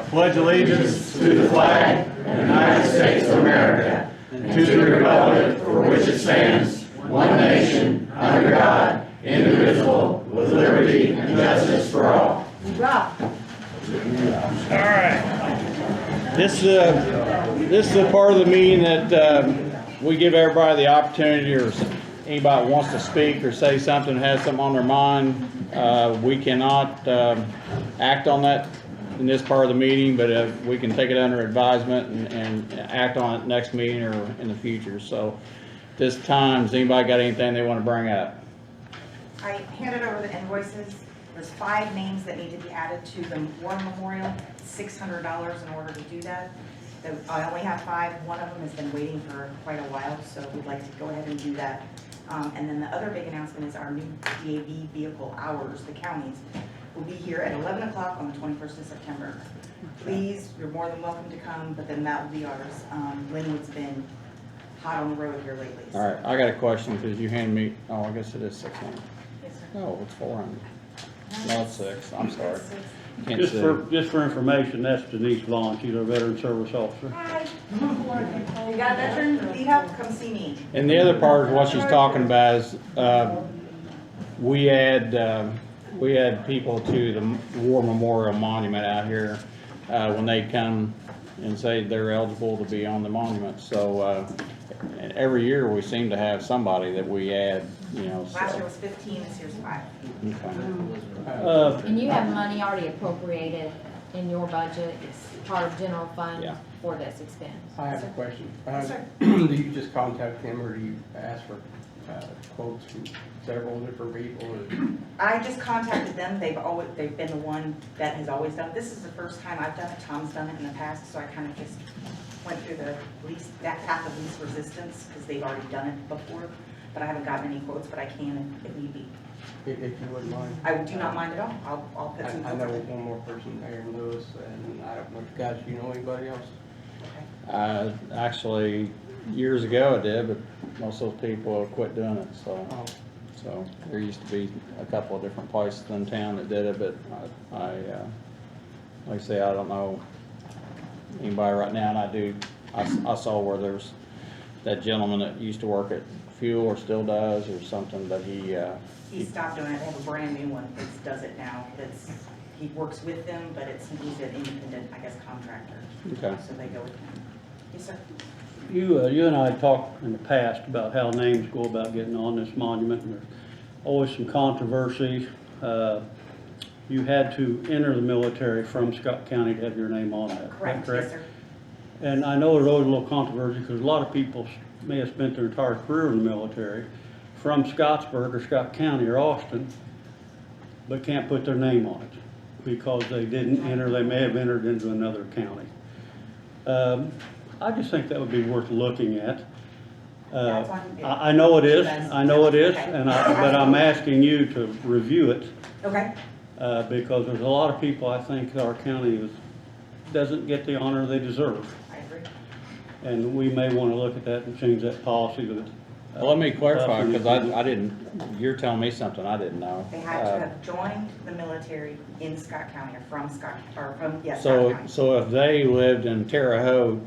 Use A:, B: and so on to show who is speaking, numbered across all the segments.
A: pledge allegiance to the flag of the United States of America and to the republic for which it stands, one nation, under God, indivisible, with liberty and justice for all. All right. This is the part of the meeting that we give everybody the opportunity, or anybody that wants to speak or say something, has something on their mind. We cannot act on that in this part of the meeting, but we can take it under advisement and act on it next meeting or in the future. So this time, has anybody got anything they want to bring up?
B: I handed over the invoices. There's 5 names that need to be added to the war memorial. $600 in order to do that. I only have 5. One of them has been waiting for quite a while, so we'd like to go ahead and do that. And then the other big announcement is our new DAV vehicle hours. The counties will be here at 11 o'clock on the 21st of September. Please, you're more than welcome to come, but then that will be ours. Linwood's been hot on the road here lately. So.
A: All right, I got a question because you handed me, oh, I guess it is 600.
B: Yes, sir.
A: No, it's 400. No, it's 6. I'm sorry. Can't
C: Just
A: see.
C: for information, that's Denise Vaughn. She's our veteran service officer.
B: Hi. You got a veteran? Need help? Come see me.
A: And the other part of what she's talking about is we add people to the War Memorial Monument out here when they come and say they're eligible to be on the monument. So and every year we seem to have somebody that we add. You know.
B: Last year was 15. This year's 5.
A: Okay.
D: And you have money already appropriated in your budget, it's part of general fund
A: Yeah.
D: for this expense.
E: I have a question.
B: Yes, sir.
E: Do you just contact him, or do you ask for quotes from several different people? Or?
B: I just contacted them. They've been the one that has always done it. This is the first time I've done it. Tom's done it in the past, so I kind of just went through that path of least resistance because they've already done it before. But I haven't gotten any quotes, but I can if need be.
E: If you wouldn't mind.
B: I do not mind at all. I'll put some.
E: I know one more person there in Lewis, and I don't know if guys, you know anybody else?
B: Okay.
A: Actually, years ago I did, but most of those people have quit doing it.
E: Oh.
A: So there used to be a couple of different places in town that did it, but like I say, I don't know anybody right now, and I saw where there's that gentleman that used to work at Fuel or still does or something, but he
B: stopped doing it. They have a brand new one that does it now. He works with them, but he's an independent, I guess, contractor.
A: Okay.
B: So they go with him. Yes, sir.
C: You and I talked in the past about how names go about getting on this monument, and there's always some controversy. You had to enter the military from Scott County to have your name on that.
B: Correct.
C: Correct?
B: Yes, sir.
C: And I know there's always a little controversy because a lot of people may have spent their entire career in the military from Scottsburg or Scott County or Austin, but can't put their name on it because they didn't enter. They may have entered into another county. I just think that would be worth looking at. I know it is. I know it is,
B: Okay.
C: but I'm asking you to review it
B: Okay.
C: because there's a lot of people I think our county doesn't get the honor they deserve.
B: I agree.
C: And we may want to look at that and change that policy to.
A: Well, let me clarify, because I didn't, you're telling me something I didn't know.
B: They had to have joined the military in Scott County or from Scott County.
A: So if they lived in Terre Haute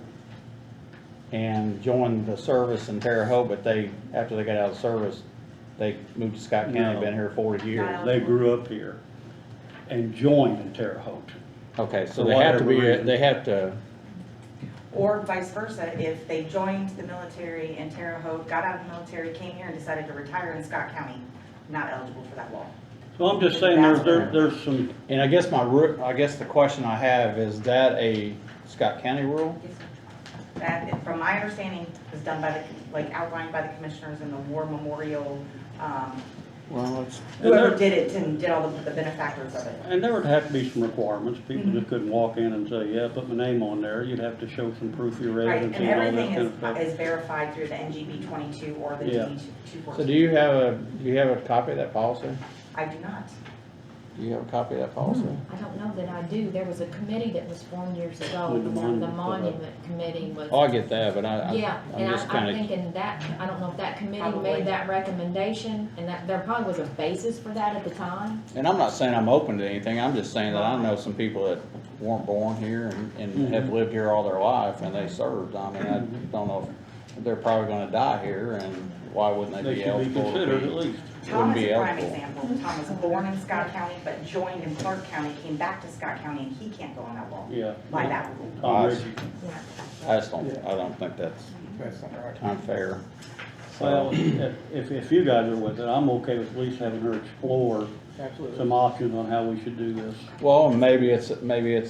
A: and joined the service in Terre Haute, but after they got out of service, they moved to Scott County,
C: No.
A: been here 40 years.
C: They grew up here and joined in Terre Haute.
A: Okay, so
C: For
A: they have to
C: whatever
A: be,
C: reason.
A: they have to,
B: Or vice versa, if they joined the military in Terre Haute, got out of the military, came here and decided to retire in Scott County, not eligible for that law.
C: So I'm just saying there's some,
A: and I guess the question I have, is that a Scott County rule?
B: Yes, sir. That, from my understanding, was done by outlined by the commissioners in the war memorial,
A: Well, it's,
B: whoever did it and did all the benefactors of it.
C: and there would have to be some requirements. People just couldn't walk in and say, yeah, put my name on there. You'd have to show some proof of your
B: Right, and
C: residency and all that
B: everything
C: kind of stuff.
B: is verified through the NGB 22 or the
C: Yeah.
B: DD 214.
A: so do you have a copy of that policy?
B: I do not.
A: Do you have a copy of that policy?
D: I don't know that I do. There was a committee that was formed years ago,
C: With the
D: the
C: monument,
D: monument committee was.
A: Oh, I get that, but
D: Yeah,
A: I'm
D: and
A: just
D: I'm
A: kind of,
D: thinking that, I don't know if that committee
B: Probably.
D: made that recommendation, and that there probably was a basis for that at the time.
A: and I'm not saying I'm open to anything, I'm just saying that I know some people that weren't born here and have lived here all their life and they served. I mean, I don't know if they're probably gonna die here, and why wouldn't they
C: They
A: be
C: should be
A: eligible? to
C: considered at least.
B: Tom
A: Wouldn't
B: is
A: be
B: a prime
A: eligible.
B: example. Tom was born in Scott County, but joined in Clark County, came back to Scott County, and he can't go on that wall.
C: Yeah.
B: By that rule.
C: Tom Ritchie.
D: Yeah.
A: I don't think that's
E: That's not right.
A: unfair.
C: Well, if you guys are with it, I'm okay with at least having her explore
E: Absolutely.
C: some options on how we should do this.
A: Well, maybe it's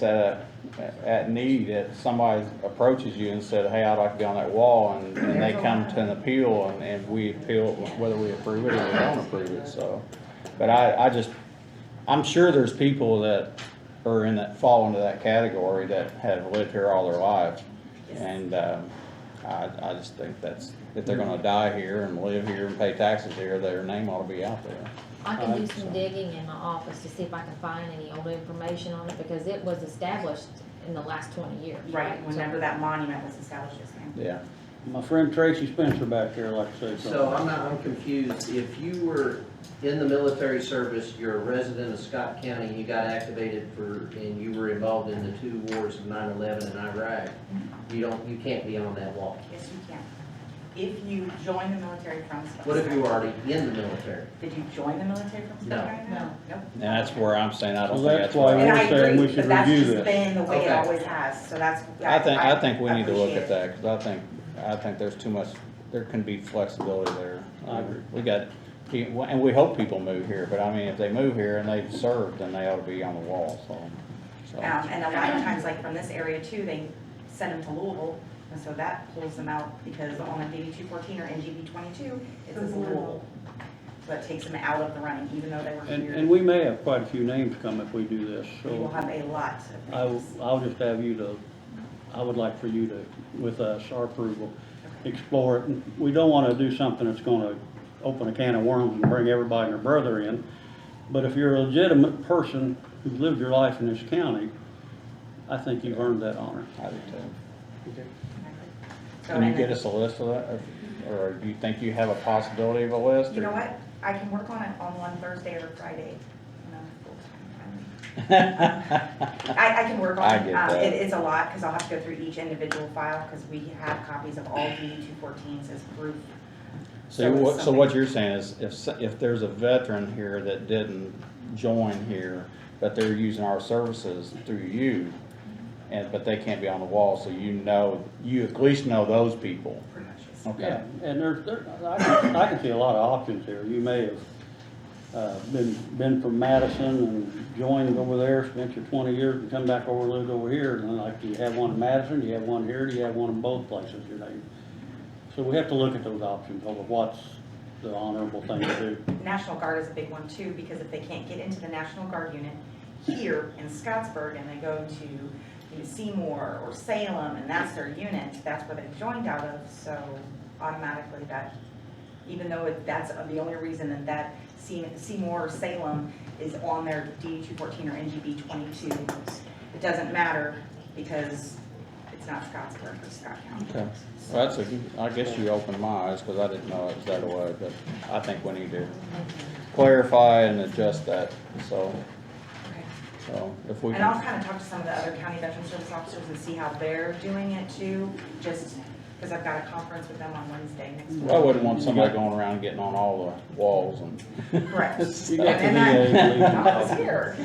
A: at need that somebody approaches you and said, hey, I'd like to be on that wall, and they come to an appeal, and we appeal whether we approve it or we don't approve it, so. But I'm sure there's people that are fall into that category that have lived here all their lives. And, I just think if they're gonna die here and live here and pay taxes here, their name ought to be out there.
D: I can do some digging in my office to see if I can find any old information on it, because it was established in the last 20 years.
B: Right,
D: So-
B: whenever that monument was established, yes, ma'am.
A: Yeah.
C: My friend Tracy Spencer back there like to say
F: So
C: something.
F: I'm confused. If you were in the military service, you're a resident of Scott County, and you got activated and you were involved in the two wars of 9/11 and Iraq, you can't be on that wall.
B: Yes, you can. If you join the military from Scott.
F: What if you were already in the military?
B: Did you join the military from Scott
F: No.
B: County? Nope.
A: And that's where I'm saying, I don't
C: So
A: think
C: that's
A: that's
C: why
A: right.
B: And
C: we're
B: I
C: saying we
B: agree,
C: should
B: but that's
C: review
B: just
C: this.
B: been the way it
F: Okay.
B: always has, so that's.
A: I think we need to look
B: appreciate
A: at that, because I think there's too much, there can be flexibility there.
C: I agree.
A: We got, and we hope people move here, but I mean, if they move here and they've served, then they ought to be on the wall, so.
B: And a lot of times, like from this area too, they send them to Louisville, and so that pulls them out, because on a DD 214 or NGB 22, it says Louisville. So it takes them out of the running, even though they were
C: And
B: here.
C: we may have quite a few names come if we do this,
B: We will
C: so
B: have a lot of names.
C: I'll just have you to, I would like for you to, with us, our approval, explore it. And we don't wanna do something that's gonna open a can of worms and bring everybody and their brother in. But if you're a legitimate person who's lived your life in this county, I think you've earned that honor.
A: I do too.
E: Okay.
B: So,
A: Can you
B: and
A: get
B: then-
A: us a list of that, or do you think you have a possibility of a list?
B: You know
A: or-
B: what, I can work on it on one Thursday or Friday. I can work on
A: I
B: it.
A: get that.
B: It's a lot, because I'll have to go through each individual file, because we have copies of all DD 214s as proof.
A: So what you're saying is, if there's a veteran here that didn't join here, but they're using our services through you, but they can't be on the wall, so you at least know those people.
B: Pretty much, yes.
A: Okay.
C: Yeah, and I can see a lot of options here. You may have been from Madison and joined over there, spent your 20 years and come back over, lived over here. And like, do you have one in Madison, do you have one here, do you have one in both places, your name? So we have to look at those options over what's the honorable thing to do.
B: National Guard is a big one too, because if they can't get into the National Guard unit here in Scottsburg and they go to Seymour or Salem and that's their unit, that's where they've joined out of, so automatically that, even though that's the only reason that Seymour or Salem is on their DD 214 or NGB 22, it doesn't matter because it's not Scottsburg or Scott County.
A: Okay. Well, I guess you opened my eyes, because I didn't know it was that way, but I think we need to clarify and adjust that, so if we
B: And I'll
A: can.
B: kind of talk to some of the other county veteran service officers and see how they're doing it too, just because I've got a conference with them on Wednesday next week.
A: I wouldn't want somebody going around getting on all the walls and.
B: Correct.
C: You got the
B: And then
C: VA leaving.
B: I was here.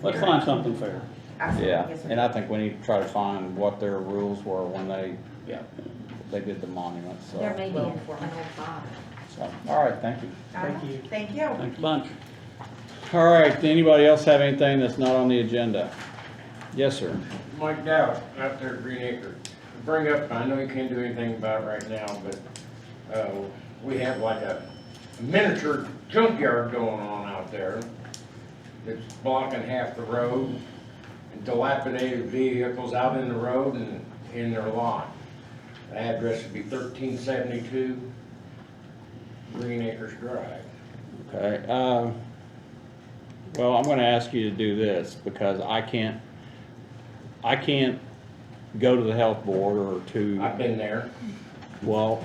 C: Let's find something fair.
B: Absolutely.
A: Yeah,
B: Yes, sir.
A: and I think we need to try to find what their rules were when they
C: Yeah.
A: did the monument, so.
D: There may be
B: Well,
D: an old file.
A: So, all right, thank you.
E: Thank you.
B: Thank you.
C: Thanks a bunch.
A: All right, anybody else have anything that's not on the agenda? Yes, sir.
G: Mike Dowd, out there at Green Acre. Bring up, I know you can't do anything about it right now, but, we have like a miniature junkyard going on out there that's blocking half the road, and dilapidated vehicles out in the road and in their lot. The address would be 1372 Green Acres Drive.
A: Okay, well, I'm gonna ask you to do this, because I can't go to the health board or to,
G: I've been there.
A: well,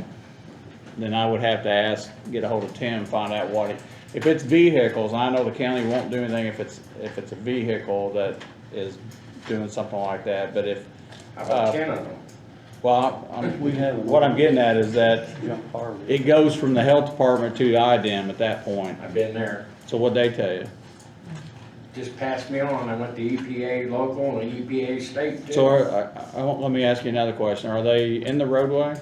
A: then I would have to get a hold of Tim, find out if it's vehicles, I know the county won't do anything if it's a vehicle that is doing something like that, but if,
G: How about 10 of them?
A: well,
C: We have.
A: what I'm getting at is that
C: Junk car.
A: it goes from the health department to the IDEM at that point.
G: I've been there.
A: So what'd they tell you?
G: Just passed me on. I went to EPA local and EPA state too.
A: So let me ask you another question. Are they in the roadway?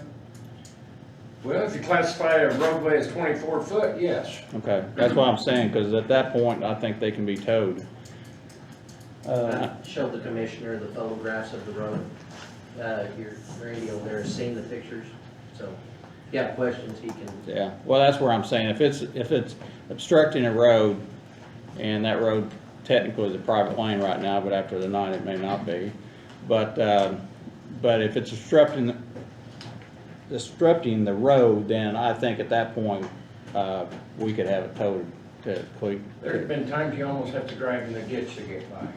G: Well, if you classify a roadway as 24 foot, yes.
A: Okay, that's what I'm saying, because at that point, I think they can be towed.
F: I showed the commissioner the photographs of the road. Your Randy over there has seen the pictures, so if you have questions, he can.
A: Yeah, well, that's where I'm saying, if it's obstructing a road, and that road technically is a private lane right now, but after the night, it may not be. But if it's disrupting the road, then I think at that point, we could have it towed to Cleveland.
G: There's been times you almost have to drive in the ditch to get by.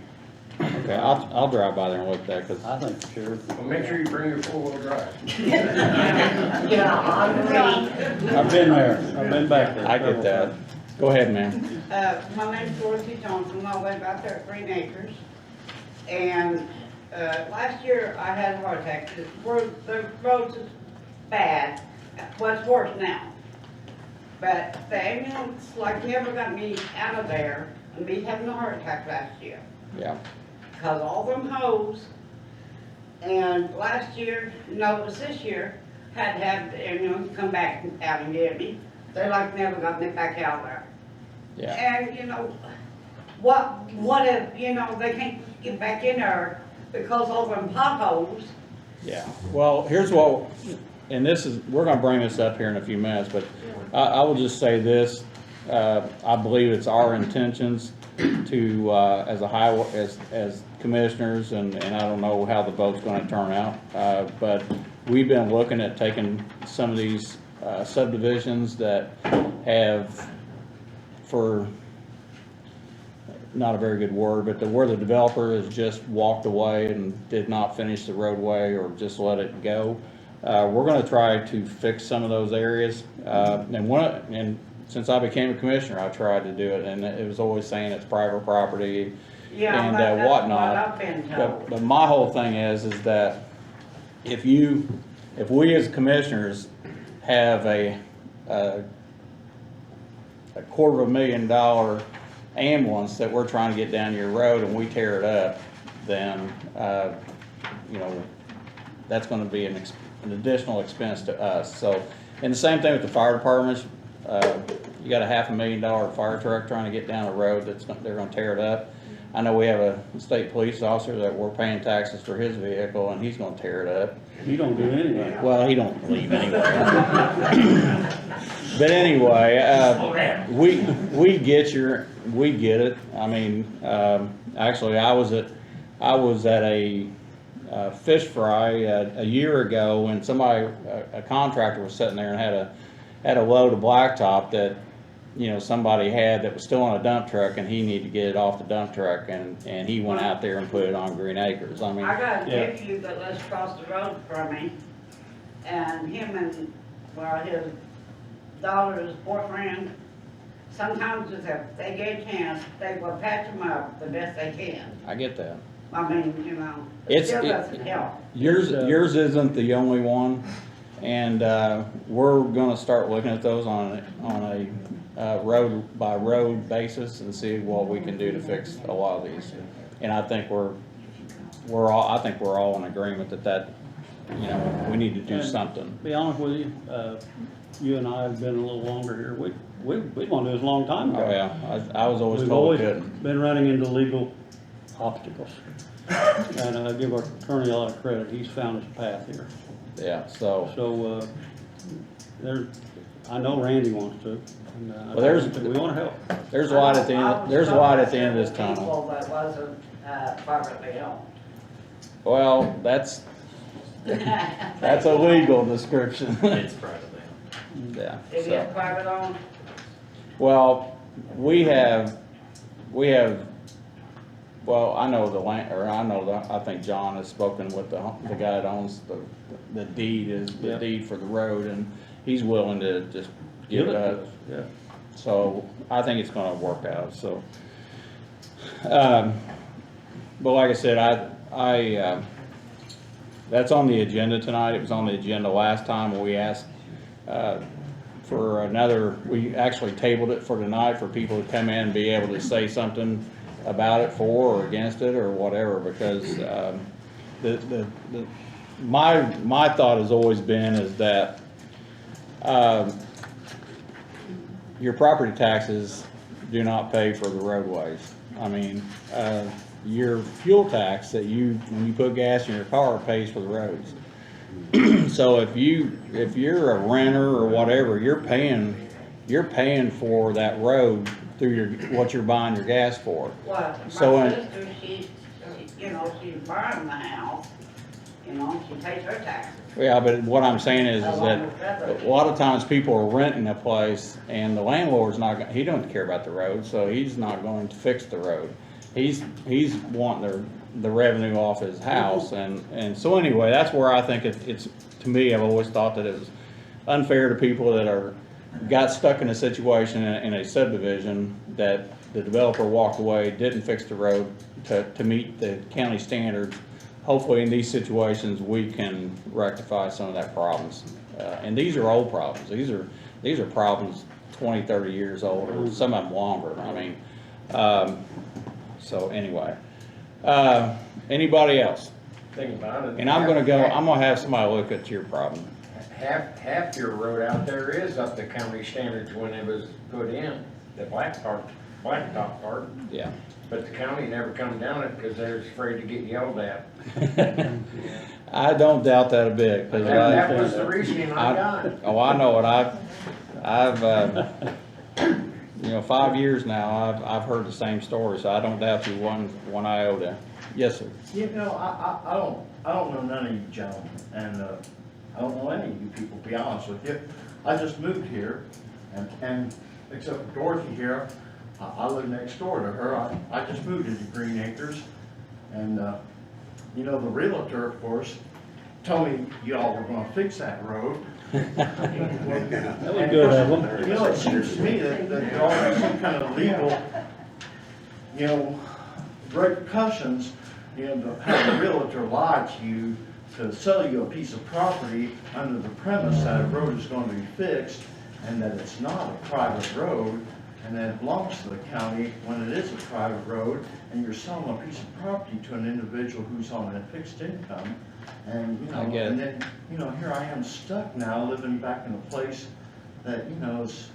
A: Okay, I'll drive by there and look at that, because
C: I think the sheriff.
G: Well, make sure you bring your four-wheel drive.
B: Yeah, I'm ready.
C: I've been there, I've been back there.
A: I get that. Go ahead, ma'am.
H: My name's Dorothy Johnson, I live out there at Green Acres. And, last year I had a heart attack, the roads is bad, what's worse now. But the ambulance, like, never got me out of there, and me having a heart attack last year.
A: Yeah,
H: Cause all them hoes, and last year, no, it was this year, had to have the ambulance come back out and get me. They like never got me back out there.
A: yeah.
H: And, you know, what if, you know, they can't get back in there because all them potholes.
A: Yeah, well, here's what, and this is, we're gonna bring this up here in a few minutes, but I will just say this, I believe it's our intentions to, as a highway, as commissioners, and I don't know how the vote's gonna turn out, but we've been looking at taking some of these subdivisions that have, for not a very good word, but where the developer has just walked away and did not finish the roadway or just let it go. We're gonna try to fix some of those areas, and since I became a commissioner, I tried to do it, and it was always saying it's private property
H: Yeah,
A: and
H: that's what
A: whatnot.
H: I've been told.
A: But my whole thing is that if we as commissioners have a $250,000 ambulance that we're trying to get down your road and we tear it up, then, you know, that's gonna be an additional expense to us. So, and the same thing with the fire departments. You got a $500,000 fire truck trying to get down a road they're gonna tear it up. I know we have a state police officer that we're paying taxes for his vehicle and he's gonna tear it up.
C: You don't do anything.
A: Well, he don't leave anyway. But anyway, we get it. I mean, actually, I was at a fish fry a year ago when a contractor was sitting there and had a load of blacktop that, you know, somebody had that was still on a dump truck, and he needed to get it off the dump truck, and he went out there and put it on Green Acres. I mean,
H: I got a
C: Yeah.
H: nephew that lives across the road from me, and him and, well, his daughter's boyfriend, sometimes if they get a chance, they will patch him up the best they can.
A: I get that.
H: I mean, you know, it still doesn't help.
A: Yours isn't the only one, and we're gonna start looking at those on a road by road basis and see what we can do to fix a lot of these. And I think we're all in agreement that you know, we need to do
C: And
A: something.
C: to be honest with you, you and I have been a little longer here. We wanted this a long time ago.
A: Oh yeah, I was always
C: We've
A: told
C: always
A: we couldn't.
C: been running into legal obstacles. And I give our attorney a lot of credit. He's found his path here.
A: Yeah, so.
C: So, I know Randy wants to. And,
A: Well,
C: we wanna help.
A: There's a light at the end. There's a light at the end of this tunnel.
H: People that wasn't privately owned.
A: Well, that's a legal description.
I: It's privately owned.
A: Yeah.
H: It
A: So.
H: is private owned?
A: Well, we have, well, I know the land, or I think John has spoken with the guy that owns the deed, the
C: Yep.
A: deed for the road, and he's willing to just give it up.
C: Yeah.
A: So I think it's gonna work out, so. But like I said, that's on the agenda tonight. It was on the agenda last time when we asked, for another, we actually tabled it for tonight for people to come in and be able to say something about it, for or against it or whatever, because, my thought has always been is that, your property taxes do not pay for the roadways. I mean, your fuel tax that when you put gas in your car pays for the roads. So if you're a renter or whatever, you're paying for that road through what you're buying your gas for.
H: Well,
A: So
H: my
A: in-
H: sister, she's buying the house, she pays her taxes.
A: Yeah, but what I'm saying is that a lot of times people are renting a place and the landlord's not, he don't care about the road, so he's not going to fix the road. He's wanting the revenue off his house, and so anyway, that's where I think it's, to me, I've always thought that it was unfair to people that got stuck in a situation in a subdivision that the developer walked away, didn't fix the road to meet the county standards. Hopefully in these situations, we can rectify some of that problems. And these are old problems. These are problems 20, 30 years old, or some of them longer. I mean, so anyway. Anybody else?
G: Think about it.
A: And I'm gonna have somebody look at your problem.
G: Half your road out there is up to county standards when it was put in, the blacktop part.
A: Yeah.
G: But the county never come down it because they're afraid to get yelled at.
A: I don't doubt that a bit, because
G: That was the reasoning I got.
A: oh, I know it. I've 5 years now, I've heard the same story, so I don't doubt you one iota. Yes, sir.
I: I don't know none of you gentlemen, and, I don't know any of you people, to be honest with you. I just moved here, and except for Dorothy here, I live next door to her. I just moved into Green Acres, and, the realtor, of course, told me y'all were gonna fix that road.
C: That was good of them.
I: It seems to me that there ought to be some kind of legal, repercussions, to have a realtor lie to you to sell you a piece of property under the premise that a road is going to be fixed and that it's not a private road and that it belongs to the county when it is a private road, and you're selling a piece of property to an individual who's on a fixed income. And,
A: I get it.
I: and then, here I am stuck now, living back in a place that, is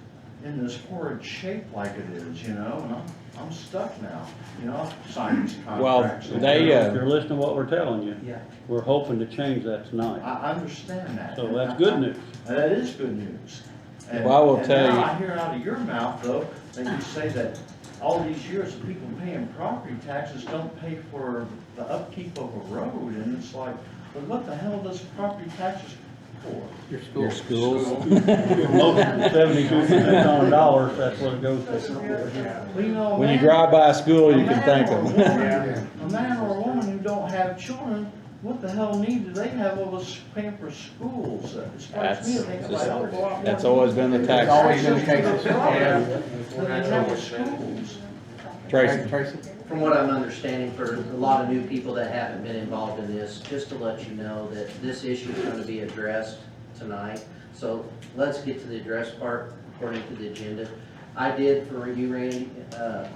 I: in this horrid shape like it is, and I'm stuck now, signing these
A: Well,
I: contracts.
C: If
A: they,
C: you're listening to what we're telling you,
I: Yeah,
C: we're hoping to change that tonight.
I: I understand that.
C: So that's good news.
I: That is good news. And-
A: Well, I will
I: and
A: tell
I: now
A: you-
I: I hear out of your mouth, though, that you say that all these years of people paying property taxes don't pay for the upkeep of a road, and it's like, but what the hell does property taxes for?
A: your schools.
C: Most 72% on dollars, that's what it goes to.
I: Well,
A: When you drive by a school, you can thank them.
I: A man or a woman who don't have children, what the hell need do they have of us paying for schools? It strikes me, I think it's like, oh, go out.
A: That's always been the tax.
E: Always been the case.
I: Schools.
A: Tracy.
F: From what I'm understanding, for a lot of new people that haven't been involved in this, just to let you know that this issue is going to be addressed tonight. So let's get to the address part according to the agenda. I did, for you, Randy,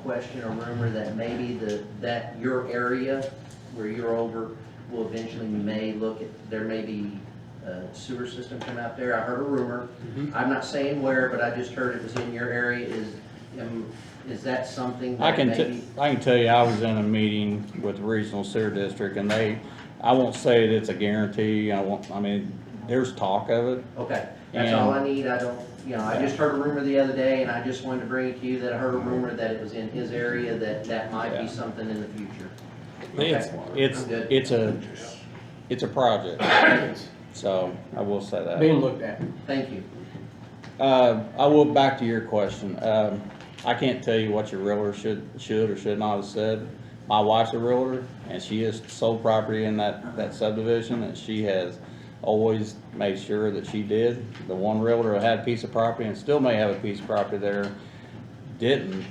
F: question or rumor that maybe that your area where you're over will eventually there may be a sewer system come out there. I heard a rumor. I'm not saying where, but I just heard it was in your area. Is that something
A: I
F: that
A: can
F: maybe?
A: tell you, I was in a meeting with the regional sewer district, and I won't say that it's a guarantee. There's talk of it.
F: Okay, that's all I need. I don't, I just heard a rumor the other day, and I just wanted to bring it to you that I heard a rumor that it was in his area, that might be something in the future.
A: It's a project. So I will say that.
E: Being looked at.
F: Thank you.
A: I will, back to your question. I can't tell you what your realtor should or should not have said. My wife's a realtor, and she has sold property in that subdivision, and she has always made sure that she did. The one realtor who had a piece of property and still may have a piece of property there didn't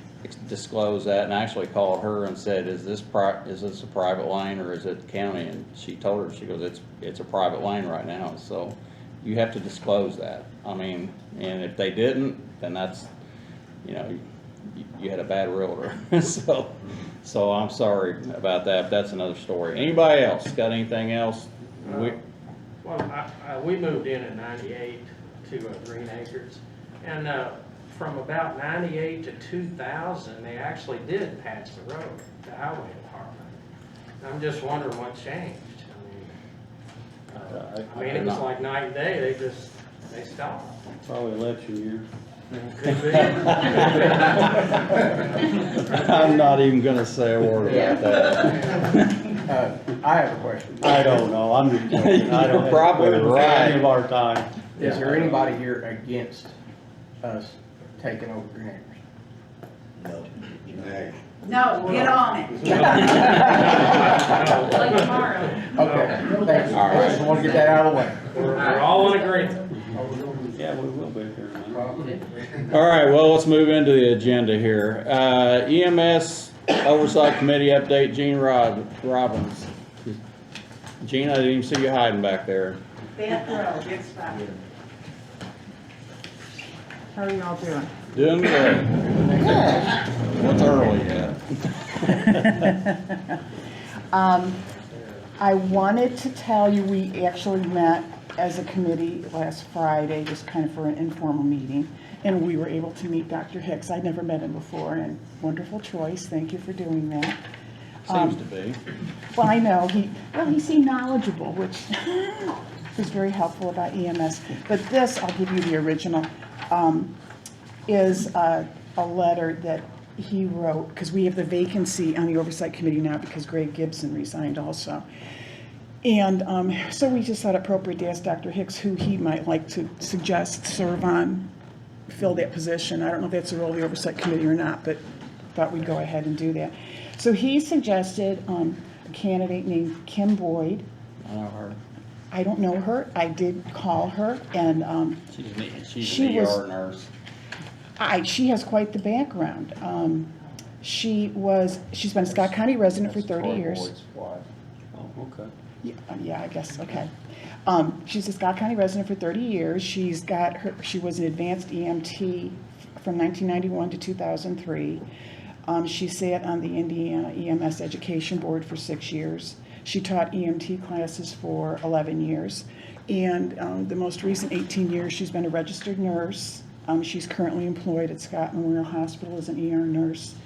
A: disclosed that and actually called her and said, is this a private lane or is it county? And she told her, she goes, it's a private lane right now, so you have to disclose that. I mean, and if they didn't, then that's, you know, you had a bad realtor. So I'm sorry about that, that's another story. Anybody else got anything else?
J: We moved in 98 to Green Acres, and from about 98 to 2000, they actually did patch the road, the highway department. I'm just wondering what changed. I mean, it was like night and day, they stopped.
C: Probably election year.
J: Could be.
A: I'm not even gonna say a word about that.
E: I have a question.
C: I don't know, I'm just joking. I don't.
A: You're probably
C: it was
A: right.
C: any of our time.
E: Is there anybody here against us taking over Green Acres?
H: No, get on it.
D: Like tomorrow.
E: Okay, thank you.
A: All right.
E: I just want to get that out of the way.
J: We're all in agreement.
C: Yeah, we will be here in a minute.
A: All right, well, let's move into the agenda here. EMS Oversight Committee update, Gene Robbins. Gene, I didn't even see you hiding back there.
H: Fifth row, good spot.
B: How are y'all doing?
A: Doing great. What's early yet?
K: I wanted to tell you, we actually met as a committee last Friday, just kind of for an informal meeting, and we were able to meet Dr. Hicks. I'd never met him before, and wonderful choice. Thank you for doing that.
A: Seems to be.
K: Well, I know, he seemed knowledgeable, which was very helpful about EMS. But this, I'll give you the original, is a letter that he wrote, because we have the vacancy on the Oversight Committee now because Greg Gibson resigned also. And so we just thought it appropriate to ask Dr. Hicks who he might like to suggest serve on, fill that position. I don't know if that's the role of the Oversight Committee or not, but thought we'd go ahead and do that. So he suggested a candidate named Kim Boyd.
A: I know her.
K: I don't know her. I did call her, and
A: She's
K: she
A: an
K: was-
A: ER nurse.
K: she has quite the background. She's been a Scott County resident for 30 years.
A: Boyd's wife.
C: Oh, okay.
K: Yeah, I guess, okay. She's a Scott County resident for 30 years. She was an advanced EMT from 1991 to 2003. She sat on the Indiana EMS Education Board for 6 years. She taught EMT classes for 11 years. And the most recent 18 years, she's been a registered nurse. She's currently employed at Scott Memorial Hospital as an ER nurse.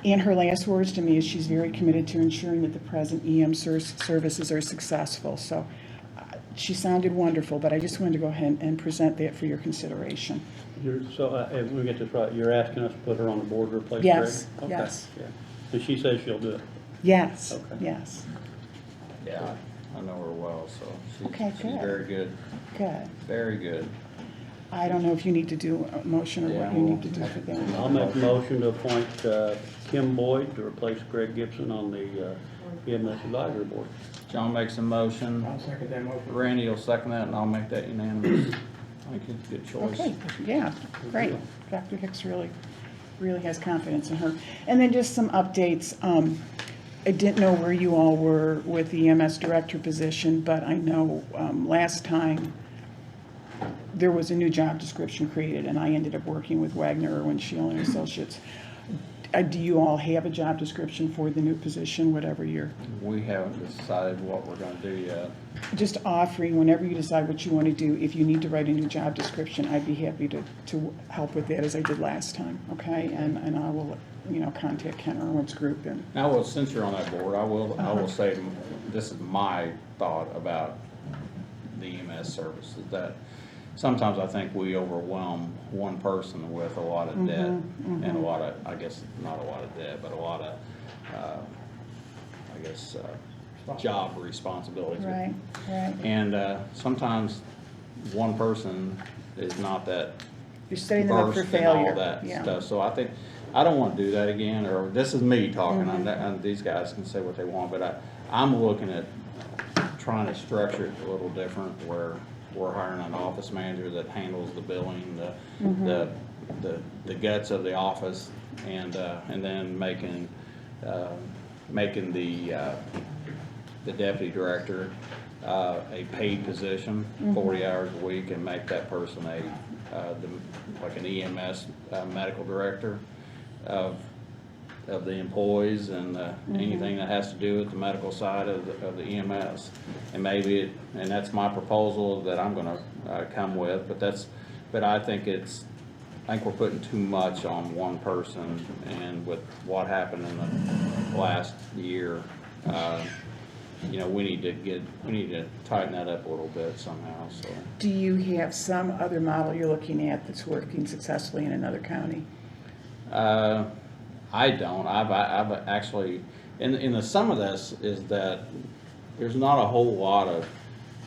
K: And her last words to me is she's very committed to ensuring that the present EM services are successful. So she sounded wonderful, but I just wanted to go ahead and present that for your consideration.
C: If we get this right, you're asking us to put her on the board to replace Greg?
K: Yes,
C: Okay,
K: yes.
C: yeah. And she says she'll do it?
K: Yes,
C: Okay.
K: yes.
A: Yeah, I know her well, so
K: Okay,
A: she's
K: good.
A: very good,
K: Good.
A: very good.
K: I don't know if you need to do a motion or
A: Yeah,
K: what you need to
A: we'll-
K: do for that.
C: I'll make a motion to appoint Kim Boyd to replace Greg Gibson on the EMS Advisory Board.
A: John makes a motion.
E: I'll second that motion.
A: Randy will second that, and I'll make that unanimous. I think it's a good choice.
K: Okay, yeah, great. Dr. Hicks really has confidence in her. And then just some updates. I didn't know where you all were with the EMS director position, but I know last time there was a new job description created, and I ended up working with Wagner, Irwin, Sheehan and Associates. Do you all have a job description for the new position, whatever you're
A: We haven't decided what we're gonna do yet.
K: just offering, whenever you decide what you want to do, if you need to write a new job description, I'd be happy to help with that as I did last time, okay? And I will, contact Ken Irwin's group and,
A: Now, well, since you're on that board, I will say, this is my thought about the EMS service, is that sometimes I think we overwhelm one person with a lot of debt and a lot of, I guess, not a lot of debt, but a lot of, job responsibilities.
K: right.
A: And sometimes one person is not that
K: You're setting them up for
A: versed in all
K: failure.
A: that
K: Yeah.
A: stuff. So I think, I don't want to do that again, or this is me talking, and these guys can say what they want, but I'm looking at trying to structure it a little different where we're hiring an office manager that handles the billing, the guts of the office, and then making the deputy director a paid position, 40 hours a week, and make that person like an EMS medical director of the employees and anything that has to do with the medical side of the EMS. And and that's my proposal that I'm gonna come with, but I think we're putting too much on one person, and with what happened in the last year, we need to tighten that up a little bit somehow, so.
K: Do you have some other model you're looking at that's working successfully in another county?
A: I don't. I've actually, and some of this is that there's not a whole lot of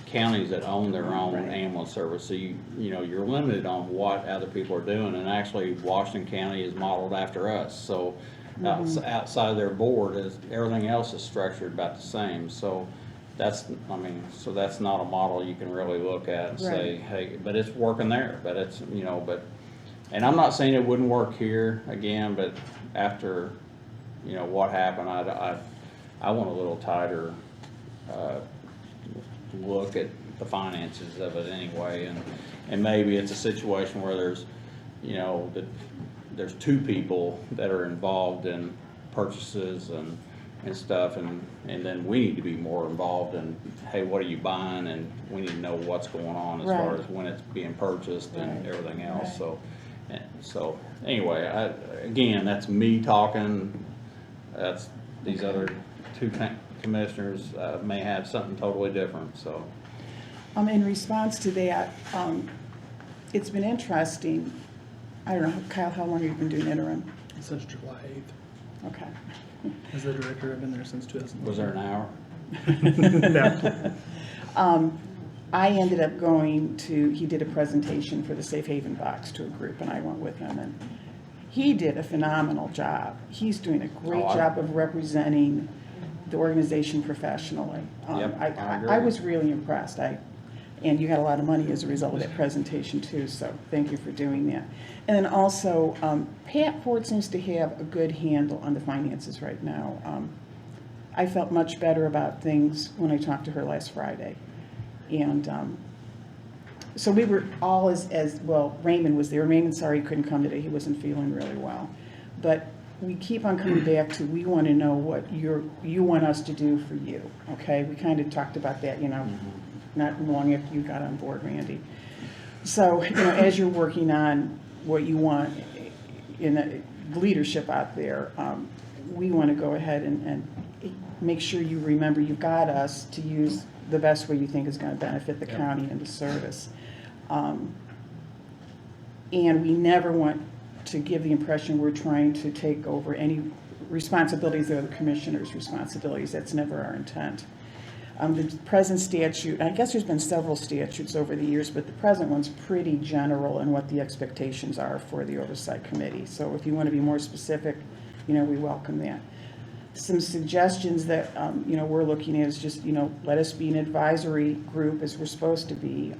A: counties that own their own ambulance service, so you're limited on what other people are doing, and actually Washington County is modeled after us, so outside of their board, everything else is structured about the same, so that's not a model you can really look at and say, hey, but it's working there, but it's, and I'm not saying it wouldn't work here again, but after, what happened, I want a little tighter, look at the finances of it anyway, and maybe it's a situation where there's, there's two people that are involved in purchases and stuff, and then we need to be more involved in, hey, what are you buying, and we need to know what's going on as far as when it's being purchased and everything else. So anyway, again, that's me talking. These other two commissioners may have something totally different, so.
K: In response to that, it's been interesting. I don't know, Kyle, how long have you been doing interim?
L: Since July 8th.
K: Okay.
L: As the director, I've been there since 2011.
A: Was there an hour?
L: No.
K: I ended up going to, he did a presentation for the Safe Haven box to a group, and I went with him, and he did a phenomenal job. He's doing a great job of representing the organization professionally.
A: Yep, I agree.
K: I was really impressed. And you had a lot of money as a result of that presentation too, so thank you for doing that. And then also, Pat Ford seems to have a good handle on the finances right now. I felt much better about things when I talked to her last Friday. And so we were all as well, Raymond was there. Raymond, sorry he couldn't come today, he wasn't feeling really well. But we keep on coming back to, we want to know what you want us to do for you, okay? We kind of talked about that, not long after you got on board, Randy. So, as you're working on what you want in the leadership out there, we want to go ahead and make sure you remember you've got us to use the best way you think is going to benefit the county and the service. And we never want to give the impression we're trying to take over any responsibilities that are the commissioner's responsibilities. That's never our intent. The present statute, I guess there's been several statutes over the years, but the present one's pretty general in what the expectations are for the Oversight Committee. So if you want to be more specific, we welcome that. Some suggestions that, we're looking at is just, let us be an advisory group as we're supposed to be,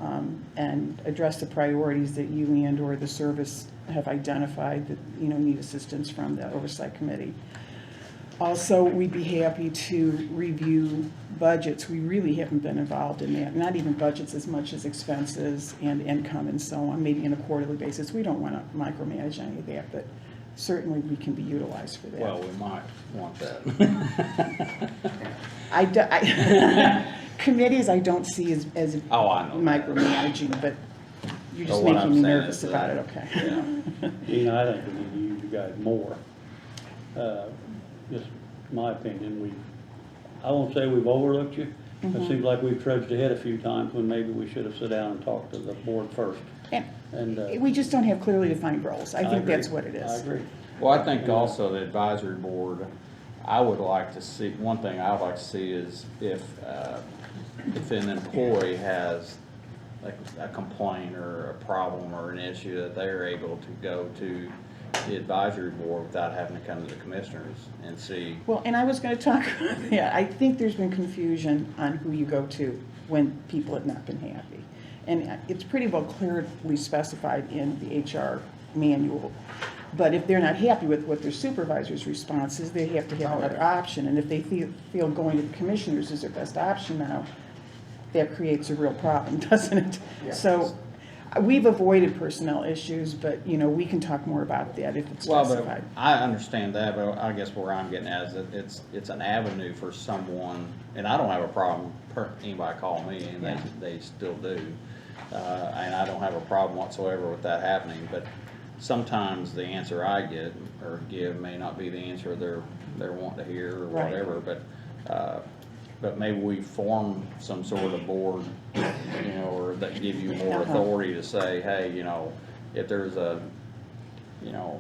K: and address the priorities that you and or the service have identified that, need assistance from the Oversight Committee. Also, we'd be happy to review budgets. We really haven't been involved in that, not even budgets as much as expenses and income and so on, maybe on a quarterly basis. We don't want to micromanage any of that, but certainly we can be utilized for that.
A: Well, we might want that.
K: Committees I don't see as
A: I know
K: micromanaging, but you're just
A: what
K: making
A: I'm
K: me
A: saying
K: nervous
A: is
K: about
A: that-
K: it, okay.
C: I think we need to use you guys more. Just my opinion, I won't say we've overlooked you. It seems like we've trudged ahead a few times when maybe we should have sat down and talked to the board first. And
K: We just don't have clearly defined roles. I think
C: agree.
K: that's what it is.
C: I agree.
A: Well, I think also the advisory board, I would like to see, one thing I would like to see is if an employee has like a complaint or a problem or an issue, that they are able to go to the advisory board without having to come to the commissioners and see.
K: Well, and I was going to talk about that. I think there's been confusion on who you go to when people have not been happy. And it's pretty well clearly specified in the HR manual. But if they're not happy with what their supervisor's response is, they have to have another option. And if they feel going to the commissioners is their best option now, that creates a real problem, doesn't it?
E: Yeah.
K: So we've avoided personnel issues, but, you know, we can talk more about that if it's
A: Well,
K: specified.
A: but I understand that, but I guess where I'm getting at is that it's an avenue for someone, and I don't have a problem, anybody call me, and they still do. And I don't have a problem whatsoever with that happening, but sometimes the answer I get or give may not be the answer they're wanting to hear or
K: Right.
A: whatever, but maybe we form some sort of board, you know, or that give you more authority to say, hey, you know, if there's a, you know,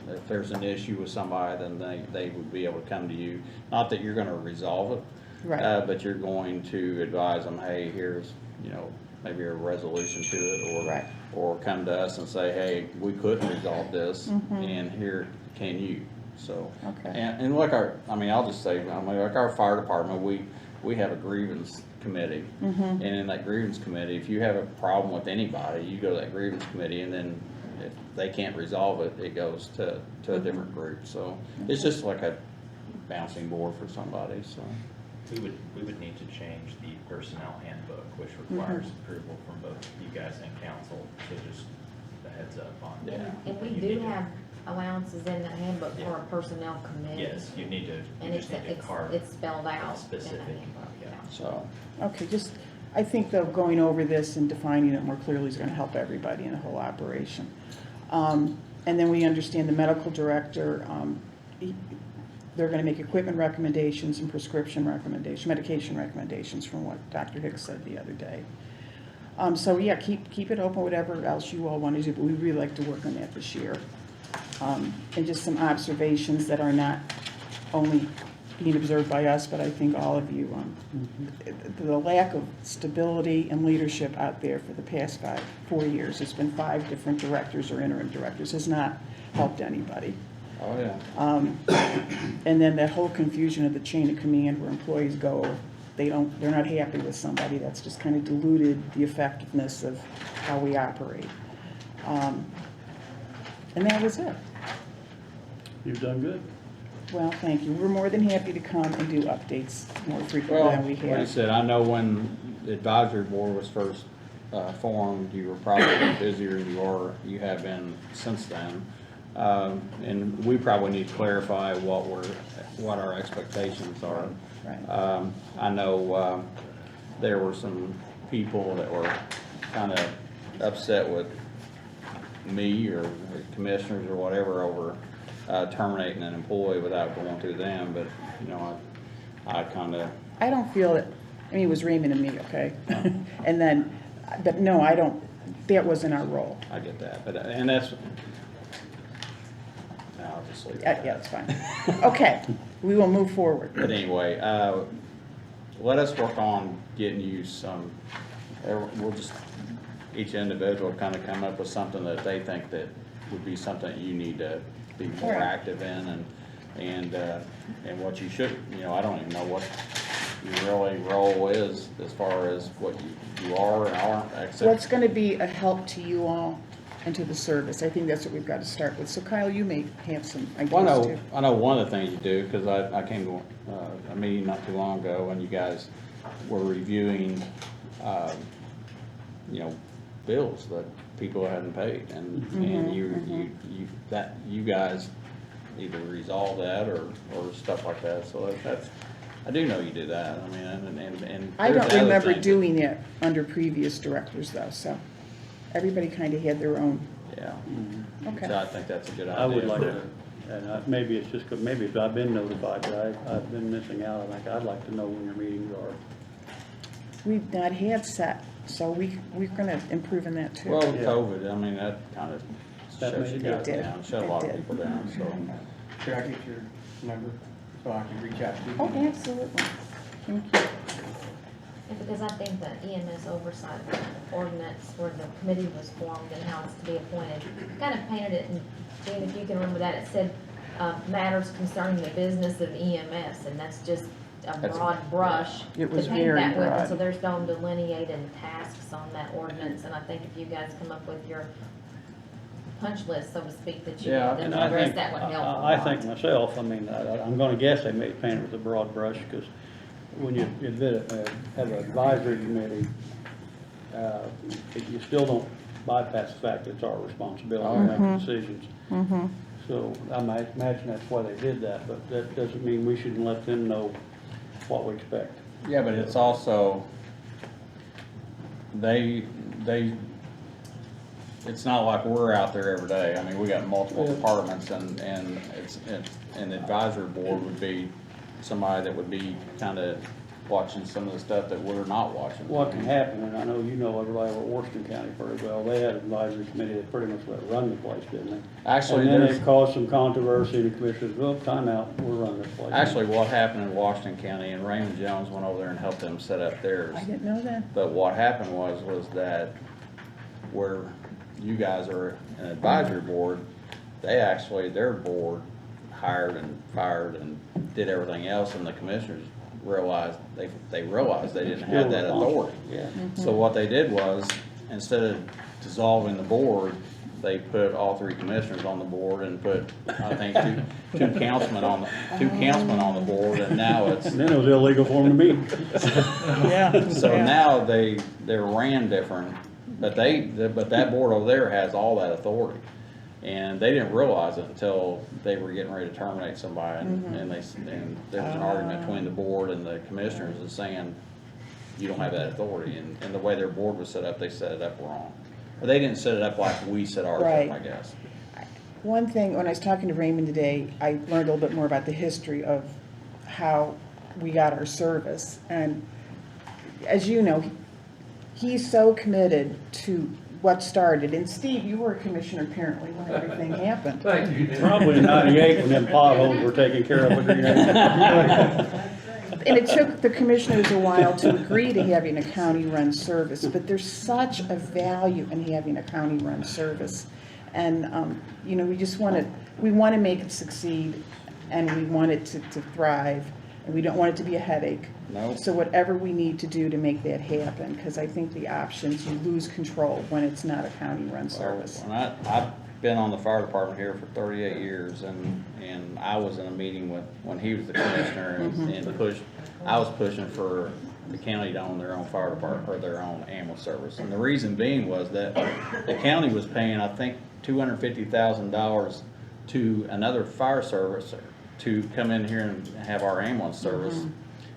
A: if there's an issue with somebody, then they would be able to come to you. Not that you're gonna resolve it,
K: Right.
A: but you're going to advise them, hey, here's, you know, maybe a resolution to it,
K: Right.
A: or come to us and say, hey, we couldn't resolve this, and here, can you? So,
K: Okay.
A: and like I'll just say, like our fire department, we have a grievance committee. And in that grievance committee, if you have a problem with anybody, you go to that grievance committee, and then if they can't resolve it, it goes to a different group. So it's just like a bouncing board for somebody, so.
M: We would need to change the personnel handbook, which requires approval from both you guys and council, so just a heads up on that.
D: And we
M: You
D: do
M: need to-
D: have allowances in the handbook for a personnel committee.
M: Yes, you need to,
D: And
M: you just need to carve
D: it's spelled out in the
M: specific,
D: handbook,
M: yeah.
A: So,
K: Okay, just, I think though, going over this and defining it more clearly is gonna help everybody in the whole operation. And then we understand the medical director, they're gonna make equipment recommendations and prescription recommendations, medication recommendations from what Dr. Hicks said the other day. So yeah, keep it open, whatever else you all want to do, but we really like to work on that this year. And just some observations that are not only being observed by us, but I think all of you. The lack of stability and leadership out there for the past 4 years, it's been 5 different directors or interim directors, has not helped anybody.
A: oh yeah.
K: And then that whole confusion of the chain of command where employees go, they're not happy with somebody, that's just kind of diluted the effectiveness of how we operate. And that was it.
C: You've done good.
K: Well, thank you. We're more than happy to come and do updates more frequently
A: Well,
K: than we
A: like I
K: have.
A: said, I know when the advisory board was first formed, you were probably busier than you have been since then. And we probably need to clarify what our expectations are.
K: Right.
A: I know there were some people that were kind of upset with me or the commissioners or whatever over terminating an employee without going through them, but, you know, I kind of,
K: I don't feel that, I mean, it was Raymond and me, okay? And then, but no, I don't, that wasn't our role.
A: I get that, but, and that's, no, I'll just leave it
K: Yeah,
A: at
K: yeah,
A: that.
K: that's fine. Okay, we will move forward.
A: But anyway, let us work on getting you some, we'll just, each individual kind of come up with something that they think that would be something that you need to be more
K: Right.
A: active in, and what you should, you know, I don't even know what your really role is as far as what you are and aren't, except.
K: What's gonna be a help to you all and to the service? I think that's what we've got to start with. So Kyle, you may have some
A: Well,
K: ideas too.
A: I know one of the things you do, because I came to a meeting not too long ago, and you guys were reviewing, you know, bills that people hadn't paid, and you guys either resolve that or stuff like that, so that's, I do know you do that, I mean, and.
K: I
A: there's
K: don't
A: other
K: remember
A: things
K: doing it under previous directors though, so everybody kind of had their own.
A: Yeah,
K: Okay.
A: so I think that's a good idea.
C: I would like to, and maybe it's just, maybe if I've been notified, but I've been missing out, I think I'd like to know when your meetings are.
K: We've not had set, so we're gonna improve in that too.
A: Well, with
C: Yeah.
A: COVID, I mean, that kind of
C: That
A: shut
C: made
A: you
C: it
A: guys
K: did.
A: down, shut a
K: It
A: lot of
K: did.
A: people down, so.
E: Should I get your number so I can reach out to you?
K: Oh, absolutely. Thank you.
D: And because I think the EMS oversight ordinance where the committee was formed and how it's to be appointed, kind of painted it, and Jane, if you can remember that, it said, matters concerning the business of EMS, and that's just a
A: That's-
D: broad brush
K: It
D: to
K: was
D: paint
K: very
D: that with, and
K: broad.
D: so there's no delineated tasks on that ordinance, and I think if you guys come up with your punch list, so to speak, that you
A: Yeah,
D: want them
C: And
D: to
C: I
D: address,
C: think,
D: that would help a
C: I
D: lot.
C: think myself, I mean, I'm gonna guess they may paint it with a broad brush, because when you have an advisory committee, you still don't bypass the fact that it's our responsibility to make decisions. So I might imagine that's why they did that, but that doesn't mean we shouldn't let them know what we expect.
A: Yeah, but it's also, it's not like we're out there every day. I mean, we got multiple departments and the advisory board would be somebody that would be kinda watching some of the stuff that we're not watching.
C: What can happen, and I know you know everybody over at Washington County pretty well, they had an advisory committee that pretty much let run the place, didn't they?
A: Actually,
C: And then
A: there's,
C: it caused some controversy, and the commissioners, well, time out, we're running this place.
A: actually what happened in Washington County, and Raymond Jones went over there and helped them set up theirs.
K: I didn't know that.
A: But what happened was that where you guys are an advisory board, they actually, their board hired and fired and did everything else, and the commissioners realized, they realized they didn't have that authority.
C: Yeah.
A: So what they did was, instead of dissolving the board, they put all three commissioners on the board and put, I think, two councilmen on the board, and now it's,
C: And then it was illegal for them to meet.
K: Yeah.
A: so
K: yeah.
A: now they're ran different, but that board over there has all that authority. And they didn't realize it until they were getting ready to terminate somebody, and there was an argument between the board and the commissioners and saying, you don't have that authority, and the way their board was set up, they set it up wrong. Or they didn't set it up like we set ours
K: Right.
A: up, I guess.
K: One thing, when I was talking to Raymond today, I learned a little bit more about the history of how we got our service. And as you know, he's so committed to what started. And Steve, you were a commissioner apparently when everything happened.
J: Thank you.
C: Probably in '98 when them potholes were taken care of.
K: And it took the commissioners a while to agree to having a county-run service, but there's such a value in having a county-run service. And, you know, we want to make it succeed, and we want it to thrive, and we don't want it to be a headache.
A: No.
K: So whatever we need to do to make that happen, because I think the options, you lose control when it's not a county-run service.
A: Well, I've been on the fire department here for 38 years, and I was in a meeting when he was the commissioner, and I was pushing for the county to own their own fire department or their own ambulance service. And the reason being was that the county was paying, I think, $250,000 to another fire service to come in here and have our ambulance service.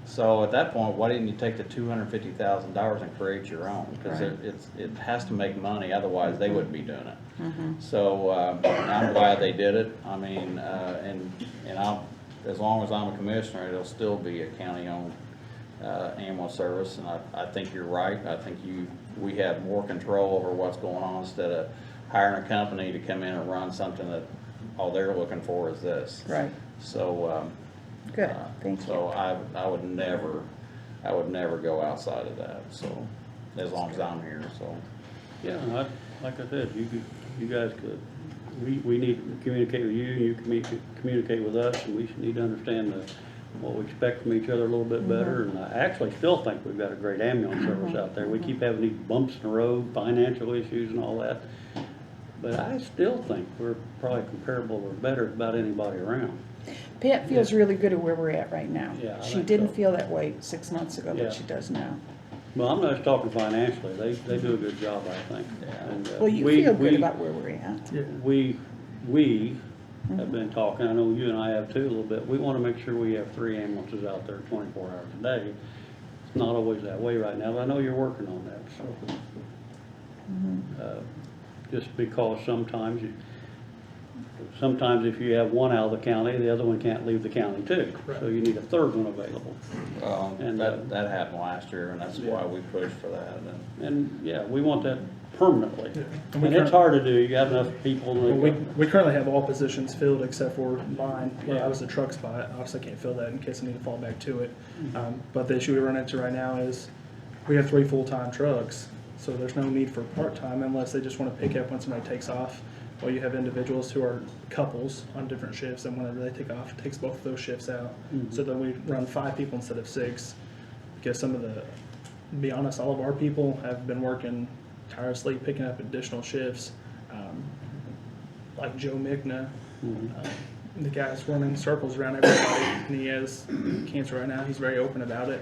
A: So at that point, why didn't you take the $250,000 and create your own? Because it has to make money, otherwise they wouldn't be doing it. So I'm glad they did it. I mean, and as long as I'm a commissioner, it'll still be a county-owned ambulance service. And I think you're right. I think we have more control over what's going on instead of hiring a company to come in and run something that all they're looking for is this.
K: Right.
A: So.
K: Good, thank you.
A: So I would never go outside of that, so, as long as I'm here, so.
C: Yeah, like I said, you guys could, we need to communicate with you, you communicate with us, and we need to understand what we expect from each other a little bit better. And I actually still think we've got a great ambulance service out there. We keep having these bumps in the road, financial issues and all that. But I still think we're probably comparable or better than about anybody around.
K: Pat feels really good at where we're at right now.
C: Yeah, I
K: She
C: think
K: didn't
C: so.
K: feel that way 6 months ago,
C: Yeah.
K: but she does now.
C: Well, I'm not just talking financially, they do a good job, I think. And,
K: Well, you feel good about where we're at.
C: We have been talking, I know you and I have too a little bit, we want to make sure we have 3 ambulances out there 24 hours a day. It's not always that way right now, but I know you're working on that, so. Just because sometimes if you have one out of the county, the other one can't leave the county too. So you need a third one available.
A: And that happened last year, and that's why we pushed for that,
C: And yeah, we want that permanently.
L: And
C: And it's hard to do, you got enough people.
L: We currently have all positions filled except for mine. I was the truck spot. Obviously, I can't fill that in case I need to fall back to it. But the issue we run into right now is we have 3 full-time trucks, so there's no need for part-time unless they just want to pick up when somebody takes off. Well, you have individuals who are couples on different shifts, and whenever they take off, it takes both of those shifts out. So then we run 5 people instead of 6, because some of the, to be honest, all of our people have been working tirelessly, picking up additional shifts. Like Joe Mickna, the guy's running circles around everybody, and he has cancer right now. He's very open about it.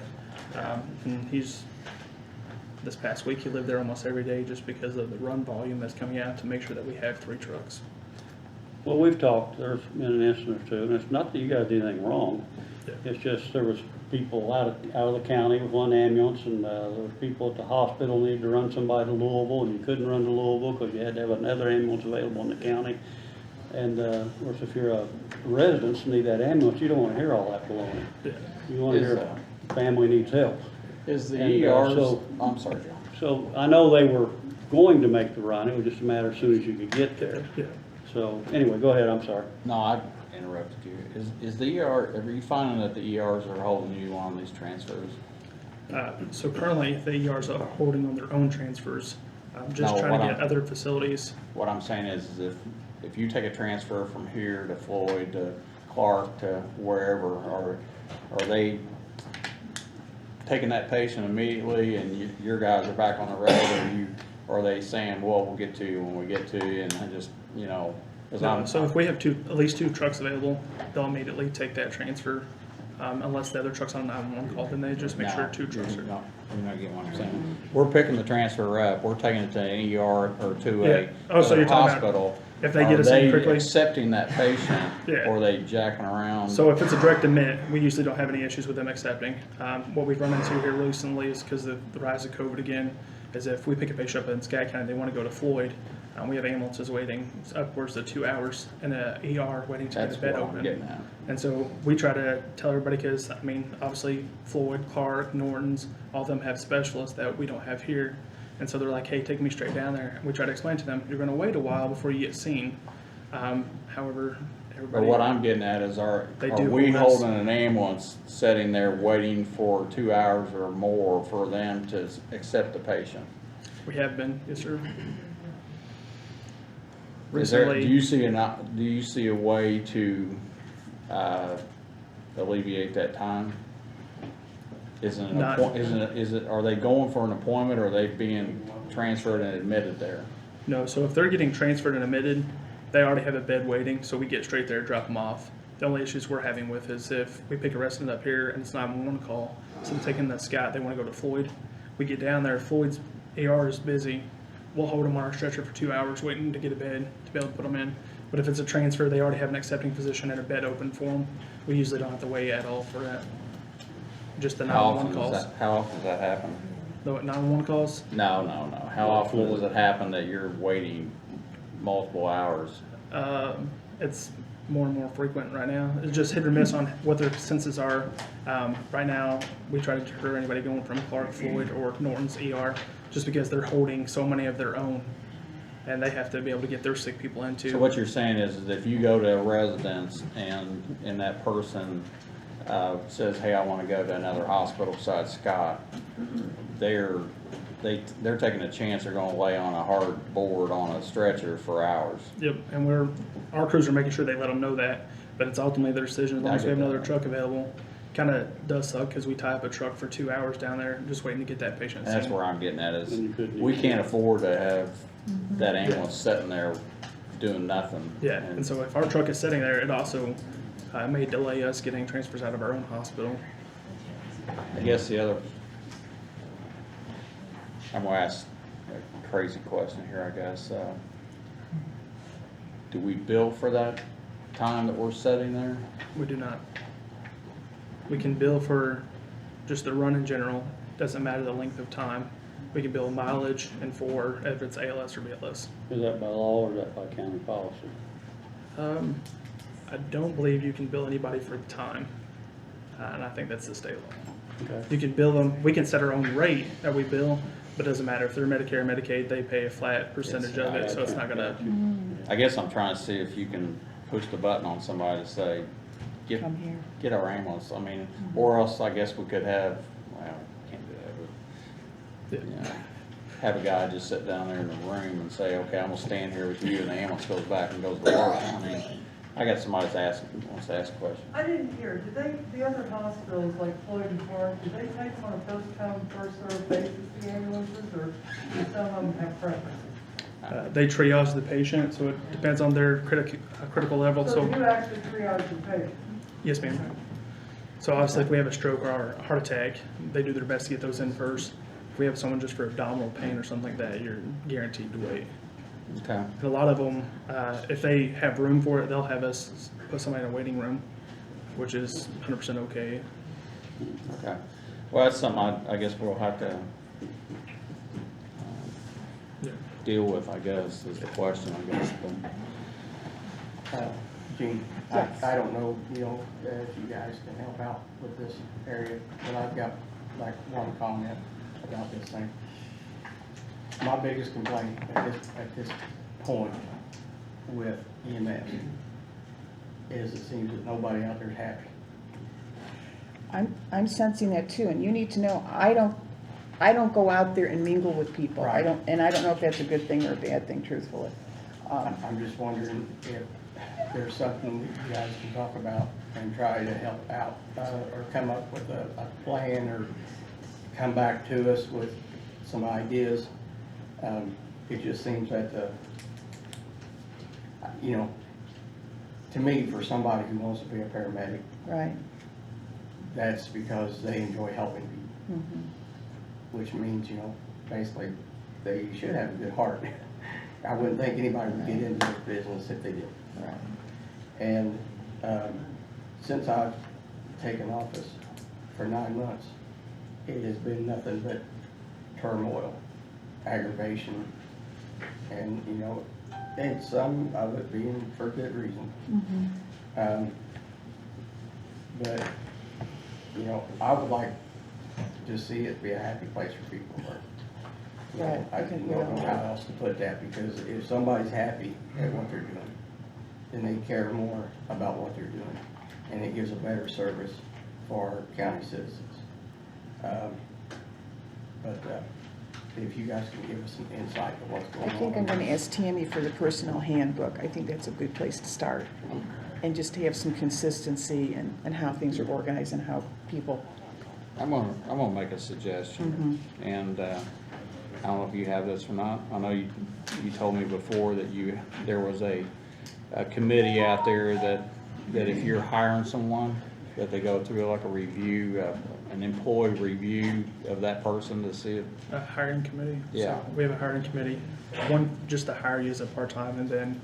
L: And this past week, he lived there almost every day just because of the run volume that's coming out to make sure that we have 3 trucks.
C: Well, we've talked, there's been an incident or two, and it's not that you guys did anything wrong.
L: Yeah.
C: It's just there was people out of the county with one ambulance, and there was people at the hospital needed to run somebody to Louisville, and you couldn't run to Louisville because you had to have another ambulance available in the county. And, of course, if you're a resident and need that ambulance, you don't want to hear all that baloney.
L: Yeah.
C: You want to hear family needs help.
A: Is the
C: And,
A: ERs,
C: so-
A: I'm sorry, John.
C: So I know they were going to make the run, it was just a matter as soon as you could get there.
L: Yeah.
C: So, anyway, go ahead, I'm sorry.
A: No, I interrupted you. Is the ER, are you finding that the ERs are holding you on these transfers?
L: So currently, the ERs are holding on their own transfers, just
A: No,
L: trying to
A: what
L: get
A: I'm-
L: other facilities.
A: What I'm saying is if you take a transfer from here to Floyd to Clark to wherever, are they taking that patient immediately and your guys are back on the road, or are they saying, well, we'll get to you when we get to you, and I just, you know, 'cause I'm.
L: So if we have at least 2 trucks available, they'll immediately take that transfer. Unless the other truck's on a 911 call, then they just make sure 2 trucks are.
A: You're not getting what I'm saying. We're picking the transfer up, we're taking it to an ER or to
L: Yeah.
A: a
L: Oh, so you're talking about
A: hospital.
L: if they get us in quickly?
A: Are they accepting that patient,
L: Yeah.
A: or are they jacking around?
L: So if it's a direct admit, we usually don't have any issues with them accepting. What we've run into here recently is because of the rise of COVID again, is if we pick a patient up in Scott County, they want to go to Floyd, we have ambulances waiting upwards of 2 hours in a ER waiting to get
A: That's
L: a bed
A: what I'm
L: open.
A: getting at.
L: And so we try to tell everybody, because, I mean, obviously Floyd, Clark, Norton's, all of them have specialists that we don't have here. And so they're like, hey, take me straight down there. And we try to explain to them, you're gonna wait a while before you get seen. However, everybody.
A: But what I'm getting at is, are
L: They do
A: we
L: hold us.
A: holding an ambulance sitting there waiting for 2 hours or more for them to accept the patient?
L: We have been, yes, sir.
A: Is there,
L: Recently.
A: do you see a way to, alleviate that time?
L: Not-
A: Are they going for an appointment, or are they being transferred and admitted there?
L: No, so if they're getting transferred and admitted, they already have a bed waiting, so we get straight there, drop them off. The only issues we're having with is if we pick a resident up here and it's 911 call, so they're taking the Scott, they want to go to Floyd. We get down there, Floyd's ER is busy. We'll hold them on our stretcher for 2 hours waiting to get a bed to be able to put them in. But if it's a transfer, they already have an accepting physician and a bed open for them. We usually don't have to wait at all for that. Just the 911 calls.
A: How often does that happen?
L: The 911 calls?
A: No. How often does it happen that you're waiting multiple hours?
L: It's more and more frequent right now. It's just hit or miss on what their census are. Right now, we try to deter anybody going from Clark, Floyd, or Norton's ER, just because they're holding so many of their own, and they have to be able to get their sick people into.
A: So what you're saying is if you go to a residence and that person says, hey, I want to go to another hospital besides Scott, they're taking a chance they're going to lay on a hard board on a stretcher for hours.
L: Yep, and our crews are making sure they let them know that, but it's ultimately their decision as long as we have another truck available. Kind of does suck because we tie up a truck for 2 hours down there just waiting to get that patient
A: And that's
L: seen.
A: where I'm getting at is
C: And you couldn't
A: we
C: do
A: can't afford to have that ambulance sitting there doing nothing.
L: Yeah, and so if our truck is sitting there, it also may delay us getting transfers out of our own hospital.
A: I guess the other, I'm gonna ask a crazy question here, I guess. Do we bill for that time that we're sitting there?
L: We do not. We can bill for just the run in general, doesn't matter the length of time. We can bill mileage and for if it's ALS or BLS.
C: Is that by law or is that by county policy?
L: I don't believe you can bill anybody for the time, and I think that's the state law.
C: Okay.
L: You can bill them, we can set our own rate that we bill, but it doesn't matter. If they're Medicare or Medicaid, they pay a flat percentage of it, so it's not gonna,
A: I guess I'm trying to see if you can push the button on somebody to say,
K: Come here.
A: get our ambulance. I mean, or else I guess we could have, well, can't do that, but, yeah. have a guy just sit down there in the room and say, okay, I'm gonna stand here with you, and the ambulance goes back and goes to work. I mean, I got somebody that's wants to ask a question.
N: I didn't hear, did they, the other hospitals like Floyd and Park, do they take on a first come, first served basis, the ambulances, or do some of them have preferences?
L: They triage the patient, so it depends on their critical level,
N: So
L: so,
N: you actually triage the patient?
L: yes, ma'am. So obviously, if we have a stroke or a heart attack, they do their best to get those in first. If we have someone just for abdominal pain or something like that, you're guaranteed to wait.
A: Okay.
L: And a lot of them, if they have room for it, they'll have us put somebody in a waiting room, which is 100% okay.
A: Okay. Well, that's something I guess we'll have to
L: Yeah.
A: deal with, I guess, is the question, I guess. But,
E: Gene,
K: Yes.
E: I don't know, you know, if you guys can help out with this area, but I've got like one comment about this thing. My biggest complaint at this point with EMS is it seems that nobody out there is happy.
K: I'm sensing that too, and you need to know, I don't go out there and mingle with people. I
E: Right.
K: don't know if that's a good thing or a bad thing, truthfully.
E: I'm just wondering if there's something that you guys can talk about and try to help out, or come up with a plan, or come back to us with some ideas. It just seems that, you know, to me, for somebody who wants to be a paramedic,
K: Right.
E: that's because they enjoy helping people,
K: Mhm.
E: which means, you know, basically, they should have a good heart. I wouldn't think anybody would get into this business if they did.
K: Right.
E: And since I've taken office for 9 months, it has been nothing but turmoil, aggravation, and, you know, and some of it being for good reason. But, you know, I would like to see it be a happy place for people to work. You know,
K: Right.
E: I don't know how else to put that, because if somebody's happy at what they're doing, then they care more about what they're doing, and it gives a better service for our county citizens. But if you guys can give us some insight to what's going
K: I
E: on.
K: think I'm gonna ask Tammy for the personnel handbook. I think that's a good place to start. And just to have some consistency in how things are organized and how people,
A: I'm gonna make a suggestion, and I don't know if you have this or not. I know you told me before that there was a committee out there that if you're hiring someone, that they go through like a review, an employee review of that person to see if,
L: A hiring committee.
A: Yeah.
L: So we have a hiring committee, one just to hire you as a part-time, and then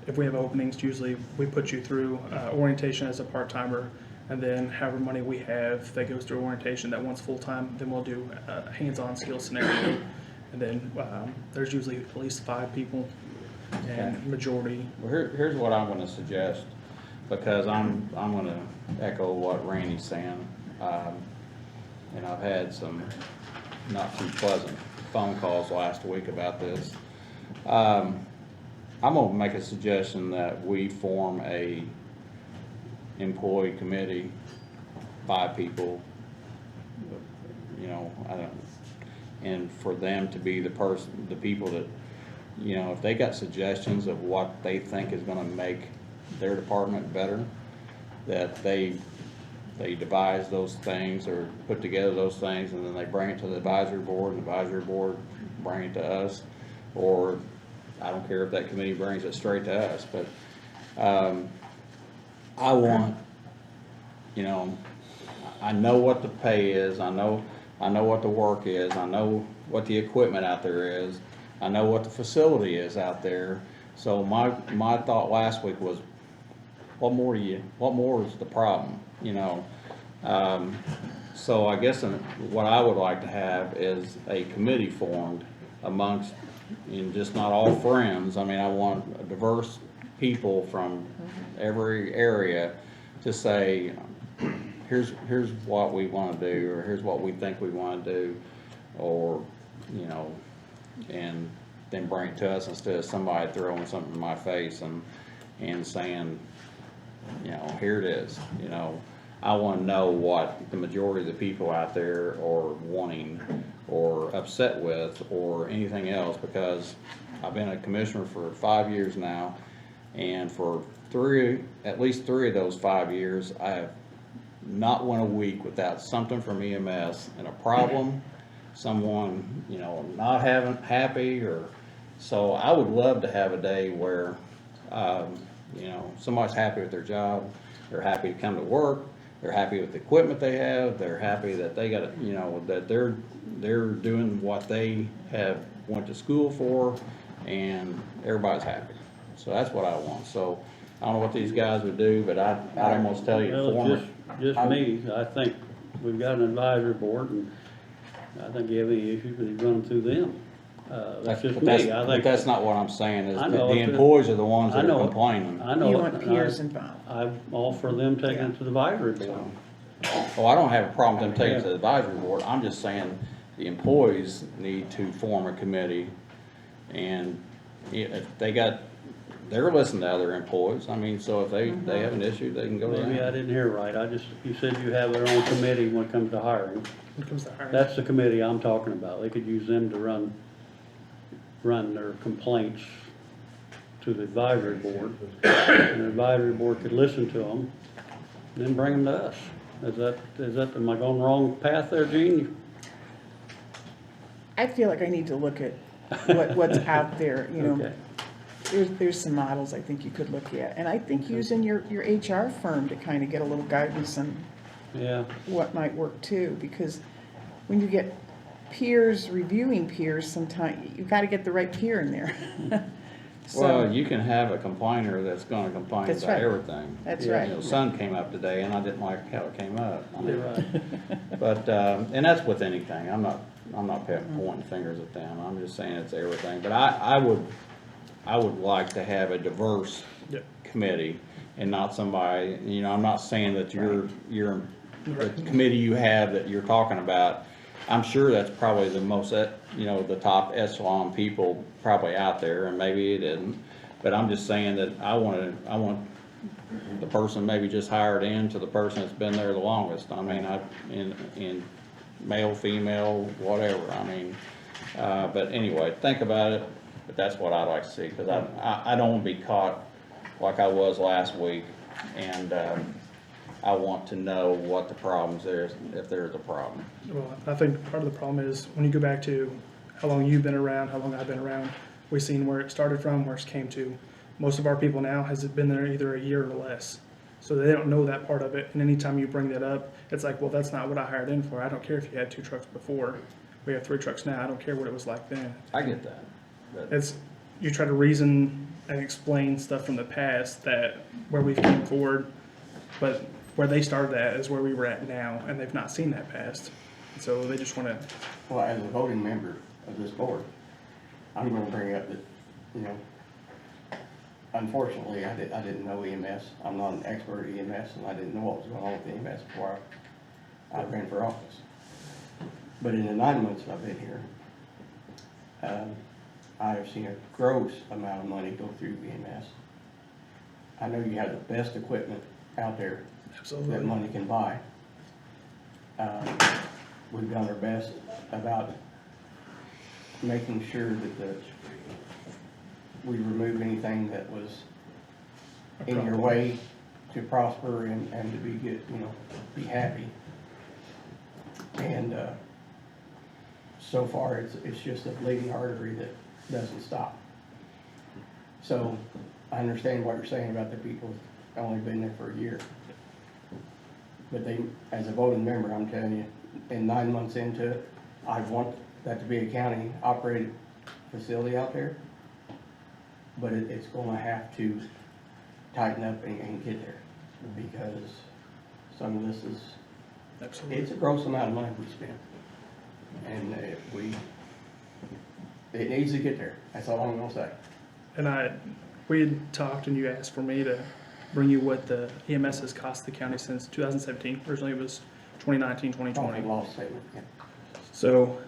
L: if we have openings, usually we put you through orientation as a part-timer, and then however money we have that goes through orientation, that one's full-time, then we'll do a hands-on skill scenario. And then there's usually at least 5 people, and
A: Okay.
L: majority.
A: well, here's what I'm gonna suggest, because I'm gonna echo what Randy's saying. And I've had some not too pleasant phone calls last week about this. I'm gonna make a suggestion that we form a employee committee, 5 people, you know, and for them to be the people that, you know, if they got suggestions of what they think is gonna make their department better, that they devise those things or put together those things, and then they bring it to the advisory board, and the advisory board bring it to us, or I don't care if that committee brings it straight to us, but I want, you know, I know what the pay is, I know what the work is, I know what the equipment out there is, I know what the facility is out there. So my thought last week was, what more is the problem, you know? So I guess what I would like to have is a committee formed amongst, and just not all friends. I mean, I want diverse people from every area to say, here's what we want to do, or here's what we think we want to do, or, you know, and then bring it to us instead of somebody throwing something in my face and saying, you know, here it is. You know, I want to know what the majority of the people out there are wanting or upset with or anything else, because I've been a commissioner for 5 years now, and for at least three of those 5 years, I have not went a week without something from EMS and a problem, someone, you know, not happy, or, so I would love to have a day where, you know, somebody's happy with their job, they're happy to come to work, they're happy with the equipment they have, they're happy that they got, you know, that they're doing what they have went to school for, and everybody's happy. So that's what I want. So I don't know what these guys would do, but I'd almost tell you,
C: Well,
A: former.
C: just me, I think we've got an advisory board, and I think you have any issues, we run them through them. That's just me, I
A: But
C: think.
A: that's not what I'm saying, is
C: I
A: that
C: know
A: the
C: it's a-
A: employees are the ones
C: I
A: that
C: know
A: are
C: it.
A: complaining.
C: I know
K: You
C: it,
K: want
C: and
K: peers involved.
C: I'm all for them taking it to the advisory board.
A: Oh, I don't have a problem with them taking it to the advisory board, I'm just saying the employees need to form a committee, and if they're listening to other employees, I mean, so if they have an issue, they can go to them.
C: Maybe I didn't hear right, you said you have their own committee when it comes to hiring.
L: When it comes to hiring.
C: That's the committee I'm talking about, they could use them to run their complaints to the advisory board, and the advisory board could listen to them, and then bring them to us. Am I going the wrong path there, Gene?
K: I feel like I need to look at what's out there, you know.
C: Okay.
K: There's some models I think you could look at, and I think using your HR firm to kind of get a little guidance on
C: Yeah,
K: what might work too, because when you get peers reviewing peers, sometimes you've got to get the right peer in there.
A: Well,
K: So,
A: you can have a complainer that's gonna complain
K: That's
A: about
K: right.
A: everything.
K: That's
A: You
K: right.
A: know, sun came up today, and I didn't like how it came up.
C: you're right.
A: But, and that's with anything, I'm not pointing fingers at them, I'm just saying it's everything, but I would like to have a diverse
L: Yep.
A: committee, and not somebody, you know, I'm not saying that the committee you have that you're talking about, I'm sure that's probably the most, you know, the top echelon people probably out there, and maybe it isn't, but I'm just saying that I want the person maybe just hired in to the person that's been there the longest, I mean, in male, female, whatever, I mean, but anyway, think about it, but that's what I'd like to see, because I don't want to be caught like I was last week, and I want to know what the problems there, if there's a problem.
L: Well, I think part of the problem is when you go back to how long you've been around, how long I've been around, we've seen where it started from, where it came to. Most of our people now has been there either a year or less. So they don't know that part of it. And anytime you bring that up, it's like, well, that's not what I hired in for. I don't care if you had 2 trucks before. We have 3 trucks now. I don't care what it was like then.
A: I get that. But
L: You try to reason and explain stuff from the past that where we've come forward, but where they started at is where we were at now, and they've not seen that past. So they just want to.
E: Well, as a voting member of this board, I'm gonna bring up that, you know, unfortunately, I didn't know EMS. I'm not an expert at EMS, and I didn't know what was going on with EMS before I ran for office. But in the 9 months I've been here, I have seen a gross amount of money go through EMS. I know you have the best equipment out there that money can buy. We've done our best about making sure that we remove anything that was in your way to prosper and to be good, you know, be happy. And so far, it's just a bleeding artery that doesn't stop. So I understand what you're saying about the people who've only been there for a year. But they, as a voting member, I'm telling you, in 9 months into it, I want that to be a county operated facility out there. But it's gonna have to tighten up and get there, because some of this is,
L: Absolutely.
E: it's a gross amount of money we spend. And it needs to get there, that's all I'm gonna say.
L: And we had talked, and you asked for me to bring you what the EMS has cost the county since 2017. Originally it was 2019, 2020.
E: Profit and loss statement, yeah.
L: So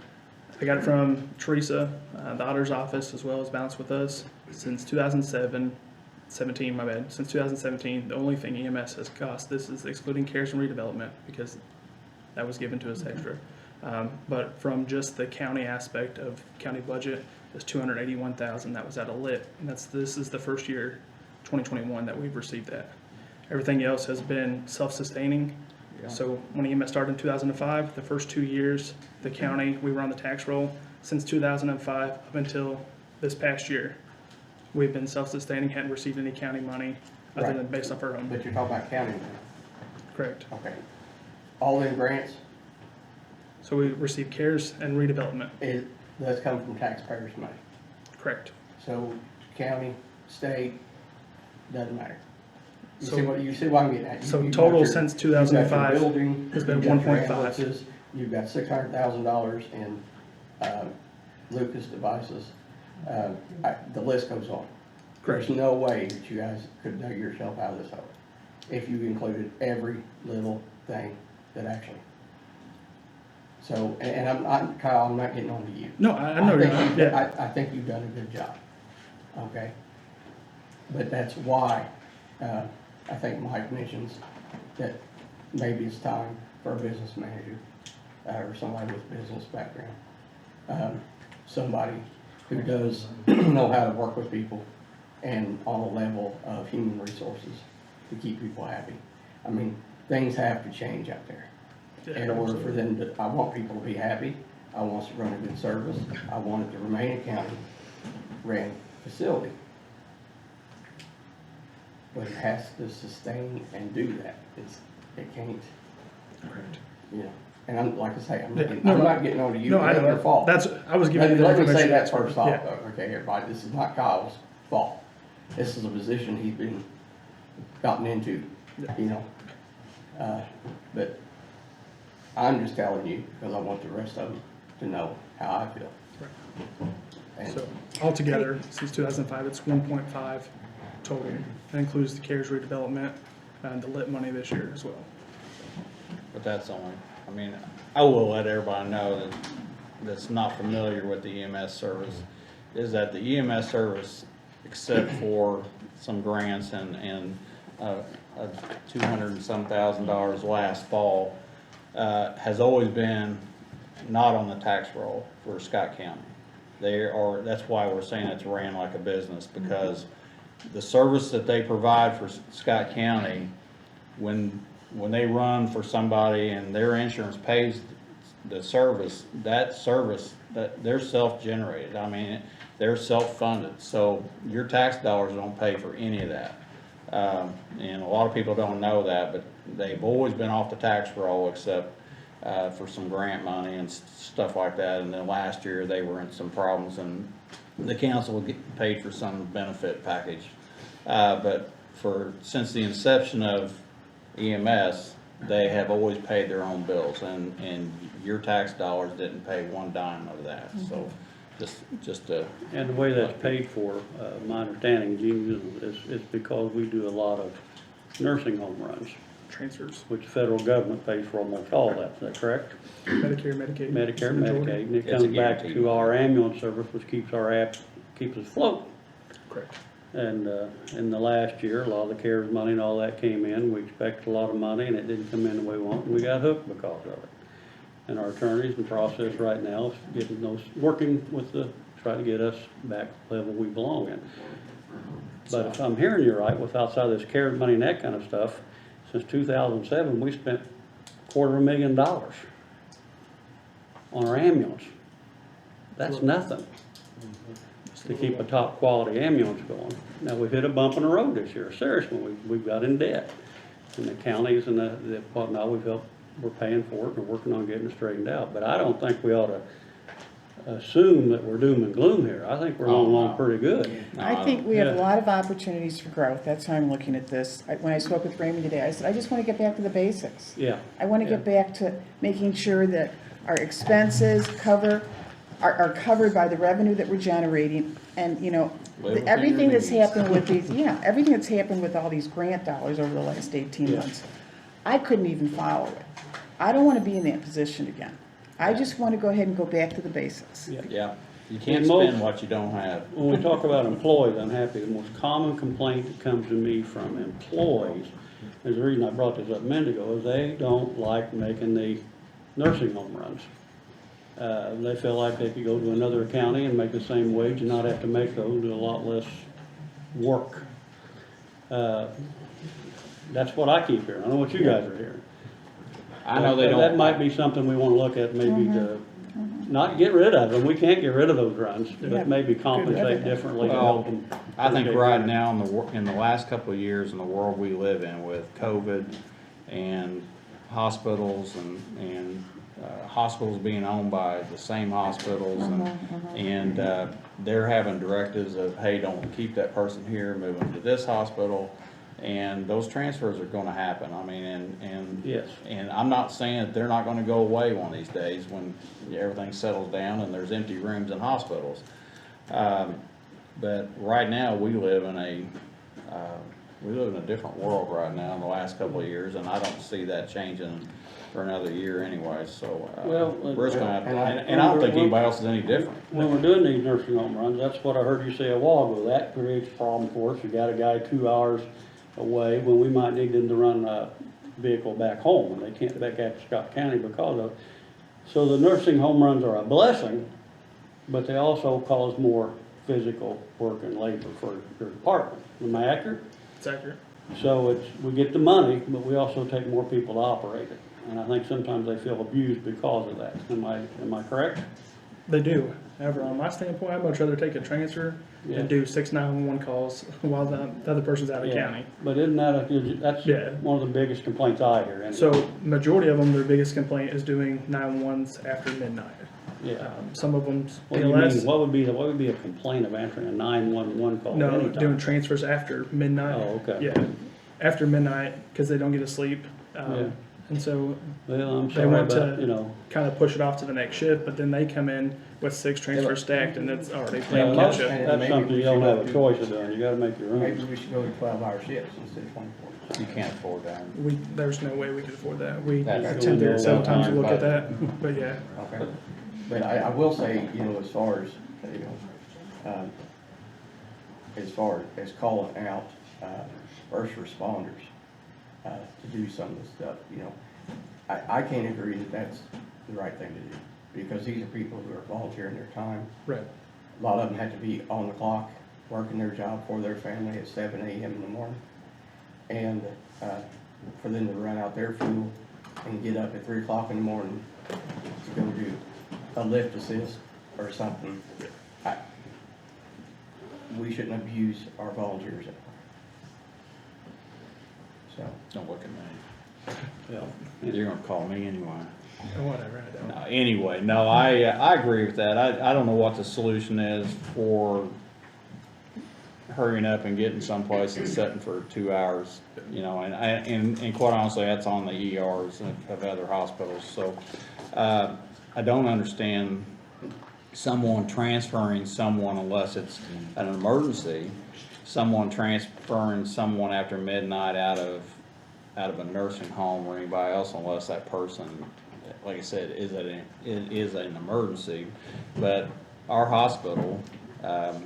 L: I got it from Teresa, the auditor's office, as well as Balance with Us. Since 2017, my bad. Since 2017, the only thing EMS has cost, this is excluding cares and redevelopment, because that was given to us extra. But from just the county aspect of county budget, it's 281,000, that was out of lit. And this is the first year, 2021, that we've received that. Everything else has been self-sustaining. So when EMS started in 2005, the first 2 years, the county, we were on the tax roll. Since 2005 up until this past year, we've been self-sustaining, hadn't received any county money other
E: Right.
L: than based off our own.
E: But you're talking about county now.
L: Correct.
E: Okay. All them grants,
L: So we receive CARES and redevelopment.
E: does come from taxpayers' money.
L: Correct.
E: So county, state, doesn't matter.
L: So-
E: You see what I'm getting at?
L: So
E: You've got
L: total
E: your-
L: since
E: you've got your
L: 2005
E: building,
L: has been
E: you've got your
L: 1.5.
E: ambulances, You've got $600,000 in Lucas devices. The list goes on.
L: Correct.
E: There's no way that you guys could dug yourself out of this hole if you included every little thing that actually. So, and Kyle, I'm not getting on to you.
L: No, I know you're not, yeah.
E: I think you've done a good job, okay? But that's why, I think Mike mentions that maybe it's time for a business manager, or somebody with business background. Somebody who does know how to work with people and on a level of human resources to keep people happy. I mean, things have to change out there. In order for them to, I want people to be happy, I want us to run a good service, I want it to remain a county ran facility. But it has to sustain and do that. It can't, you know, and I'm, like I say, I'm not getting on to you,
L: No, I
E: it's
L: know.
E: your fault.
L: I was giving you the
E: Let me
L: information.
E: say that first off,
L: Yeah.
E: though, okay, everybody, this is not Kyle's fault. This is a position he's been gotten into, you know. But I'm just telling you, because I want the rest of them to know how I feel. And
L: So altogether, since 2005, it's 1.5 total. That includes the CARES redevelopment and the lit money this year as well.
A: But that's only, I mean, I will let everybody know that's not familiar with the EMS service, is that the EMS service, except for some grants and $200 and some thousand last fall, has always been not on the tax roll for Scott County. That's why we're saying it's ran like a business, because the service that they provide for Scott County, when they run for somebody and their insurance pays the service, that they're self-generated. I mean, they're self-funded, so your tax dollars don't pay for any of that. And a lot of people don't know that, but they've always been off the tax roll except for some grant money and stuff like that. And then last year they were in some problems and the council would get paid for some benefit package. But since the inception of EMS, they have always paid their own bills, and your tax dollars didn't pay one dime of that. So just to.
C: And the way that's paid for, my understanding, Gene, is because we do a lot of nursing home runs,
L: Transfers,
C: which the federal government pays for almost all that, is that correct?
L: Medicare, Medicaid.
C: Medicare,
L: Majority.
C: Medicaid, and it
A: It's a
C: comes back
A: guaranteed
C: to our ambulance service, which keeps keeps us afloat.
L: Correct.
C: And in the last year, a lot of the CARES money and all that came in. We expected a lot of money, and it didn't come in the way we wanted, and we got hooked because of it. And our attorneys in process right now is getting those, working with try to get us back to the level we belong in. But if I'm hearing you right, with outside of this CARES money and that kind of stuff, since 2007, we spent $250,000 on our ambulance. That's nothing to keep a top quality ambulance going. Now, we've hit a bump in the road this year, seriously, we've got in debt. And the counties and now we're paying for it and we're working on getting it straightened out. But I don't think we ought to assume that we're doom and gloom here. I think we're going along pretty good.
K: I think we have a lot of opportunities for growth. That's how I'm looking at this. When I spoke with Raymond today, I said, I just want to get back to the basics.
C: Yeah.
K: I want to get back to making sure that our expenses are covered by the revenue that we're generating. And, you know, everything that's happened with these, everything that's happened with all these grant dollars over the last 18 months, I couldn't even follow it. I don't want to be in that position again. I just want to go ahead and go back to the basics.
A: Yeah, you can't spend what you don't have.
C: When we talk about employees unhappy, the most common complaint that comes to me from employees, and the reason I brought this up a minute ago, is they don't like making the nursing home runs. They feel like they could go to another county and make the same wage and not have to make those, do a lot less work. That's what I keep hearing. I don't know what you guys are hearing.
A: I know they don't.
C: That might be something we wanna look at, maybe to, not get rid of them, we can't get rid of those runs,
K: Yeah.
C: but maybe
K: rid of
C: compensate
K: it.
C: differently to
A: Well,
C: help them.
A: I think right now in the last couple of years in the world we live in with COVID and hospitals and hospitals being owned by the same hospitals and they're having directives of, hey, don't keep that person here, move them to this hospital. And those transfers are gonna happen. I mean, and
C: Yes.
A: and I'm not saying that they're not gonna go away one of these days when everything settles down and there's empty rooms in hospitals. But right now, we live in a different world right now in the last couple of years, and I don't see that changing for another year anyway, so,
C: Well,
A: we're just gonna have to,
E: and
A: and I don't think anybody else is any different.
C: When we're doing these nursing home runs, that's what I heard you say a while ago, that creates a problem for us. You got a guy 2 hours away when we might need them to run a vehicle back home, and they can't back out to Scott County because of. So the nursing home runs are a blessing, but they also cause more physical work and labor for your department. Am I accurate?
L: It's accurate.
C: So we get the money, but we also take more people to operate it. And I think sometimes they feel abused because of that. Am I correct?
L: They do. However, on my standpoint, I'd much rather take a transfer
C: Yeah.
L: and do 6 911 calls while the other person's out of
C: Yeah.
L: county.
C: But isn't that that's
L: Yeah.
C: one of the biggest complaints I hear anyway.
L: So majority of them, their biggest complaint is doing 911s after midnight.
C: Yeah.
L: Some of them
C: What do you mean,
L: PLS.
C: what would be a complaint of answering a 911 call
L: No,
C: anytime?
L: doing transfers after midnight.
C: Oh, okay.
L: Yeah, after midnight because they don't get to sleep.
C: Yeah.
L: And so
C: Well, I'm
L: they
C: sorry
L: want
C: about,
L: to kind of push it off to the next shift, but then they come in with 6 transfers stacked and it's already playing
C: Yeah,
L: catch up.
C: that's something you don't have a choice of doing, you gotta make your
E: Maybe
C: own.
E: we should go to 12-hour shifts instead of 24.
A: You can't afford that.
L: There's no way we could afford that. We
A: That's
L: tend to
C: doing
L: several times
A: overtime,
L: look at
A: but-
L: that, but yeah.
E: Okay. But I will say, as far as calling out, first responders, to do some of the stuff, I can't agree that that's the right thing to do, because these are people who are volunteering their time.
L: Right.
E: A lot of them have to be on the clock, working their job for their family at 7 a.m. in the morning. And, for them to run out their fuel and get up at 3 o'clock in the morning to go do a lift assist or something, we shouldn't abuse our volunteers. So,
A: Don't look at me.
C: Yeah.
A: You're gonna call me anyway.
L: Whatever, I don't.
A: No, anyway, no, I agree with that. I don't know what the solution is for hurrying up and getting someplace and sitting for 2 hours, and quite honestly, that's on the ERs of other hospitals, so, I don't understand someone transferring someone unless it's an emergency, someone transferring someone after midnight out of a nursing home or anybody else unless that person, like I said, it is an emergency. But our hospital, I've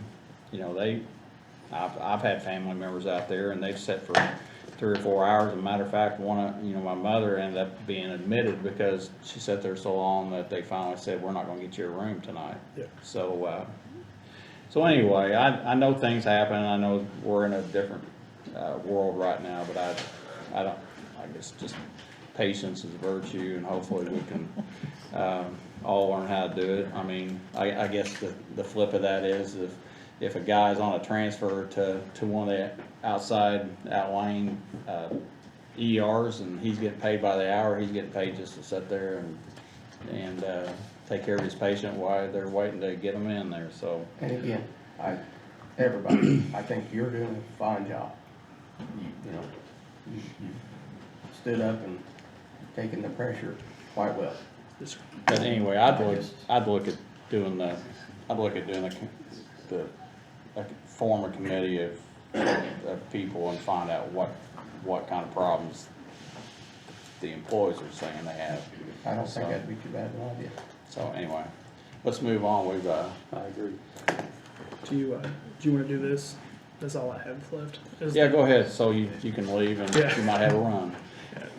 A: had family members out there and they've sat for 3 or 4 hours. As a matter of fact, my mother ended up being admitted because she sat there so long that they finally said, we're not gonna get you a room tonight.
L: Yeah.
A: So anyway, I know things happen. I know we're in a different, world right now, but I guess just patience is a virtue, and hopefully we can, all learn how to do it. I mean, I guess the flip of that is if a guy's on a transfer to one of the outside outlying ERs and he's getting paid by the hour, he's getting paid just to sit there and take care of his patient while they're waiting to get him in there, so.
E: and again, everybody, I think you're doing a fine job. You stood up and taken the pressure quite well.
L: Yes, sir.
A: But anyway, I'd look at doing a form a committee of people and find out what kind of problems the employees are saying they have.
E: I don't think that'd be too bad an idea.
A: So anyway, let's move on.
C: I agree.
L: Do you want to do this? That's all I have left.
A: Yeah, go ahead, so you can leave and
L: Yeah.
A: you might have a run.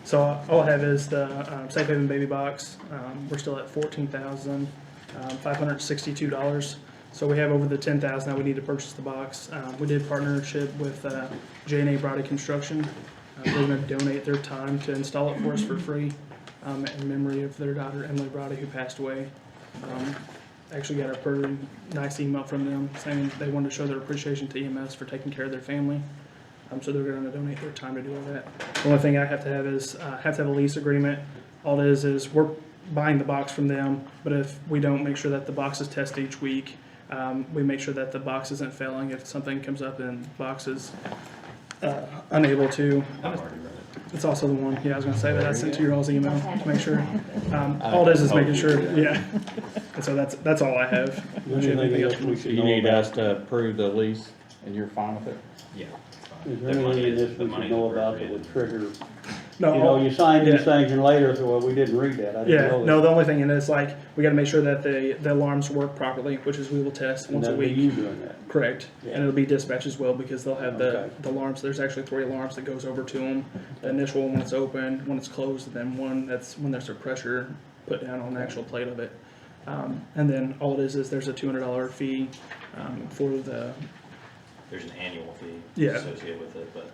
L: So all I have is the Safe Haven baby box. We're still at 14,000. $562. So we have over the 10,000 that we need to purchase the box. We did partnership with J&A Brody Construction. They're going to donate their time to install it for us for free in memory of their daughter, Emily Brody, who passed away. Actually got a pretty nice email from them saying they wanted to show their appreciation to EMS for taking care of their family. So they're going to donate their time to do all that. The only thing I have to have is have to have a lease agreement. All it is we're buying the box from them, but if we don't make sure that the box is tested each week, we make sure that the box isn't failing. If something comes up and the box is unable to, it's also the one, yeah, I was going to say that I sent to your all's email to make sure. All it is making sure, yeah. And so that's all I have.
C: Anything else we
A: So
C: should
A: you
C: know
A: need
C: about?
A: us to approve the lease, and you're fine with it?
M: Yeah.
C: Is there anything in this we should know about that would trigger?
L: No,
C: You know, you sign these
L: yeah.
C: things and later, so, well, we didn't read that. I didn't
L: Yeah,
C: know that.
L: no, the only thing in it is like, we gotta make sure that the alarms work properly, which is we will test
C: And
L: once a
C: that'd be
L: week.
C: you doing that.
L: Correct,
C: Yeah.
L: and it'll be dispatch as well, because they'll have
C: Okay.
L: the alarms, there's actually 3 alarms that goes over to them. The initial one when it's open, when it's closed, and then one that's when there's a pressure put down on the actual plate of it. And then all it is there's a $200 fee for the,
M: There's an annual fee
L: Yeah.
M: associated with it, but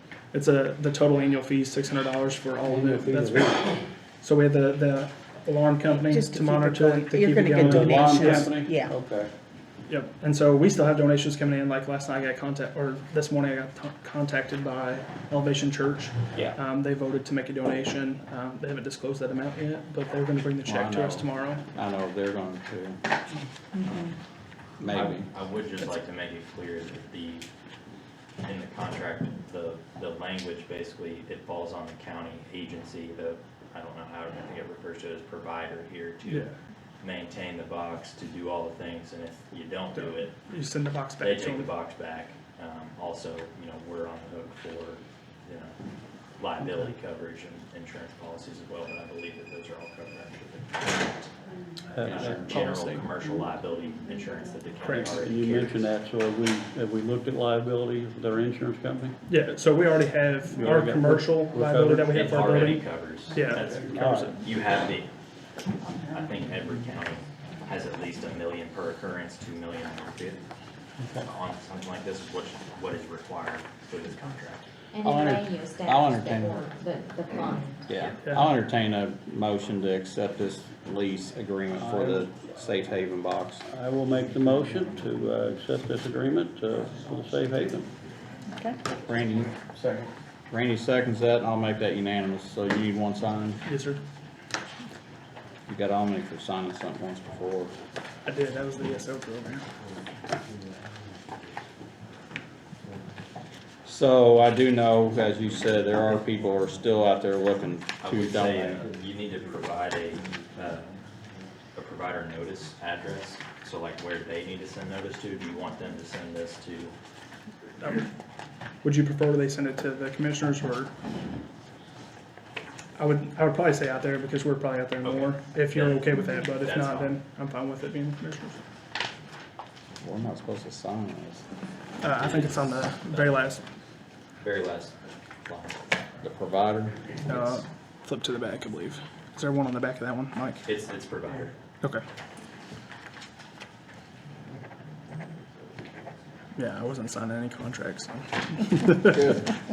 L: the total annual fee is $600 for all of
C: Annual
L: it.
C: fee
L: That's
C: is
L: so we have the alarm company
K: Just to
L: to
K: keep it
L: monitor
K: going.
L: it, to
K: You're
L: keep it
K: gonna get
L: going.
C: The alarm
K: donations.
C: company?
K: Yeah.
C: Okay.
L: Yep, and so we still have donations coming in, like last night I got this morning I got contacted by Elevation Church.
C: Yeah.
L: They voted to make a donation. They haven't disclosed that amount yet, but they're gonna bring the
A: Well, I
L: check to us
A: know.
L: tomorrow.
A: I know they're going to. Maybe.
M: I would just like to make it clear that in the contract, the language basically, it falls on the county agency, I don't know how, I think it refers to it as provider here
L: Yeah.
M: to maintain the box, to do all the things, and if you don't do it,
L: You send the box back
M: they
L: to
M: take the
L: them.
M: box back. Also, we're on the hook for, liability coverage and insurance policies as well, but I believe that those are all covered under the general
L: policy.
M: commercial liability insurance that the county
L: Correct.
C: And
M: already
C: you
M: carries.
C: mentioned that, so have we looked at liability with our insurance company?
L: Yeah, so we already have
C: You
L: our
C: already got-
L: commercial
C: we're
L: liability that we have
M: It
L: for our
M: already
L: building.
M: covers.
L: Yeah,
M: That's-
L: it covers it.
M: You have I think every county has at least $1 million per occurrence, $2 million on something like this, what is required for this contract.
D: And
A: I'll
D: in
A: enter-
D: May, you
A: I'll
D: established
A: entertain
D: the fund.
A: Yeah,
L: Yeah.
A: I'll entertain a motion to accept this lease agreement for the safe haven box.
C: I will make the motion to accept this agreement for the safe haven.
K: Okay.
A: Randy,
E: Second.
A: Randy seconds that, and I'll make that unanimous, so you need one signed.
L: Yes, sir.
A: You got on me for signing something once before.
L: I did, that was the ESO program.
A: So I do know, as you said, there are people who are still out there looking
M: I
A: to
M: would say
A: donate.
M: you need to provide a provider notice address, so like where they need to send notice to. Do you want them to send this to?
L: Would you prefer they send it to the commissioners or? I would probably say out there because we're probably out there
M: Okay.
L: more, if you're
M: Then
L: okay with that, but if
M: that's
L: not,
M: fine.
L: then I'm fine with it being the commissioners.
A: We're not supposed to sign this.
L: I think it's on the very last,
M: Very last line.
A: The provider?
L: flip to the back, I believe. Is there one on the back of that one, Mike?
M: It's provider.
L: Okay. Yeah, I wasn't signing any contracts, so.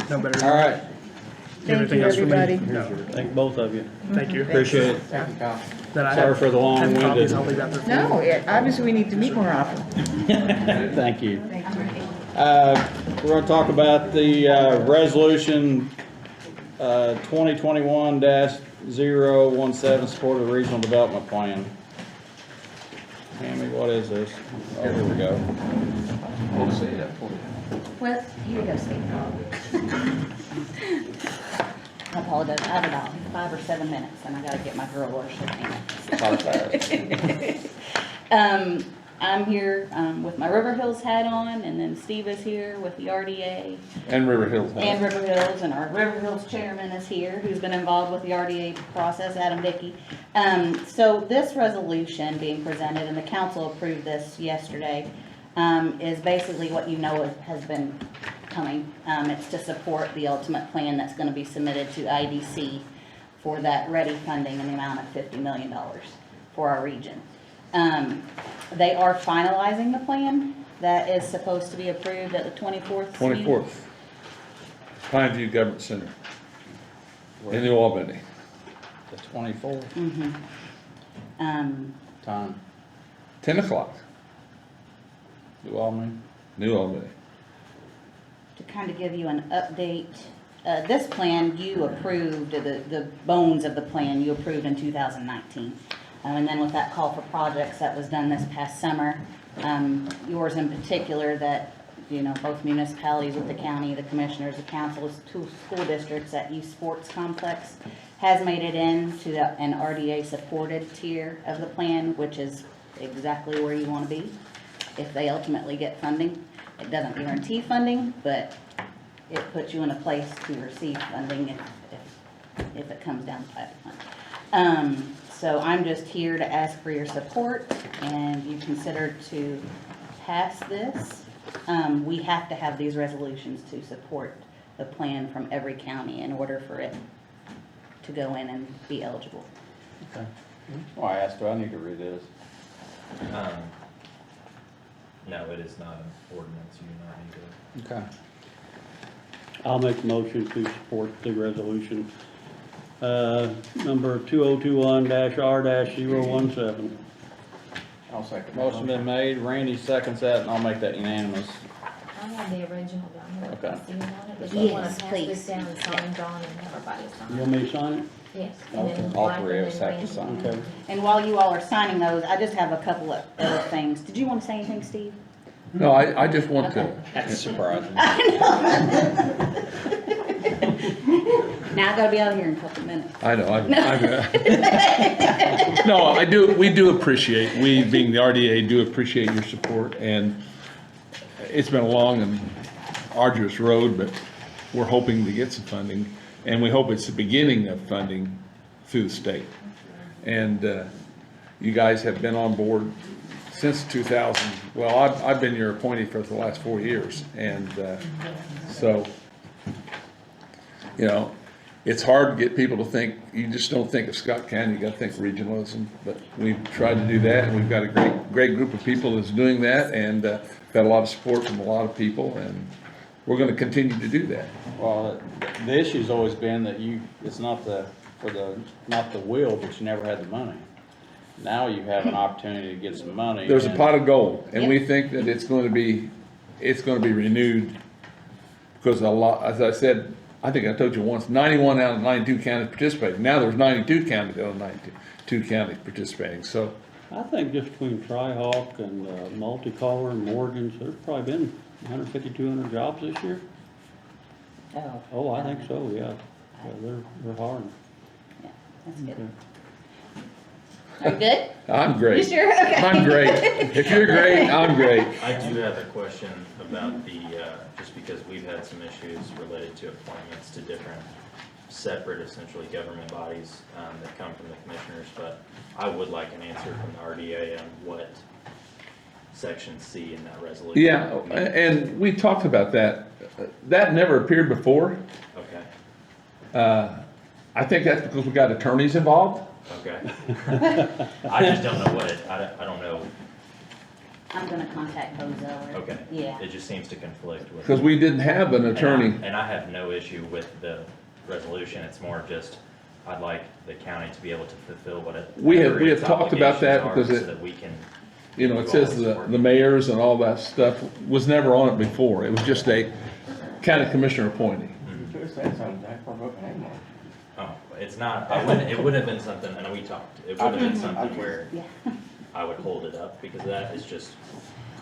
L: No better.
A: All right,
K: Thank you,
L: Anything else for me?
K: everybody.
L: No.
C: Thank both of you.
L: Thank you.
A: appreciate it.
E: Thank you, Kyle.
L: That I
A: Sorry
L: have
A: for the
L: 10 copies,
A: long-winded.
L: I'll leave that there for you.
K: No, obviously we need to meet more often.
A: Thank you. We're gonna talk about the resolution 2021-017, support of the regional development plan. Tammy, what is this? Oh, here we go.
O: Well, here you go, Steve. I apologize, I have about 5 or 7 minutes, and I gotta get my girl worship in. I'm here with my River Hills hat on, and then Steve is here with the RDA.
A: And River Hills.
O: And River Hills, and our River Hills chairman is here, who's been involved with the RDA process, Adam Dickey. So this resolution being presented, and the council approved this yesterday, is basically what you know has been coming. It's to support the ultimate plan that's gonna be submitted to IDC for that ready funding in the amount of $50 million for our region. They are finalizing the plan that is supposed to be approved at the 24th.
P: 24th. Pineview Government Center in New Albany.
A: The 24th
O: Mm-hmm.
A: time,
P: 10 o'clock,
A: New Albany.
P: New Albany.
O: To kind of give you an update, this plan you approved, the bones of the plan you approved in 2019. And then with that call for projects that was done this past summer, yours in particular, that, you know, both municipalities with the county, the commissioners, the councils, 2 school districts at youth sports complex has made it into an RDA supported tier of the plan, which is exactly where you want to be if they ultimately get funding. It doesn't guarantee funding, but it puts you in a place to receive funding if it comes down the pipeline. So I'm just here to ask for your support, and you consider to pass this. We have to have these resolutions to support the plan from every county in order for it to go in and be eligible.
A: Okay. Well, I asked, do I need to read this?
M: No, it is not an ordinance, you do not need to.
A: Okay.
C: I'll make a motion to support the resolution, number 2021-R-017.
E: I'll second.
A: Motion been made, Randy seconds that, and I'll make that unanimous.
D: I have the original down here.
A: Okay.
D: See you on it, but you wanna
O: Yes,
D: pass
O: please.
D: this down and sign John and everybody
C: You
D: sign?
C: want me to sign it?
D: Yes. and then
A: All
D: Mike
A: three
D: and
A: of us
D: then
A: have to
D: Randy.
A: sign.
C: Okay.
O: And while you all are signing those, I just have a couple of other things. Did you want to say anything, Steve?
P: No, I just want to,
A: That's surprising.
O: Now I gotta be out of here in a couple of minutes.
P: I know, no, we do appreciate, we being the RDA do appreciate your support, and it's been a long and arduous road, but we're hoping to get some funding, and we hope it's the beginning of funding through the state. And you guys have been on board since 2000. Well, I've been your appointee for the last 4 years, and so, you know, it's hard to get people to think, you just don't think of Scott County, you gotta think regionalism, but we've tried to do that, and we've got a great group of people that's doing that, and got a lot of support from a lot of people, and we're gonna continue to do that.
A: Well, the issue's always been that it's not not the will, but you never had the money. Now you have an opportunity to get some money.
P: There's a
A: and-
P: pot of gold, and we think that it's gonna be renewed, because a lot, as I said, I think I told you once, 91 out of 92 counties participating. Now there's 92 counties out of 92 counties participating, so.
C: I think just between Tri-Hawk and Multicolor and Morgan's, there's probably been 150, 200 jobs this year.
O: Oh,
C: Oh, I think so, yeah. Yeah, they're hard.
O: yeah, that's good.
C: Okay.
O: Are you good?
P: I'm great.
O: You sure? Okay.
P: I'm great. If you're great, I'm great.
M: I do have a question about the, just because we've had some issues related to appointments to different separate, essentially, government bodies that come from the commissioners, but I would like an answer from the RDA on what section C in that resolution.
P: Yeah, and we talked about that. That never appeared before.
M: Okay,
P: I think that's because we got attorneys involved.
M: okay. I just don't know what I don't know,
O: I'm gonna contact Bozo.
M: okay.
O: Yeah.
M: It just seems to conflict with.
P: Because we didn't have an attorney.
M: And I have no issue with the resolution, it's more just, I'd like the county to be able to fulfill what it.
P: We have
M: its
P: talked about that
M: obligations are
P: because
M: so that we can.
P: You know,
M: do
P: it
M: all
P: says
M: this work.
P: the mayors and all that stuff was never on it before. It was just a county commissioner appointee.
E: You could have said something, Jack, or wrote my name on it.
M: Oh, it's not, it would have been something, and we talked, it would have been something where
O: Yeah.
M: I would hold it up, because that is just,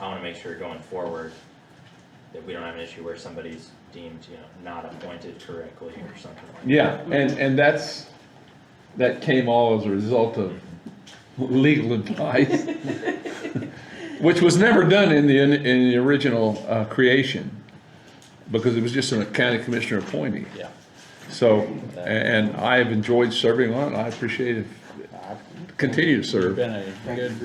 M: I wanna make sure going forward that we don't have an issue where somebody's deemed, not appointed correctly or something like that.
P: Yeah, and that came all as a result of legal advice, which was never done in the original creation, because it was just a county commissioner appointee.
A: Yeah.
P: So, and I have enjoyed serving on it. I appreciate it. Continue to
A: You've
P: serve.
A: been a good,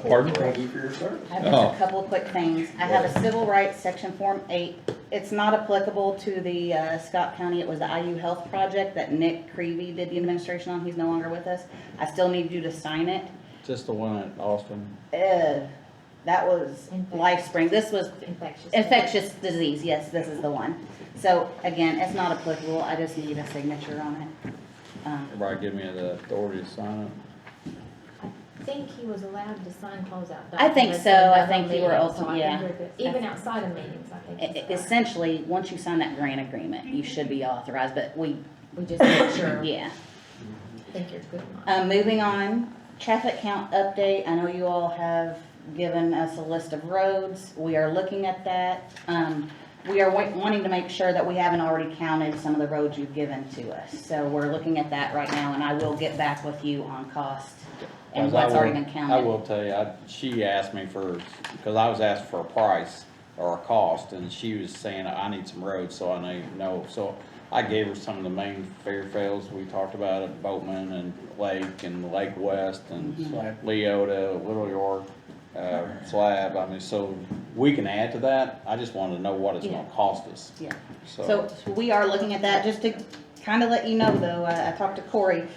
P: Pardon?
E: Thank you for your service.
O: I have just
P: Oh.
O: a couple of quick things. I have a civil rights section form 8. It's not applicable to the Scott County. It was the IU Health Project that Nick Creevy did the administration on. He's no longer with us. I still need you to sign it.
A: Just the one at Austin.
O: That was Life Spring. This was infectious disease. Yes, this is the one. So again, it's not applicable. I just need a signature on it.
A: Everybody give me the authority to sign it.
D: I think he was allowed to sign closeout
O: I think
D: documents
O: so.
D: in
O: I
D: another
O: think you were
D: meeting,
O: open-
D: so I
O: yeah.
D: think you're good. Even outside of meetings, I think. he's fine.
O: Essentially, once you sign that grant agreement, you should be authorized, but we
D: just make sure.
O: Yeah.
D: I think you're good on.
O: Moving on, traffic count update. I know you all have given us a list of roads. We are looking at that. We are wanting to make sure that we haven't already counted some of the roads you've given to us. So we're looking at that right now, and I will get back with you on cost and what's already been counted.
A: I will tell you, she asked me because I was asked for a price or a cost, and she was saying, I need some roads, so I need to know. So I gave her some of the main Fairfields we talked about at Boatman and Lake and Lake West and Leota, Little York, Slab. I mean, so we can add to that. I just wanted to know what it's gonna cost us.
O: Yeah. So we are looking at that. Just to kind of let you know though, I talked to Corey.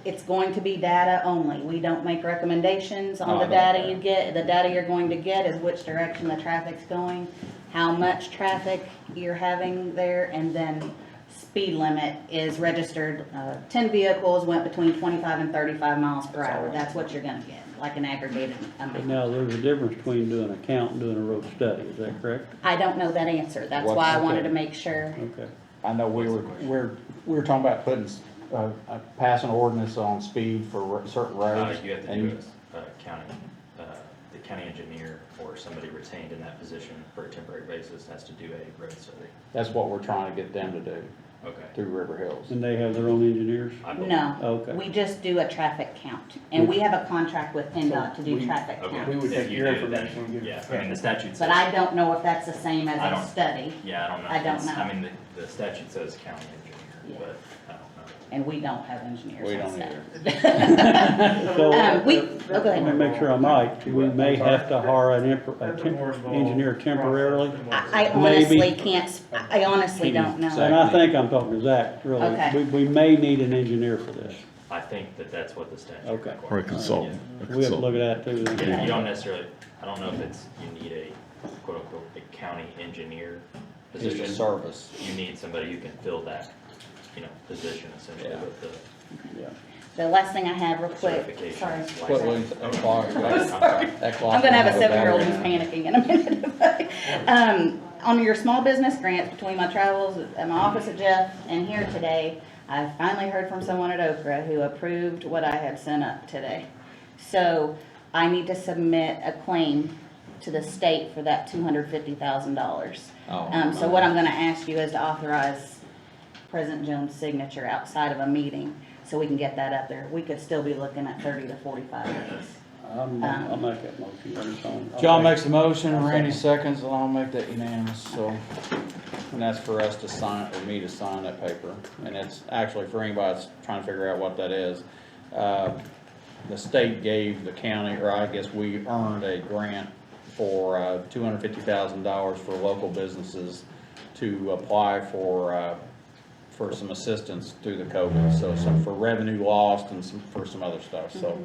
O: It's going to be data only. We don't make recommendations on the data you get. The data you're going to get is which direction the traffic's going, how much traffic you're having there, and then speed limit is registered. 10 vehicles went between 25 and 35 miles per hour. That's what you're gonna get, like an aggregated amount.
C: Now, there's a difference between doing a count and doing a road study, is that correct?
O: I don't know that answer. That's why I wanted to make sure.
C: Okay.
A: I know we were talking about putting, passing ordinance on speed for certain roads.
M: You have to do the county engineer or somebody retained in that position for a temporary basis has to do a road study.
A: That's what we're trying to get them to do.
M: Okay.
A: Through River Hills.
C: And they have their own engineers?
O: No.
C: Okay.
O: We just do a traffic count. And we have a contract with PennDOT to do traffic
M: Okay.
O: count.
E: We would
M: If
E: take
M: you
E: your
M: do, then-
E: information and give it.
M: Yeah, I mean, the statute says.
O: But I don't know if that's the same
M: I
O: as
M: don't-
O: a study,
M: Yeah, I don't know.
O: I don't
M: It's-
O: know.
M: I mean, the statute says county engineer,
O: Yeah.
M: but I don't know.
O: and we don't have engineers
A: We
O: on
A: don't
O: staff.
A: either.
C: So,
O: Go
C: let
O: ahead.
C: me make sure I'm right. We may have to hire an engineer temporarily.
O: I honestly can't, I honestly don't know.
C: And I think I'm talking to Zach, really.
O: Okay.
C: We may need an engineer for this.
M: I think that that's what the statute
C: Okay.
M: requires.
P: Or a consultant.
C: We have to look at that too.
M: Yeah,
C: then.
M: you don't necessarily, I don't know if it's, you need a quote unquote, a county engineer
A: Just
M: position.
A: a service.
M: You need somebody who can fill that, position essentially
A: Yeah.
M: with the
C: Yeah.
O: The last thing I have real quick,
M: certification.
O: sorry.
A: What was that clock? That clock
O: I'm gonna have a
A: will go
O: 7-year-old
A: back
O: who's
A: in.
O: panicking in a minute. On your small business grants, between my travels at my office at Jeff and here today, I finally heard from someone at Okra who approved what I had sent up today. So I need to submit a claim to the state for that $250,000. So what I'm gonna ask you is to authorize President Jones' signature outside of a meeting, so we can get that up there. We could still be looking at 30 to 45 days.
C: I'll make that motion. Let it on.
A: John makes the motion, Randy seconds, and I'll make that unanimous, so. And that's for us to sign, or me to sign that paper. And it's actually for anybody that's trying to figure out what that is. The state gave the county, or I guess we earned a grant for $250,000 for local businesses to apply for some assistance through the COVID, so some for revenue lost and some for some other stuff, so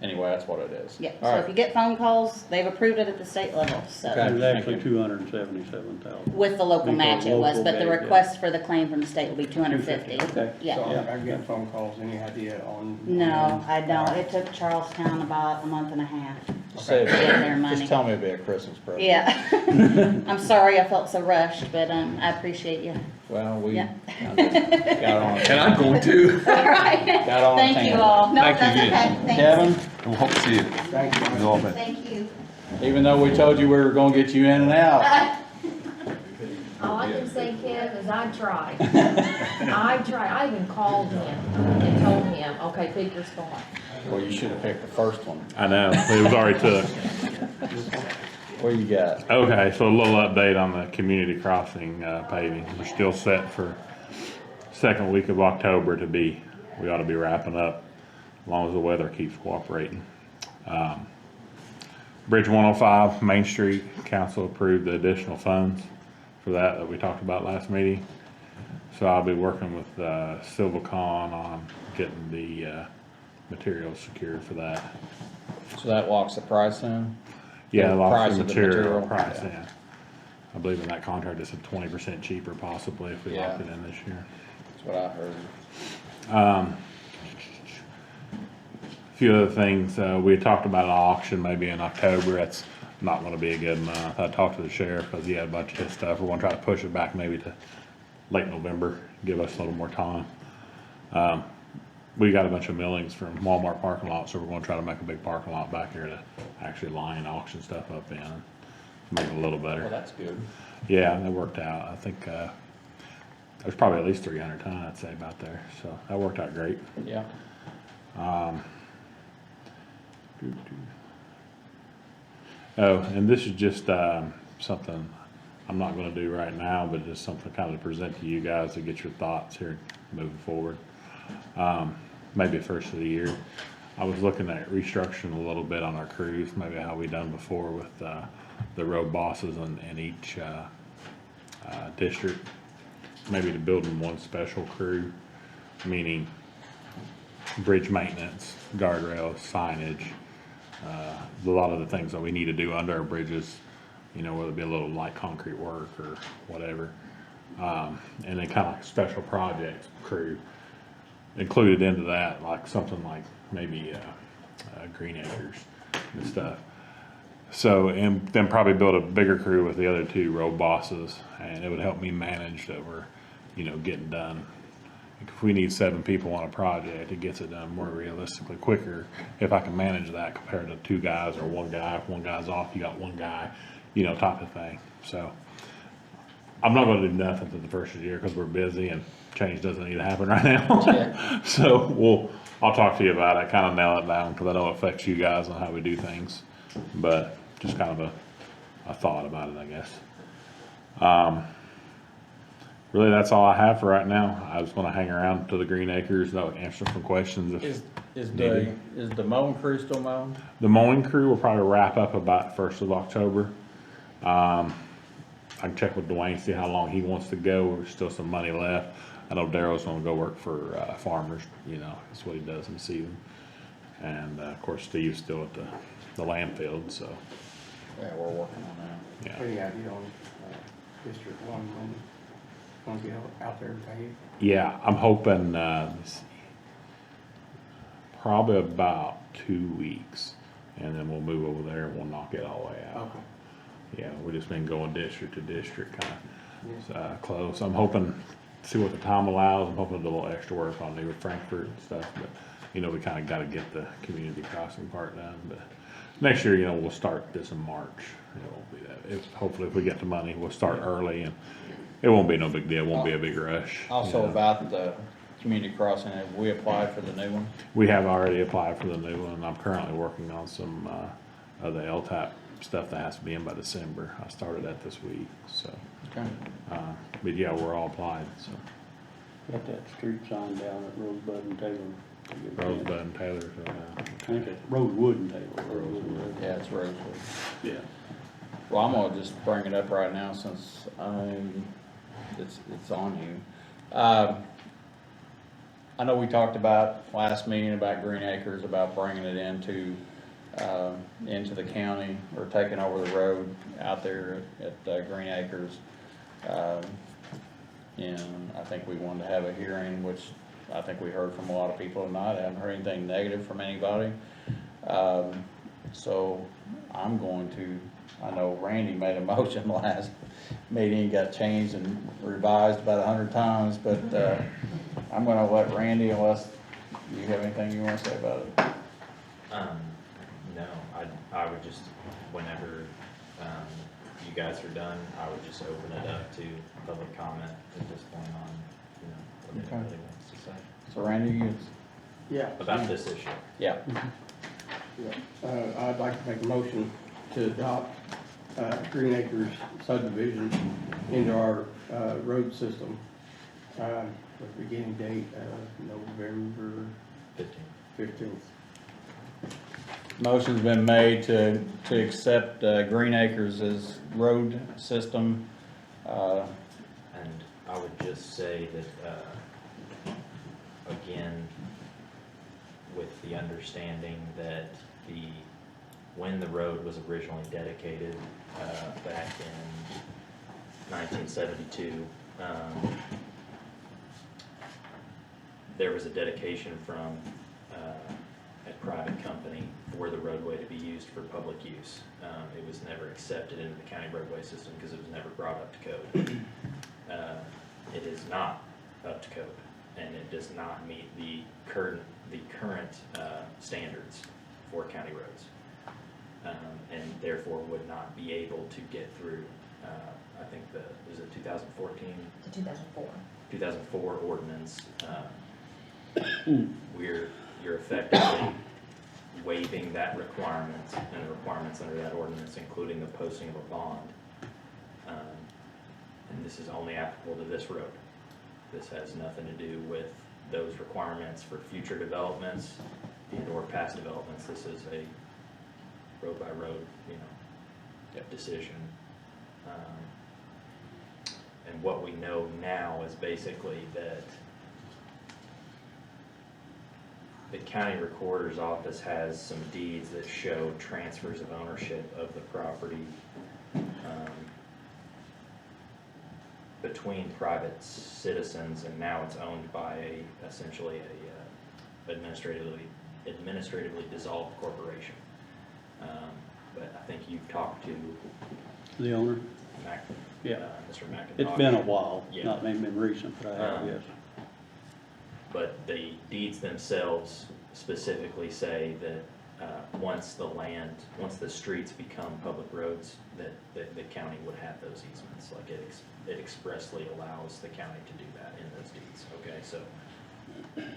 A: anyway, that's what it is.
O: Yeah,
A: All
O: so
A: right.
O: if you get phone calls, they've approved it at the state level, so.
A: Okay.
C: It was actually $277,000.
O: With the local
C: Because
O: match it was,
C: local
O: but the
C: gave, yeah.
O: request for the claim from the state will be $250.
C: Okay.
O: Yeah.
E: So I get phone calls, any idea on?
O: No, I don't. It took Charlestown about a month and a half.
A: Say,
O: to get their money.
A: just tell me it'll be a Christmas present.
O: Yeah. I'm sorry I felt so rushed, but I appreciate you.
A: Well, we
O: Yeah.
A: got on.
P: And I'm going to.
O: All right.
A: Got on
O: Thank you
A: tandem.
O: all. No,
P: Thank you
O: that's okay.
P: again.
O: Thanks.
A: Kevin,
P: We'll hope to see you.
E: Thank you.
P: You all bet.
O: Thank you.
A: even though we told you we were gonna get you in and out,
D: All I can say, Kev, is I tried. I even called him and told him, okay, pick your spot.
A: well, you should have picked the first one.
Q: I know, it was already took.
A: What you got?
Q: Okay, so a little update on the community crossing paving. We're still set for second week of October we ought to be wrapping up as long as the weather keeps cooperating. Bridge 105, Main Street, council approved the additional funds for that we talked about last meeting. So I'll be working with Silvacon on getting the materials secured for that.
A: So that locks the price in?
Q: Yeah,
A: The
Q: lots
A: price
Q: of
A: of the
Q: material
A: material,
Q: price,
A: yeah.
Q: yeah. I believe in that contract, it's at 20% cheaper possibly if we locked it
A: Yeah.
Q: in this year.
A: That's what I heard.
Q: A few other things, we had talked about an auction maybe in October, that's not gonna be a good month. I talked to the sheriff, cause he had a bunch of his stuff, we're gonna try to push it back maybe to late November, give us a little more time. We got a bunch of millings from Walmart parking lot, so we're gonna try to make a big parking lot back here to actually line auction stuff up in, and make it a little better.
A: Well, that's good.
Q: Yeah, that worked out. I think, there's probably at least 300 ton, I'd say, about there, so that worked out great.
A: Yeah.
Q: Oh, and this is just, something I'm not gonna do right now, but just something kind of to present to you guys to get your thoughts here moving forward. Maybe first of the year. I was looking at restructuring a little bit on our crews, maybe how we done before with, the road bosses in each, district. Maybe to build in one special crew, meaning bridge maintenance, guardrails, signage, a lot of the things that we need to do under our bridges, you know, whether it be a little light concrete work or whatever. And then kind of like special projects crew included into that, like something like maybe Green Acres and stuff. So, and then probably build a bigger crew with the other two road bosses, and it would help me manage that we're, you know, getting done. If we need 7 people on a project, it gets it done more realistically quicker if I can manage that compared to 2 guys or 1 guy. If 1 guy's off, you got 1 guy, you know, type of thing. So I'm not gonna do nothing for the first of the year because we're busy and change doesn't need to happen right now.
A: Yeah.
Q: So I'll talk to you about it, kind of nail it down because I know it affects you guys on how we do things. But just kind of a thought about it, I guess. Really, that's all I have for right now. I was gonna hang around to the Green Acres, and I'll answer some questions if
A: Is
Q: needed.
A: the mowing crew still mowing?
Q: The mowing crew will probably wrap up about 1st of October. I can check with Dwayne, see how long he wants to go. There's still some money left. I know Daryl's gonna go work for, farmers, you know, that's what he does in the season. And, of course, Steve's still at the landfill, so,
A: Yeah, we're working on that.
Q: yeah.
E: What do you got, you on, District 1, want to get out there and pay?
Q: Yeah, I'm hoping, let's see, probably about 2 weeks, and then we'll move over there and we'll knock it all the way out.
E: Okay.
Q: Yeah, we've just been going district to district, kind of, close. I'm hoping, see what the time allows, I'm hoping to do a little extra work on New Frankfurt and stuff, but, you know, we kind of got to get the community crossing part done, but next year, you know, we'll start this in March. It won't be that, hopefully if we get the money, we'll start early, and it won't be no big deal, it won't be a big rush.
A: Also
Q: you know.
A: about the community crossing, have we applied for the new one?
Q: We have already applied for the new one. I'm currently working on some, of the LTAP stuff that has to be in by December. I started that this week, so.
A: Okay.
Q: But yeah, we're all applied, so.
C: Got that street sign down at Rosebud and Taylor.
Q: Rosebud and Taylor, so,
C: I think it's Rosewood and Taylor.
Q: Rosewood.
A: Yeah, it's Rosewood.
C: Yeah.
A: Well, I'm gonna just bring it up right now since it's on you. I know we talked about last meeting about Green Acres, about bringing it into the county or taking over the road out there at Green Acres. And I think we wanted to have a hearing, which I think we heard from a lot of people tonight. I haven't heard anything negative from anybody. So I'm going to, I know Randy made a motion last meeting, got changed and revised about 100 times, but I'm gonna let Randy, unless you have anything you wanna say about it.
M: No, I would just, whenever, you guys are done, I would just open it up to public comment at this point on, you know, what
A: Okay.
M: anybody wants to say
A: So Randy, you,
E: Yeah.
M: about this issue.
A: yeah.
E: I'd like to make a motion to adopt, Green Acres subdivision into our, road system, with beginning date of November 15th.
A: Motion's been made to accept Green Acres as road system.
M: And I would just say that, again, with the understanding that the when the road was originally dedicated, back in 1972, there was a dedication from a private company for the roadway to be used for public use. It was never accepted into the county roadway system because it was never brought up to code. It is not up to code, and it does not meet the current standards for county roads, and therefore would not be able to get through. I think was it 2014?
D: To 2004.
M: 2004 ordinance. You're effectively waiving that requirement and the requirements under that ordinance, including the posting of a bond. And this is only applicable to this road. This has nothing to do with those requirements for future developments and or past developments. This is a road by road, decision. And what we know now is basically that the county recorder's office has some deeds that show transfers of ownership of the property between private citizens, and now it's owned by essentially a administratively dissolved corporation. But I think you've talked to
C: The owner? Yeah.
M: Mr. McIntosh.
C: It's been a while,
M: Yeah.
C: not maybe been recent, but I have, yes.
M: But the deeds themselves specifically say that once the streets become public roads, that the county would have those easements. Like it expressly allows the county to do that in those deeds. Okay, so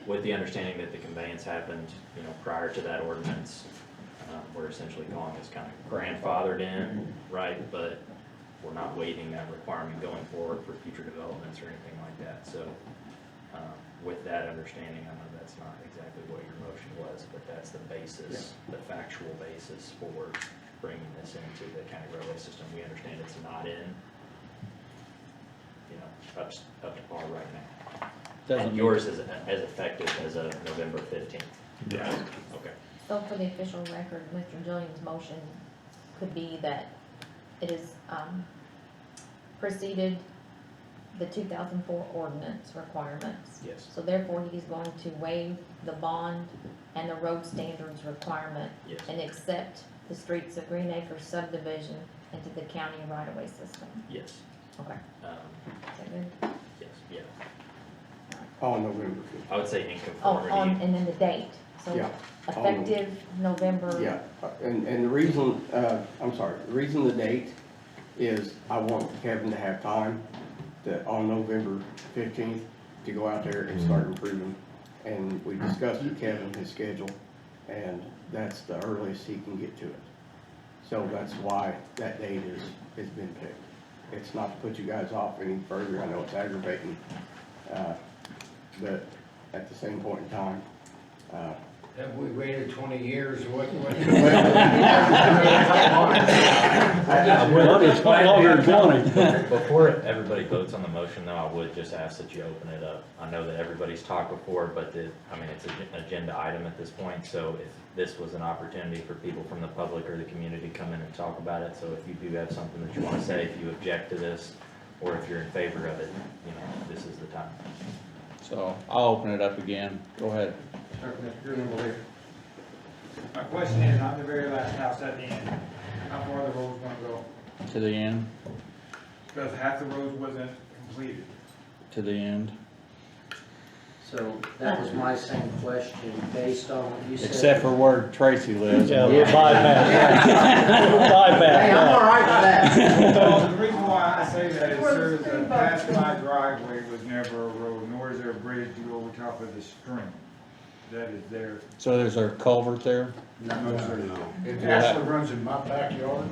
M: with the understanding that the conveyance happened, prior to that ordinance, we're essentially calling this kind of grandfathered in, right? But we're not waiving that requirement going forward for future developments or anything like that. So with that understanding, I know that's not exactly what your motion was, but that's the basis, the factual basis for bringing this into the county roadway system. We understand it's not in, up to par right now. And yours is as effective as of November 15th.
D: Yeah.
M: Okay.
D: So for the official record, Mr. Jillian's motion could be that it is preceded the 2004 ordinance requirements.
M: Yes.
D: So therefore, he's going to waive the bond and the road standards requirement.
M: Yes.
D: And accept the Streets of Green Acres subdivision into the county right-of-way system.
M: Yes.
D: Okay. Is that good?
M: Yes, yeah.
E: On November 5th.
M: I would say in
D: Oh,
M: conformity.
D: and then the date. So
E: Yeah.
D: effective November.
E: Yeah, and the reason, the reason the date is I want Kevin to have time on November 15th to go out there and start improving. And we discussed with Kevin his schedule, and that's the earliest he can get to it. So that's why that date has been picked. It's not to put you guys off any further. I know it's aggravating, but at the same point in time,
G: Have we waited 20 years? What?
C: It's longer than 20.
M: Before everybody votes on the motion, though, I would just ask that you open it up. I know that everybody's talked before, but it's an agenda item at this point, so if this was an opportunity for people from the public or the community to come in and talk about it, so if you do have something that you want to say, if you object to this, or if you're in favor of it, this is the time.
A: So I'll open it up again. Go ahead.
R: My question is, on the very last house at the end, how far the road's gonna go?
A: To the end,
R: Because half the road wasn't completed.
A: to the end.
F: So that was my same question, based on what you said.
A: Except for where Tracy lives.
C: Yeah, we'll bypass that. We'll bypass
F: Hey, I'm all right with that.
R: Well, the reason why I say that is, sir, that past my driveway was never a road, nor is there a bridge to go over top of the stream. That is there.
A: So there's a culvert there?
I: No, sir. It actually runs in my backyard,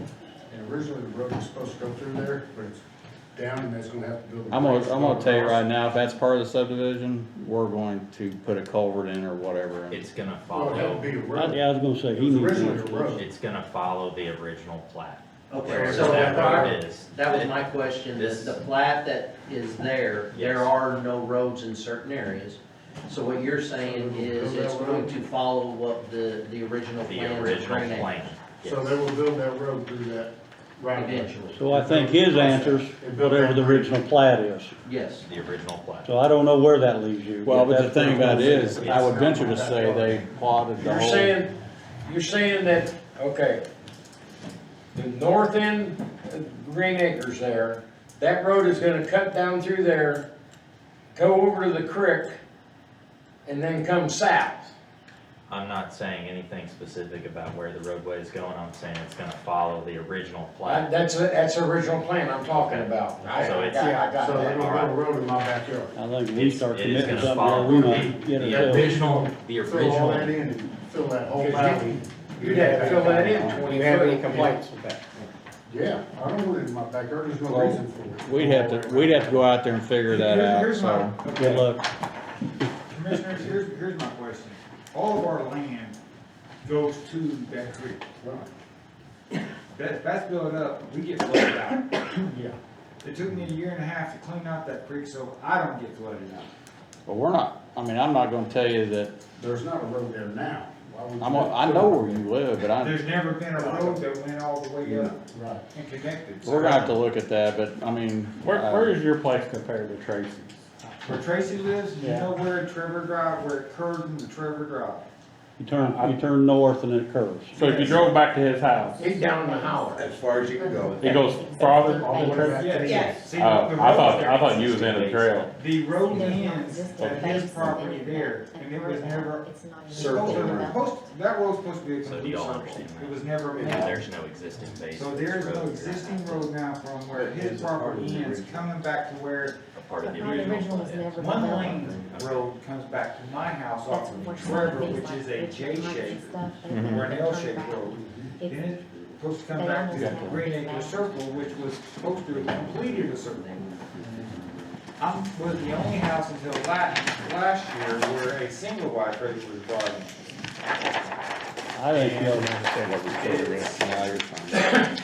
I: and originally the road was supposed to go through there, but it's down and that's gonna have to build a
A: I'm
I: bridge.
A: gonna tell you right now, if that's part of the subdivision, we're going to put a culvert in or whatever.
M: It's gonna
I: Well, that
M: follow,
I: would be a road.
C: Yeah, I was gonna say,
I: It
C: he
I: was
C: needs
I: originally a
C: to.
I: road.
M: it's gonna follow the original plat.
F: Okay,
M: Wherever
F: so
M: that
F: that
M: road is.
F: was my question, the plat that is there,
M: Yes.
F: there are no roads in certain areas. So what you're saying is it's going to follow what the original
M: The
F: plans of
M: original
F: Green
M: plan.
F: Acres.
I: So they will build that road through that right eventually.
C: So I think his answer's whatever the original plat is.
F: Yes.
M: The original plat.
C: So I don't know where that leaves you.
A: Well, but the
C: That's
A: thing about it is,
C: what-
A: I would venture to say they plotted the whole.
G: You're saying that, okay, the north end of Green Acres there, that road is gonna cut down through there, go over to the creek, and then come south.
M: I'm not saying anything specific about where the roadway is going, I'm saying it's gonna follow the original plat.
G: That's the original plan I'm talking about. I
M: So it's-
G: got
I: So they're
G: that.
I: gonna build a road in my backyard.
C: I think we start
M: It is
C: committing
M: gonna
C: something
M: follow
C: where we
M: the,
C: might get
M: the
C: ourselves.
M: original,
I: Fill all that in and fill that whole valley.
G: You'd have to fill that in 20
E: Do you have any
G: foot.
E: complaints with that?
I: Yeah, I don't want it in my backyard, there's no reason for it.
A: We'd have to go out there and figure that out,
R: Here's my,
A: so.
C: Good
R: okay,
C: luck.
R: commissioners, here's my question. All of our land goes to that creek. That's built up, we get flooded out.
I: Yeah.
R: It took me 1.5 years to clean out that creek, so I don't get flooded out.
A: But we're not, I mean, I'm not gonna tell you that,
I: There's not a road there now. Why would
A: I know where you live, but
R: There's never been a road that went all the way up
I: Right.
R: and connected.
A: we're gonna have to look at that, but I mean.
C: Where is your place compared to Tracy's?
R: Where Tracy lives, you
C: Yeah.
R: know where Trevor Drive, where it curves into Trevor Drive.
C: You turn north and it curves.
L: So if you drove back to his house,
G: He's down in the holler.
S: As far as you can go.
L: it goes farther on the trail?
R: Yes. See, the
L: I
R: road
L: thought you was in the trail.
R: The road
D: There's no
R: ends
D: existing
R: at his
D: base
R: property
D: in
R: there,
D: it,
R: and it was never,
D: It's not even
S: Circle
D: built
S: around.
D: up.
R: that road's supposed to be a
M: So do
R: complete
M: y'all
R: circle.
M: understand that?
R: It was never
M: Yeah,
R: meant.
M: there's no existing base.
R: So
M: of this
R: there's no
M: road.
R: existing road now from where his property ends, coming back to where
M: A part of the
D: The
M: original
D: original was
M: plat.
D: never
R: one
D: developed.
R: lane road comes back to my house
D: That's
R: off
D: where
R: of
D: some
R: Trevor,
D: of these
R: which is
D: like
R: a
D: rich
R: J
D: months
R: shape,
D: and stuff, they
A: Mhm.
R: or an
D: turn
R: L shaped
D: back.
R: road.
D: It's-
R: Then it's supposed to come
D: they
R: back to
D: almost have
R: Green
D: to
R: Acre
D: back.
R: Circle, which was supposed to have completed a circle. Was the only house until last year where a single wide trailer was brought in.
C: I think you ought to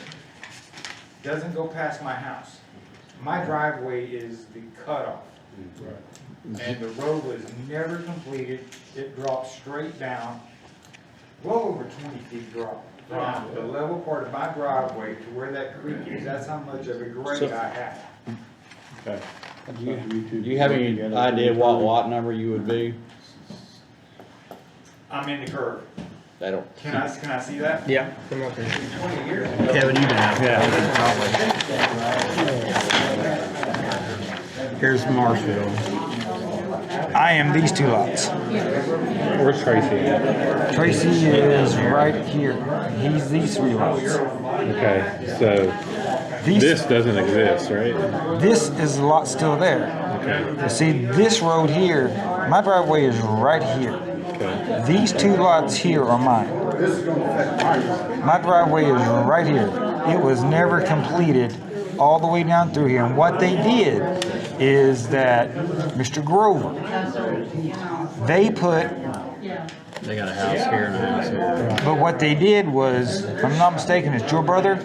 R: Doesn't go past my house. My driveway is the cutoff. And the road was never completed. It dropped straight down, well over 20 feet drop. From the level part of my driveway to where that creek is, that's how much of a grade I have.
A: Okay. Do you have any idea what lot number you would be?
R: I'm in the curve.
A: They don't.
R: Can I see that?
E: Yeah, come up here.
R: 20 years ago.
E: Kevin, you can have
S: Here's Marshfield.
R: I am these two lots.
S: Where's Tracy at?
R: Tracy is right here. He's these three lots.
S: Okay, so
R: These,
S: this doesn't exist, right?
R: this is a lot still there. You see, this road here, my driveway is right here.
S: Okay.
R: These two lots here are mine. My driveway is right here. It was never completed all the way down through here. And what they did is that Mr. Grover, they put,
A: They got a house here and a house here.
R: but what they did was, if I'm not mistaken, it's your brother?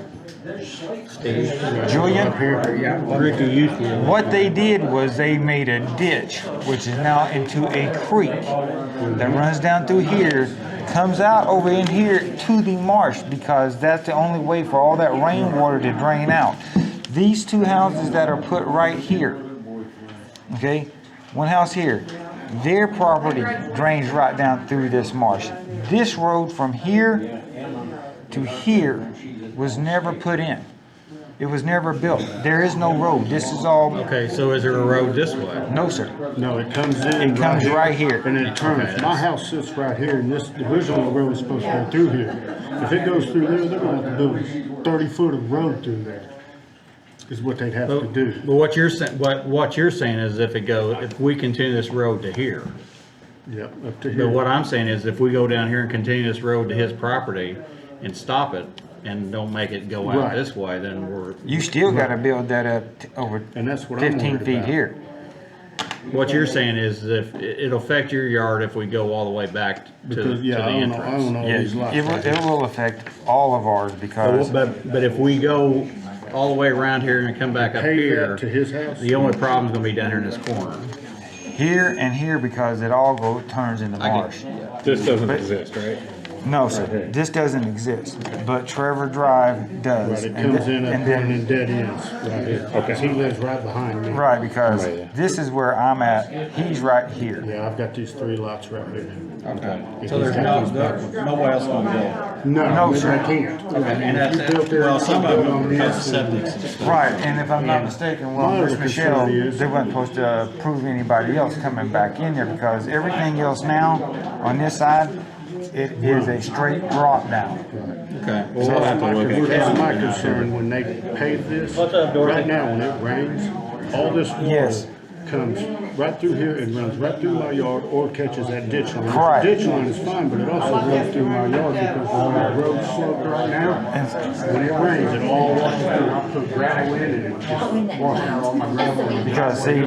R: Julian?
C: Ricky used to.
R: What they did was they made a ditch, which is now into a creek that runs down through here, comes out over in here to the marsh, because that's the only way for all that rainwater to drain out. These two houses that are put right here, okay, one house here, their property drains right down through this marsh. This road from here to here was never put in. It was never built. There is no road. This is all.
A: Okay, so is there a road this way?
R: No, sir.
I: No, it comes in.
R: It comes right here.
I: And then it turns. My house sits right here, and this, the original road is supposed to go through here. If it goes through there, they're gonna have to build 30 foot of road through there, is what they'd have to do.
A: But what you're saying, what you're saying is if we continue this road to here.
I: Yep, up to
A: But
I: here.
A: what I'm saying is if we go down here and continue this road to his property and stop it and don't make it go out
I: Right.
A: this way, then we're.
R: You still gotta build that up to over
I: And that's what I'm
R: 15
I: worried
R: feet
I: about.
R: here.
A: What you're saying is if it'll affect your yard if we go all the way back to
I: Because,
A: the
I: yeah, I don't
A: entrance.
I: know these lots.
R: It will,
I: right here.
R: it will affect all of ours because
A: But if we go all the way around here and come back up
I: Pave
A: here,
I: that to his house.
A: the only problem's gonna be down here in this corner.
R: here and here, because it all turns into marsh.
S: This doesn't exist, right?
R: No, sir, this doesn't exist, but Trevor Drive does.
T: Right, it
R: And
T: comes in up
R: and
T: here
R: then-
T: and then dead ends right here.
S: Okay.
T: He lives right behind me.
R: Right, because
S: Right, yeah.
R: this is where I'm at, he's right here.
T: Yeah, I've got these 3 lots right here.
A: Okay.
T: If
A: So
T: he's
A: there's
T: got
A: no,
T: these back ones.
A: nobody else gonna build?
T: No,
R: No,
T: they
R: sir.
T: can't.
A: Okay, and
T: If you
A: that's,
T: built there,
A: well,
T: you
A: some
T: couldn't
A: of
T: build on
A: them because
T: this.
A: of septics and stuff.
R: Right, and if I'm not mistaken, well,
T: My
R: Miss
T: other
R: Michelle,
T: concern is-
R: they weren't supposed to approve anybody else coming back in there because everything else now on this side, it is a straight drop down.
A: Okay.
T: Well,
A: So I'll have to look at
T: that's my
A: that.
T: concern when they pave this.
C: What's up, Dorothy?
T: Right now, when it rains, all this
R: Yes.
T: water comes right through here and runs right through my yard or catches that ditch line.
R: Correct.
T: The ditch line is fine, but it also runs through my yard because the road's sloped right now. When it rains, it all washes through. I put gravel in and it just washes out all my gravel.
R: Because see,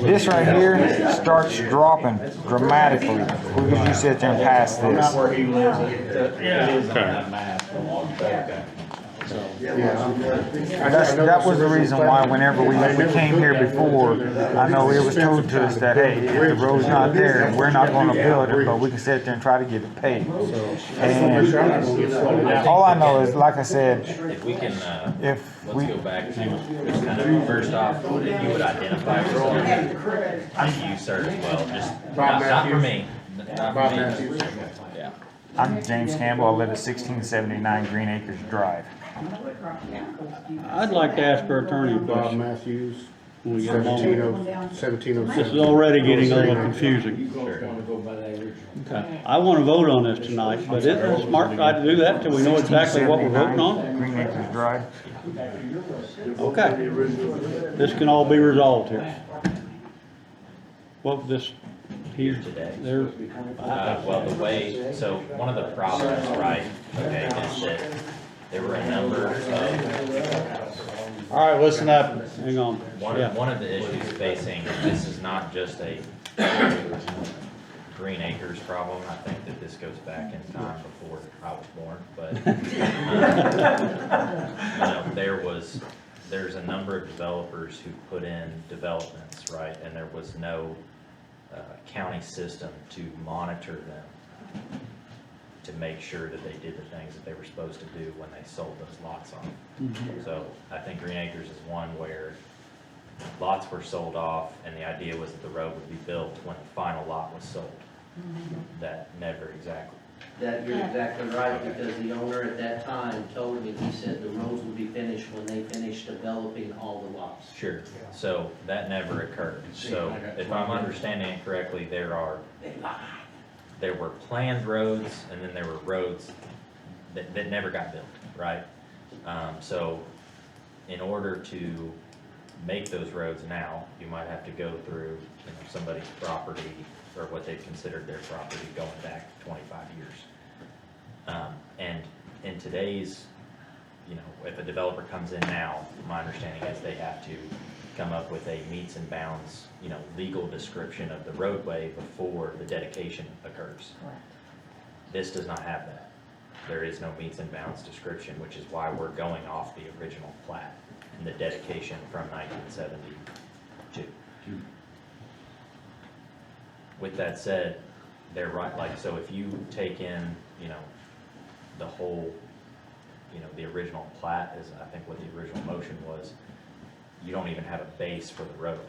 R: this right here starts dropping dramatically because you sit there and pass
A: I'm not
R: this.
A: where he lives, it is on that map.
R: That was the reason why whenever we came here before, I know it was told to us that, hey, if the road's not there, we're not gonna build it, but we can sit there and try to get it paid. And all I know is, like I said,
M: If we can,
R: if
M: let's
R: we,
M: go back to, just kind of, first off, if you would identify yourself, and you, sir, as well, just, not for me, not for me. Yeah.
R: I'm James Campbell, I live at 1679 Green Acres Drive.
C: I'd like to ask our attorney a
T: Bob
C: question.
T: Matthews,
C: When we get a moment.
T: 1707.
C: This is already getting a little confusing. Okay. I want to vote on this tonight, but isn't it a smart guy to do that till we know exactly what we're voting on?
R: Green Acres Drive.
C: Okay. This can all be resolved here. Well, this,
M: Here today.
C: there,
M: Well, the way, so one of the problems, right, okay, is that there were a number of,
A: All right, listen up.
C: hang on. Yeah.
M: one of the issues facing, this is not just a Green Acres problem. I think that this goes back in time before I was born, but, there's a number of developers who put in developments, right, and there was no county system to monitor them, to make sure that they did the things that they were supposed to do when they sold those lots off. So I think Green Acres is one where lots were sold off and the idea was that the road would be built when the final lot was sold. That never exactly.
F: That, you're exactly right, because the owner at that time told me, he said the roads would be finished when they finished developing all the lots.
M: Sure. So that never occurred. So if I'm understanding it correctly, there were planned roads and then there were roads that never got built, right? So in order to make those roads now, you might have to go through, somebody's property or what they've considered their property going back 25 years. And in today's, if a developer comes in now, my understanding is they have to come up with a meets and bounds, legal description of the roadway before the dedication occurs.
D: Correct.
M: This does not have that. There is no meets and bounds description, which is why we're going off the original plat and the dedication from 1972. With that said, they're right, so if you take in, the whole, the original plat is, I think what the original motion was, you don't even have a base for the road.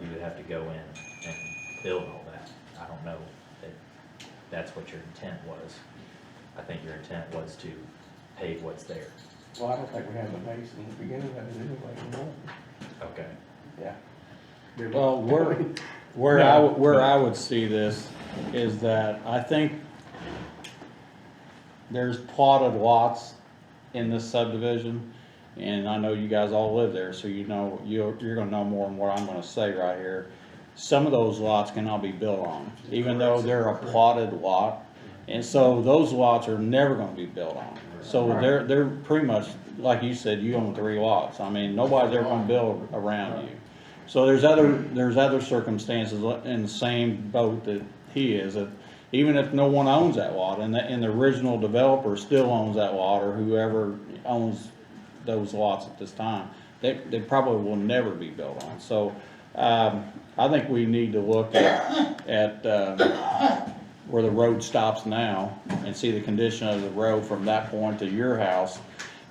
M: You would have to go in and build all that. I don't know that that's what your intent was. I think your intent was to pave what's there.
E: Well, I don't think we had the base in the beginning of it anyway.
M: Okay.
E: Yeah.
A: Well, where I would see this is that I think there's plotted lots in this subdivision, and I know you guys all live there, so you're gonna know more than what I'm gonna say right here. Some of those lots cannot be built on, even though they're a plotted lot, and so those lots are never gonna be built on. So they're pretty much, like you said, you own 3 lots. I mean, nobody's ever gonna build around you. So there's other circumstances in the same boat that he is, that even if no one owns that lot, and the original developer still owns that lot, or whoever owns those lots at this time, they probably will never be built on. So I think we need to look at where the road stops now and see the condition of the road from that point to your house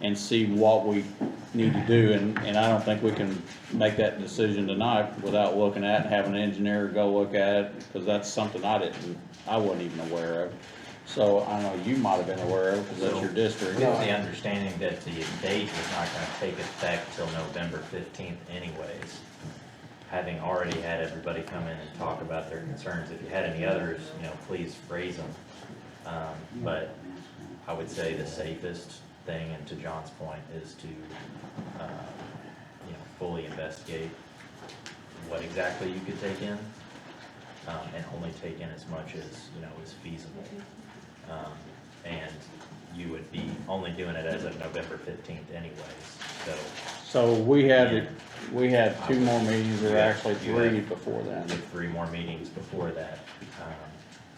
A: and see what we need to do. And I don't think we can make that decision tonight without looking at and having an engineer go look at it, because that's something I wasn't even aware of. So I know you might have been aware of it because that's your district.
M: It was the understanding that the date was not gonna take effect till November 15th anyways. Having already had everybody come in and talk about their concerns, if you had any others, please phrase them. But I would say the safest thing, and to John's point, is to, fully investigate what exactly you could take in, and only take in as much as, is feasible. And you would be only doing it as of November 15th anyways,
A: So we had 2 more meetings, or actually 3 before then.
M: 3 more meetings before that,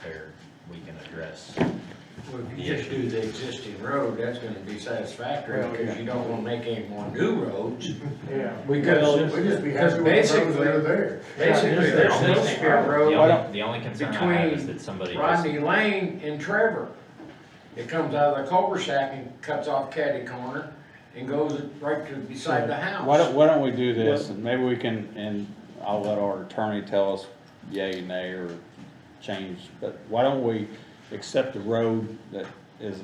M: where we can address.
G: Well, if you just do the existing road, that's gonna be satisfactory, because you don't wanna make any more new roads.
J: Yeah.
G: Because,
T: We'd just be
G: because
T: happy with the roads that are
G: basically,
T: there.
G: basically, there's supposed to be a road
M: The only concern I have is that
G: between
M: somebody just,
G: Rodney Lane and Trevor. It comes out of the cul-de-sac and cuts off Caddy Corner and goes right to beside the house.
A: Why don't we do this, and maybe we can, and I'll let our attorney tell us yay, nay, or change, but why don't we accept the road that is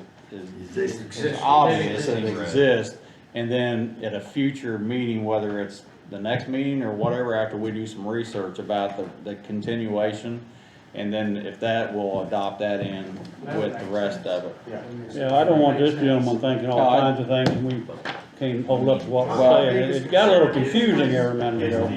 A: obvious and exists, and then at a future meeting, whether it's the next meeting or whatever, after we do some research about the continuation, and then if that, we'll adopt that in with the rest of it.
C: Yeah, I don't want this gentleman thinking all kinds of things and we can't hold up to what we're saying. It got a little confusing every minute ago.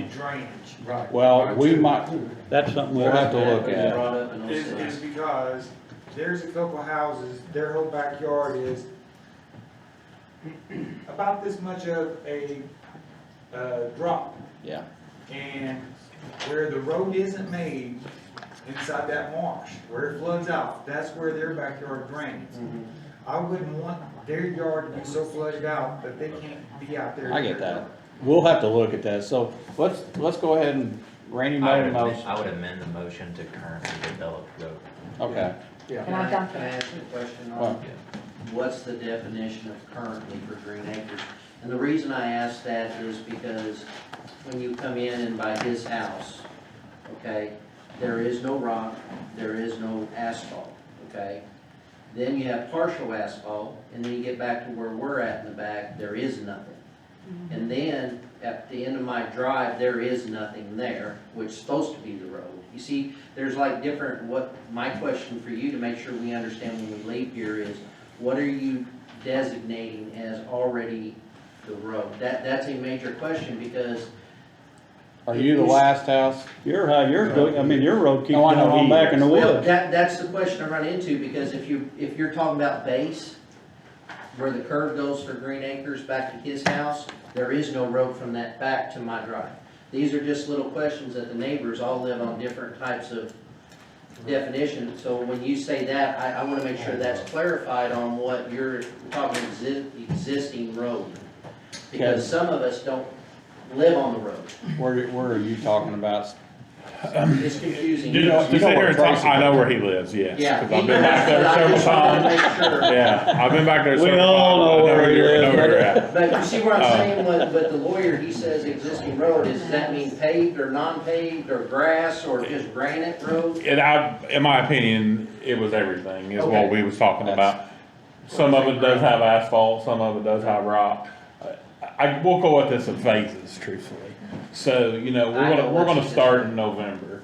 T: Right.
A: Well, we might,
C: That's something
A: we'll have to look at.
F: Brought up and
R: Is because there's a couple houses, their whole backyard is about this much of a drop.
A: Yeah.
R: And where the road isn't made inside that marsh, where it floods out, that's where their backyard drains. I wouldn't want their yard to be so flooded out that they can't be out there.
A: I get that. We'll have to look at that. So let's go ahead and, Randy made a motion.
M: I would amend the motion to currently developed road.
A: Okay.
B: And I've done
F: Can I ask you a question on,
A: Well,
F: what's the definition of currently for Green Acres? And the reason I ask that is because when you come in and buy his house, okay, there is no rock, there is no asphalt, okay? Then you have partial asphalt, and then you get back to where we're at in the back, there is nothing. And then, at the end of my drive, there is nothing there, which is supposed to be the road. You see, there's like different, my question for you to make sure we understand when we leave here is, what are you designating as already the road? That's a major question, because
A: are you the last house?
C: Your road keeps
A: No, I know
C: going
A: he
C: back in the
F: well,
C: woods.
F: that's the question I run into, because if you're talking about base, where the curve goes for Green Acres back to his house, there is no road from that back to my drive. These are just little questions that the neighbors all live on different types of definitions. So when you say that, I want to make sure that's clarified on what you're talking existing road. Because some of us don't live on the road.
A: Where are you talking about?
F: It's confusing.
S: To sit here and talk, I know where he lives, yes.
F: Yeah.
S: Because I've been back there several times. Yeah, I've been back there several times.
C: all know where he lives.
S: I know where you're at.
F: But you see what I'm saying, but the lawyer, he says existing road, does that mean paved or non-paved or grass or just granite road?
S: In my opinion, it was everything, is
F: Okay.
S: what we was talking about. Some of it does have asphalt, some of it does have rock. We'll go with this in phases, truthfully. So, we're gonna start in November,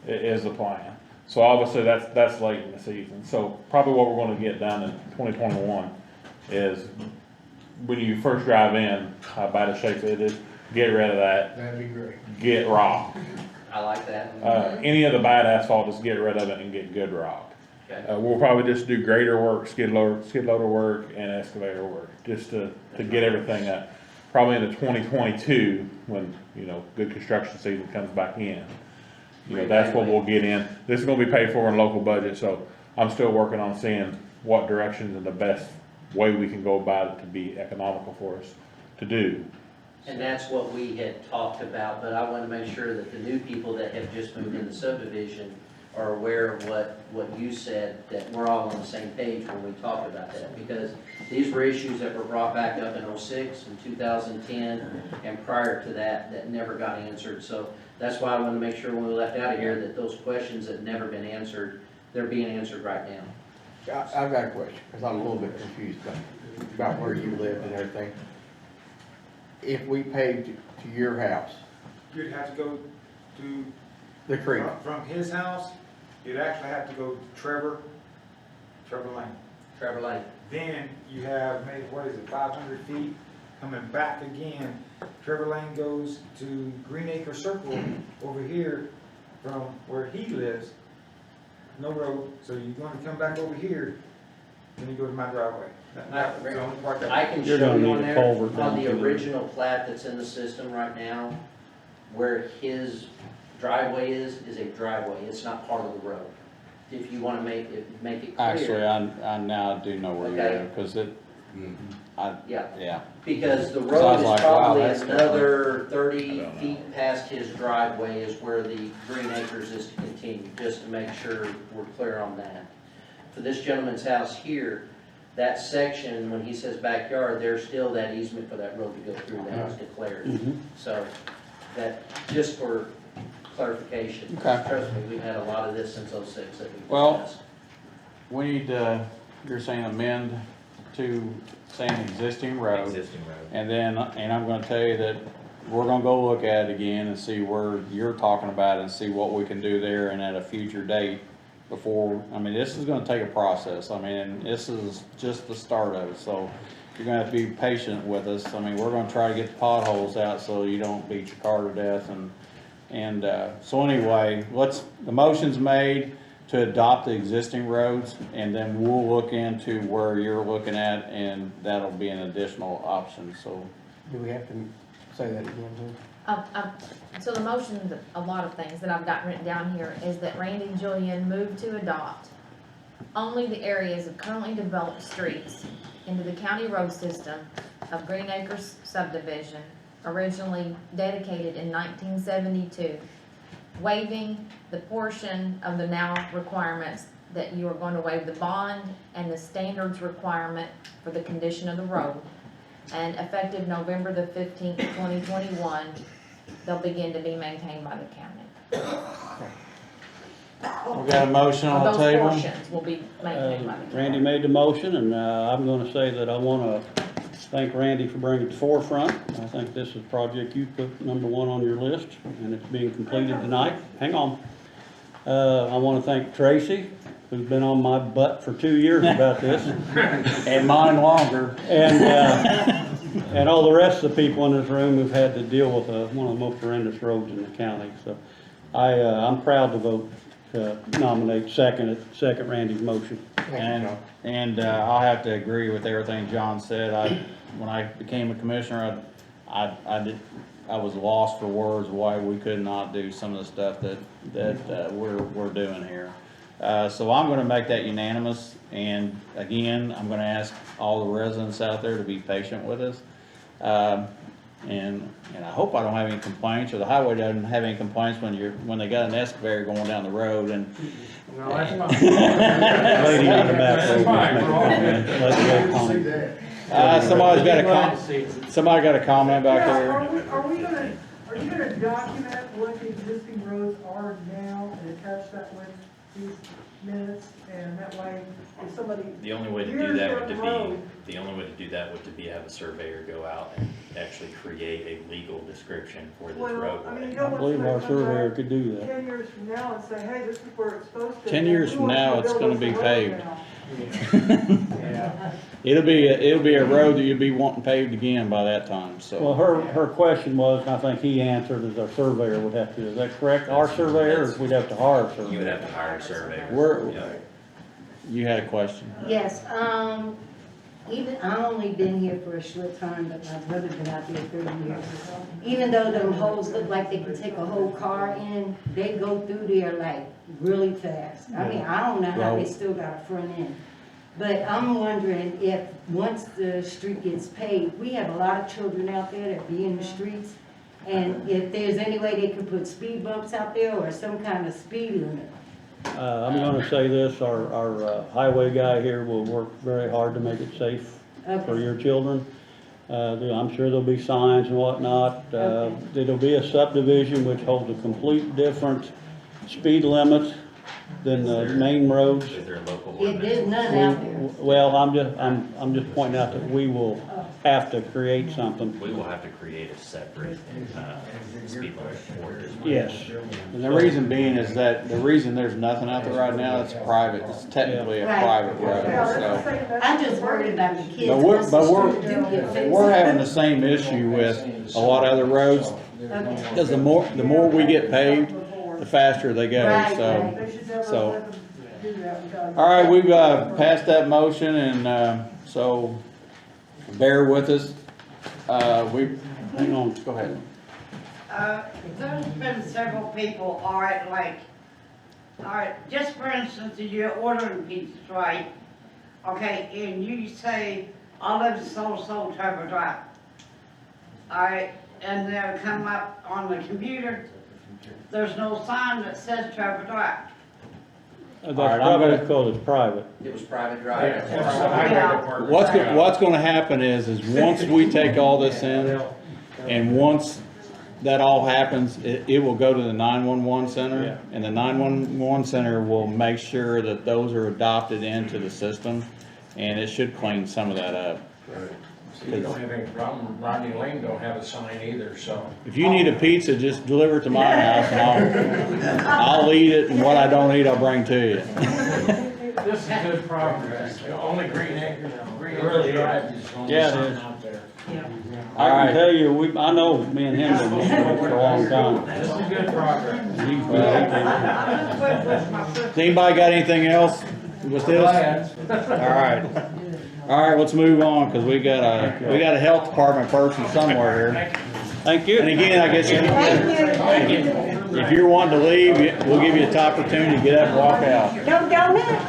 S: is the plan. So obviously, that's late in the season. So probably what we're gonna get done in 2021 is, when you first drive in, how bad a shape it is, get rid of that.
T: That'd be great.
S: Get rock.
F: I like that.
S: Any of the bad asphalt, just get rid of it and get good rock.
F: Okay.
S: We'll probably just do grader work, skid loader work, and excavator work, just to get everything up. Probably into 2022, when, good construction season comes back in. That's what we'll get in. This is gonna be paid for in local budget, so I'm still working on seeing what directions and the best way we can go about it to be economical for us to do.
F: And that's what we had talked about, but I want to make sure that the new people that have just moved in the subdivision are aware of what you said, that we're all on the same page when we talk about that. Because these were issues that were brought back up in '06 and 2010 and prior to that, that never got answered. So that's why I wanted to make sure when we left out of here that those questions that never been answered, they're being answered right now.
E: I've got a question, because I'm a little bit confused about where you lived and everything. If we paved to your house,
U: You'd have to go to.
E: the creek,
U: From his house, you'd actually have to go to Trevor Lane.
F: Trevor Lane.
U: Then you have maybe, 500 feet coming back again. Trevor Lane goes to Green Acre Circle over here from where he lives. No road, so you're going to come back over here, then you go to my driveway. That's the only part that.
F: I can show you on there, on the original plat that's in the system right now, where his driveway is a driveway, it's not part of the road. If you wanna make it clear.
A: Actually, I now do know where you
F: Okay.
A: live, because it, yeah.
F: Because the
A: So I
F: road
A: was
F: is
A: like, wow,
F: probably
A: that's
F: another 30 feet past his driveway is where the Green Acres is to continue, just to make sure we're clear on that. For this gentleman's house here, that section, when he says backyard, there's still that easement for that road to go through, that was declared. So, that, just for clarification.
A: Okay.
F: Trust me, we've had a lot of this since '06 that we've
A: Well,
F: discussed.
A: we need to, you're saying amend to say an existing road.
M: Existing road.
A: And then, and I'm gonna tell you that we're gonna go look at it again and see where you're talking about and see what we can do there and at a future date before, I mean, this is gonna take a process. I mean, this is just the start of it, so you're gonna have to be patient with us. I mean, we're gonna try to get the potholes out so you don't beat your car to death and so anyway, the motion's made to adopt the existing roads, and then we'll look into where you're looking at, and that'll be an additional option, so.
E: do we have to say that again,
D: So the motion, a lot of things that I've got written down here is that Randy and Julian move to adopt only the areas of currently developed streets into the county road system of Green Acres subdivision, originally dedicated in 1972, waiving the portion of the now requirements that you are going to waive the bond and the standards requirement for the condition of the road. And effective November the 15th, 2021, they'll begin to be maintained by the county.
A: We got a motion on the table.
D: Those portions will be maintained by the county.
C: Randy made the motion, and I'm gonna say that I wanna thank Randy for bringing it to the forefront. I think this is a project you put number one on your list, and it's being completed tonight. Hang on. I wanna thank Tracy, who's been on my butt for 2 years about this.
A: And mine longer.
C: And all the rest of the people in this room who've had to deal with one of the most horrendous roads in the county. So I'm proud to vote to nominate second Randy's motion.
A: And I'll have to agree with everything John said. When I became a commissioner, I was lost for words why we could not do some of the stuff that we're doing here. So I'm gonna make that unanimous, and again, I'm gonna ask all the residents out there to be patient with us. And I hope I don't have any complaints, or the highway doesn't have any complaints when they got an excavator going down the road and.
U: No, that's fine.
C: Lady on the back row.
A: Somebody got a comment back there.
N: Are you gonna document what the existing roads are now and attach that with these minutes? And that way, if somebody.
M: The only way to do that would be have a surveyor go out and actually create a legal description for this roadway.
C: I believe our surveyor could do that.
N: 10 years from now and say, hey, this is where it's supposed to.
A: 10 years from now, it's gonna be paved.
N: Yeah.
A: It'll be a road that you'll be wanting paved again by that time, so.
C: Well, her question was, and I think he answered, is our surveyor would have to, is that correct? Our surveyor, or we'd have to hire a surveyor?
M: You would have to hire a surveyor.
A: You had a question?
V: Yes, I've only been here for a short time, but my brother's been out there 30 years. Even though them holes look like they can take a whole car in, they go through there like really fast. I mean, I don't know how they still got a front end. But I'm wondering if, once the street gets paved, we have a lot of children out there that be in the streets. And if there's any way they could put speed bumps out there or some kind of speed limit.
C: I'm gonna say this, our highway guy here will work very hard to make it safe for
V: Okay.
C: your children. I'm sure there'll be signs and whatnot. There'll be a subdivision which holds a complete different speed limit than the main roads.
M: Is there a local
V: Yeah,
M: ordinance?
V: there's none out there.
C: Well, I'm just pointing out that we will have to create something.
M: We will have to create a separate, speed limit for this.
C: Yes.
A: And the reason being is that, the reason there's nothing out there right now, it's private, it's technically a
V: Right.
A: private road, so.
V: I'm just worried about the kids.
A: But we're,
V: Unless
A: but
V: the
A: we're,
V: streets do get fixed.
A: we're having the same issue with a lot of other roads,
V: Okay.
A: because the more we get paved, the faster they go,
V: Right,
A: so. All right, we've, passed that motion, and, so, bear with us. Hang on, go ahead.
H: There's been several people, all right, just for instance, if you're ordering pizzas, right? Okay, and you say, I live in so-and-so Trevor Drive. All right, and they'll come up on the computer, there's no sign that says Trevor Drive.
C: That's
A: All right, I'm
C: probably
A: gonna-
C: because it's private.
F: It was private drive.
A: What's gonna happen is once we take all this in, and once that all happens, it will go to the 911 center, and the 911 center will make sure that those are adopted into the system, and it should clean some of that up.
G: So you don't have any problem, Rodney Lane don't have a sign either, so.
A: If you need a pizza, just deliver it to my house, and I'll eat it, and what I don't eat, I'll bring to you.
G: This is good progress. The only Green Acres Drive is going
C: Yeah, it
G: to
C: is.
G: sign out there.
C: I can tell you, I know me and him have been for a long time.
G: This is good progress.
C: And he's been-
A: Has anybody got anything else with this? All right, let's move on, because we got a health department person somewhere here.
C: Thank you.
A: And again, I guess if you're wanting to leave, we'll give you an opportunity to get up and walk out.
V: No donut.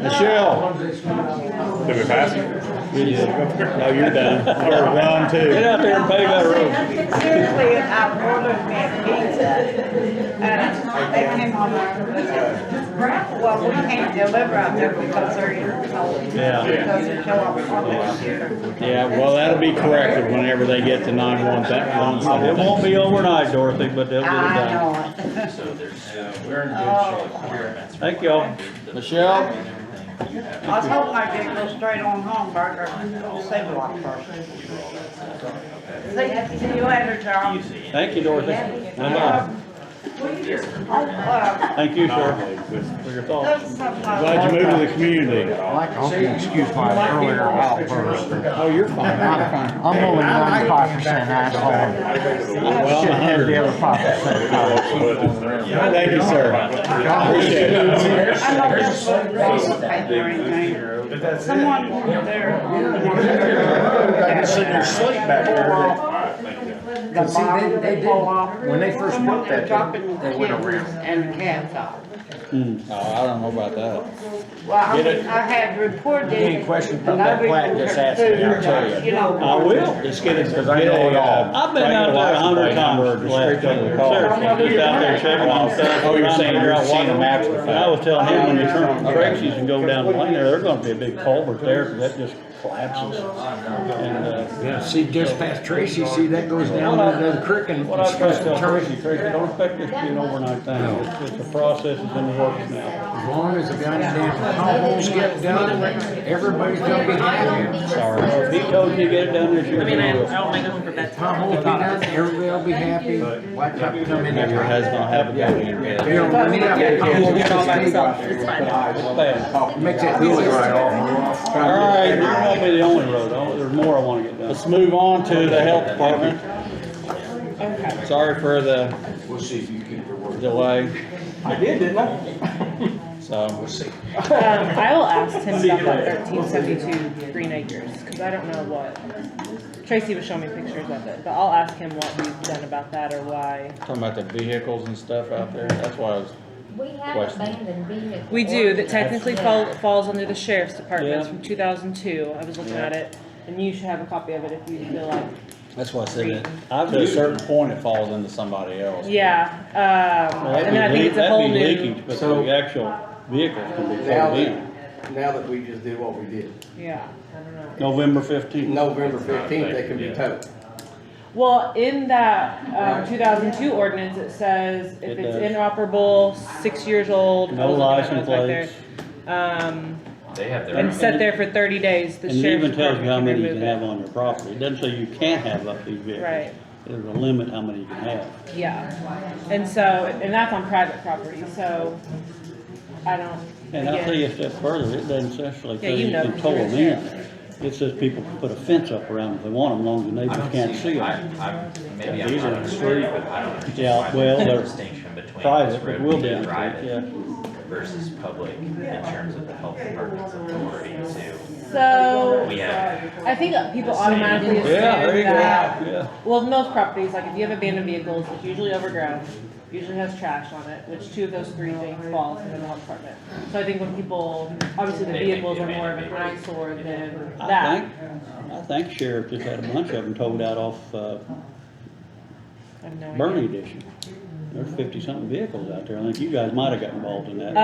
A: Michelle.
Q: Did we pass it?
A: We did. No, you're done. You gotta run too.
C: Get out there and pave that road.
H: Seriously, I ordered me a pizza, and they came on there, well, we can't deliver out there because they're intercold.
C: Yeah.
H: It doesn't show up on the computer.
A: Yeah, well, that'll be corrected whenever they get to 911.
C: It won't be overnight, Dorothy, but they'll get it
H: I
C: done.
H: know it.
M: So there's, we're in good shape.
C: Thank y'all.
A: Michelle?
H: I was hoping I could go straight on home, Burger, go Save Block first. See you later, Charles.
C: Thank you, Dorothy. Bye-bye. Thank you, sir, for your thoughts.
A: Glad you moved to the community.
U: I hope you excuse my earlier outburst.
A: Oh, you're fine.
U: I'm only 95% asshole.
A: Well, I'm
U: Shouldn't have the
A: 100.
U: other 5%.
A: Thank you, sir. Appreciate it.
H: I'm not just looking for Facebook or anything. Someone there.
U: Sit in your sleep back there.
H: The
U: See,
H: bottom
U: they
H: they pull off.
U: when they first
H: Someone
U: put
H: there
U: that,
H: dropping
U: they went
H: kittens
U: around.
H: and cats off.
A: Oh, I don't know about that.
H: Well, I
A: Get it?
H: I had reported.
U: Any question about
H: and
U: that
H: I
U: plat, just ask me, I'll tell you.
H: You know.
C: I will.
A: Just get it,
U: Because I know it all.
C: I've been out there 100 times the last couple of years. Just out there checking on stuff.
A: Oh, you're saying you're
C: Trying to figure out
A: seeing
C: what-
A: them after the
C: And I was
A: fact.
C: telling him, when you turn on Tracy's and go down the lane there, there's gonna be a big culvert there, because that just collapses. And,
U: Yeah, see, just past Tracy, see, that goes down into the creek and
C: what I
U: it's
C: try
U: supposed
C: to
U: to
C: tell
U: turn.
C: Tracy, don't expect this to be an overnight thing. It's a process, it's in the works now.
U: As long as the goddamn potholes get done, everybody's gonna be happy.
A: Sorry.
C: If he told you to get it done this year, he will.
N: don't make it home for bedtime.
U: Potholes be done, everybody will be happy. Blacktop come in
A: Maybe your
U: there.
A: husband will have a baby in bed.
U: You know, when you have a pothole,
N: Get all by
U: it's
N: myself, it's fine.
C: Bad.
U: makes that wheelie right off.
A: All right.
C: It won't be the only road, there's more I wanna get done.
A: Let's move on to the health department. Sorry for the delay.
C: I did, didn't I?
A: So,
N: I will ask him about that 1372 Green Acres, because I don't know what, Tracy was showing me pictures of it, but I'll ask him what we've done about that or why.
A: talking about the vehicles and stuff out there, that's why I was,
D: We have
A: Question.
D: abandoned vehicles.
N: We do, that technically falls under the sheriff's department
C: Yeah.
N: from 2002, I was looking
A: Yeah.
N: at it, and you should have a copy of it if you feel like.
A: That's why I said that, to a certain point, it falls into somebody else.
N: Yeah, and then I think it's a whole new.
C: Leakage, but
E: So-
C: the actual vehicles can be
E: Now
C: towed in.
E: now that we just did what we did,
N: Yeah, I don't know.
C: November 15th.
E: November 15th, they can be towed.
N: Well, in that 2002 ordinance, it says if
C: It
N: it's
C: does.
N: inoperable, 6 years old.
C: No
N: I was looking at
C: license
N: it back there,
C: plates.
M: They have their
N: And
M: own.
N: set there for 30 days, the
C: And it
N: sheriff's
C: even tells you how
N: department
C: many you
N: remove
C: can
N: it.
C: have on your property. It doesn't say you can't have up to these vehicles.
N: Right.
C: There's a limit how many you can have.
N: Yeah, and so, and that's on private property, so I don't.
C: And I'll
N: again-
C: tell you a step further, it doesn't necessarily
N: Yeah,
C: tell
N: you
C: you
N: know,
C: can tow them
N: yeah.
C: in. It says people can put a fence up around them if they want them, as long as the
M: I
C: neighbors
M: don't
C: can't see them.
M: Maybe I'm
C: These
M: not
C: are
M: on the
C: street.
M: street, but I don't understand
C: Yeah,
M: why
C: well,
M: there's a
C: they're
M: distinction between
C: private,
M: this
C: but
M: road
C: will be
M: being
C: on the street,
M: private
C: yeah.
M: versus public in terms of the health department's authority to.
N: So,
M: We have.
N: I think people automatically assume
C: Yeah, there you go,
N: that,
C: yeah.
N: well, most properties, like if you have abandoned vehicles, it's usually overgrown, usually has trash on it, which 2 of those 3 things fall under the health department. So I think when people, obviously the
M: They think
N: vehicles
M: the
N: are more of an
M: abandoned
N: eyesore than
C: I
N: that.
C: think, I think sheriff just had a bunch of them towed out off,
N: I have no idea.
C: Bernie Edition. There's 50-something vehicles out there. I think you guys might have got involved in that.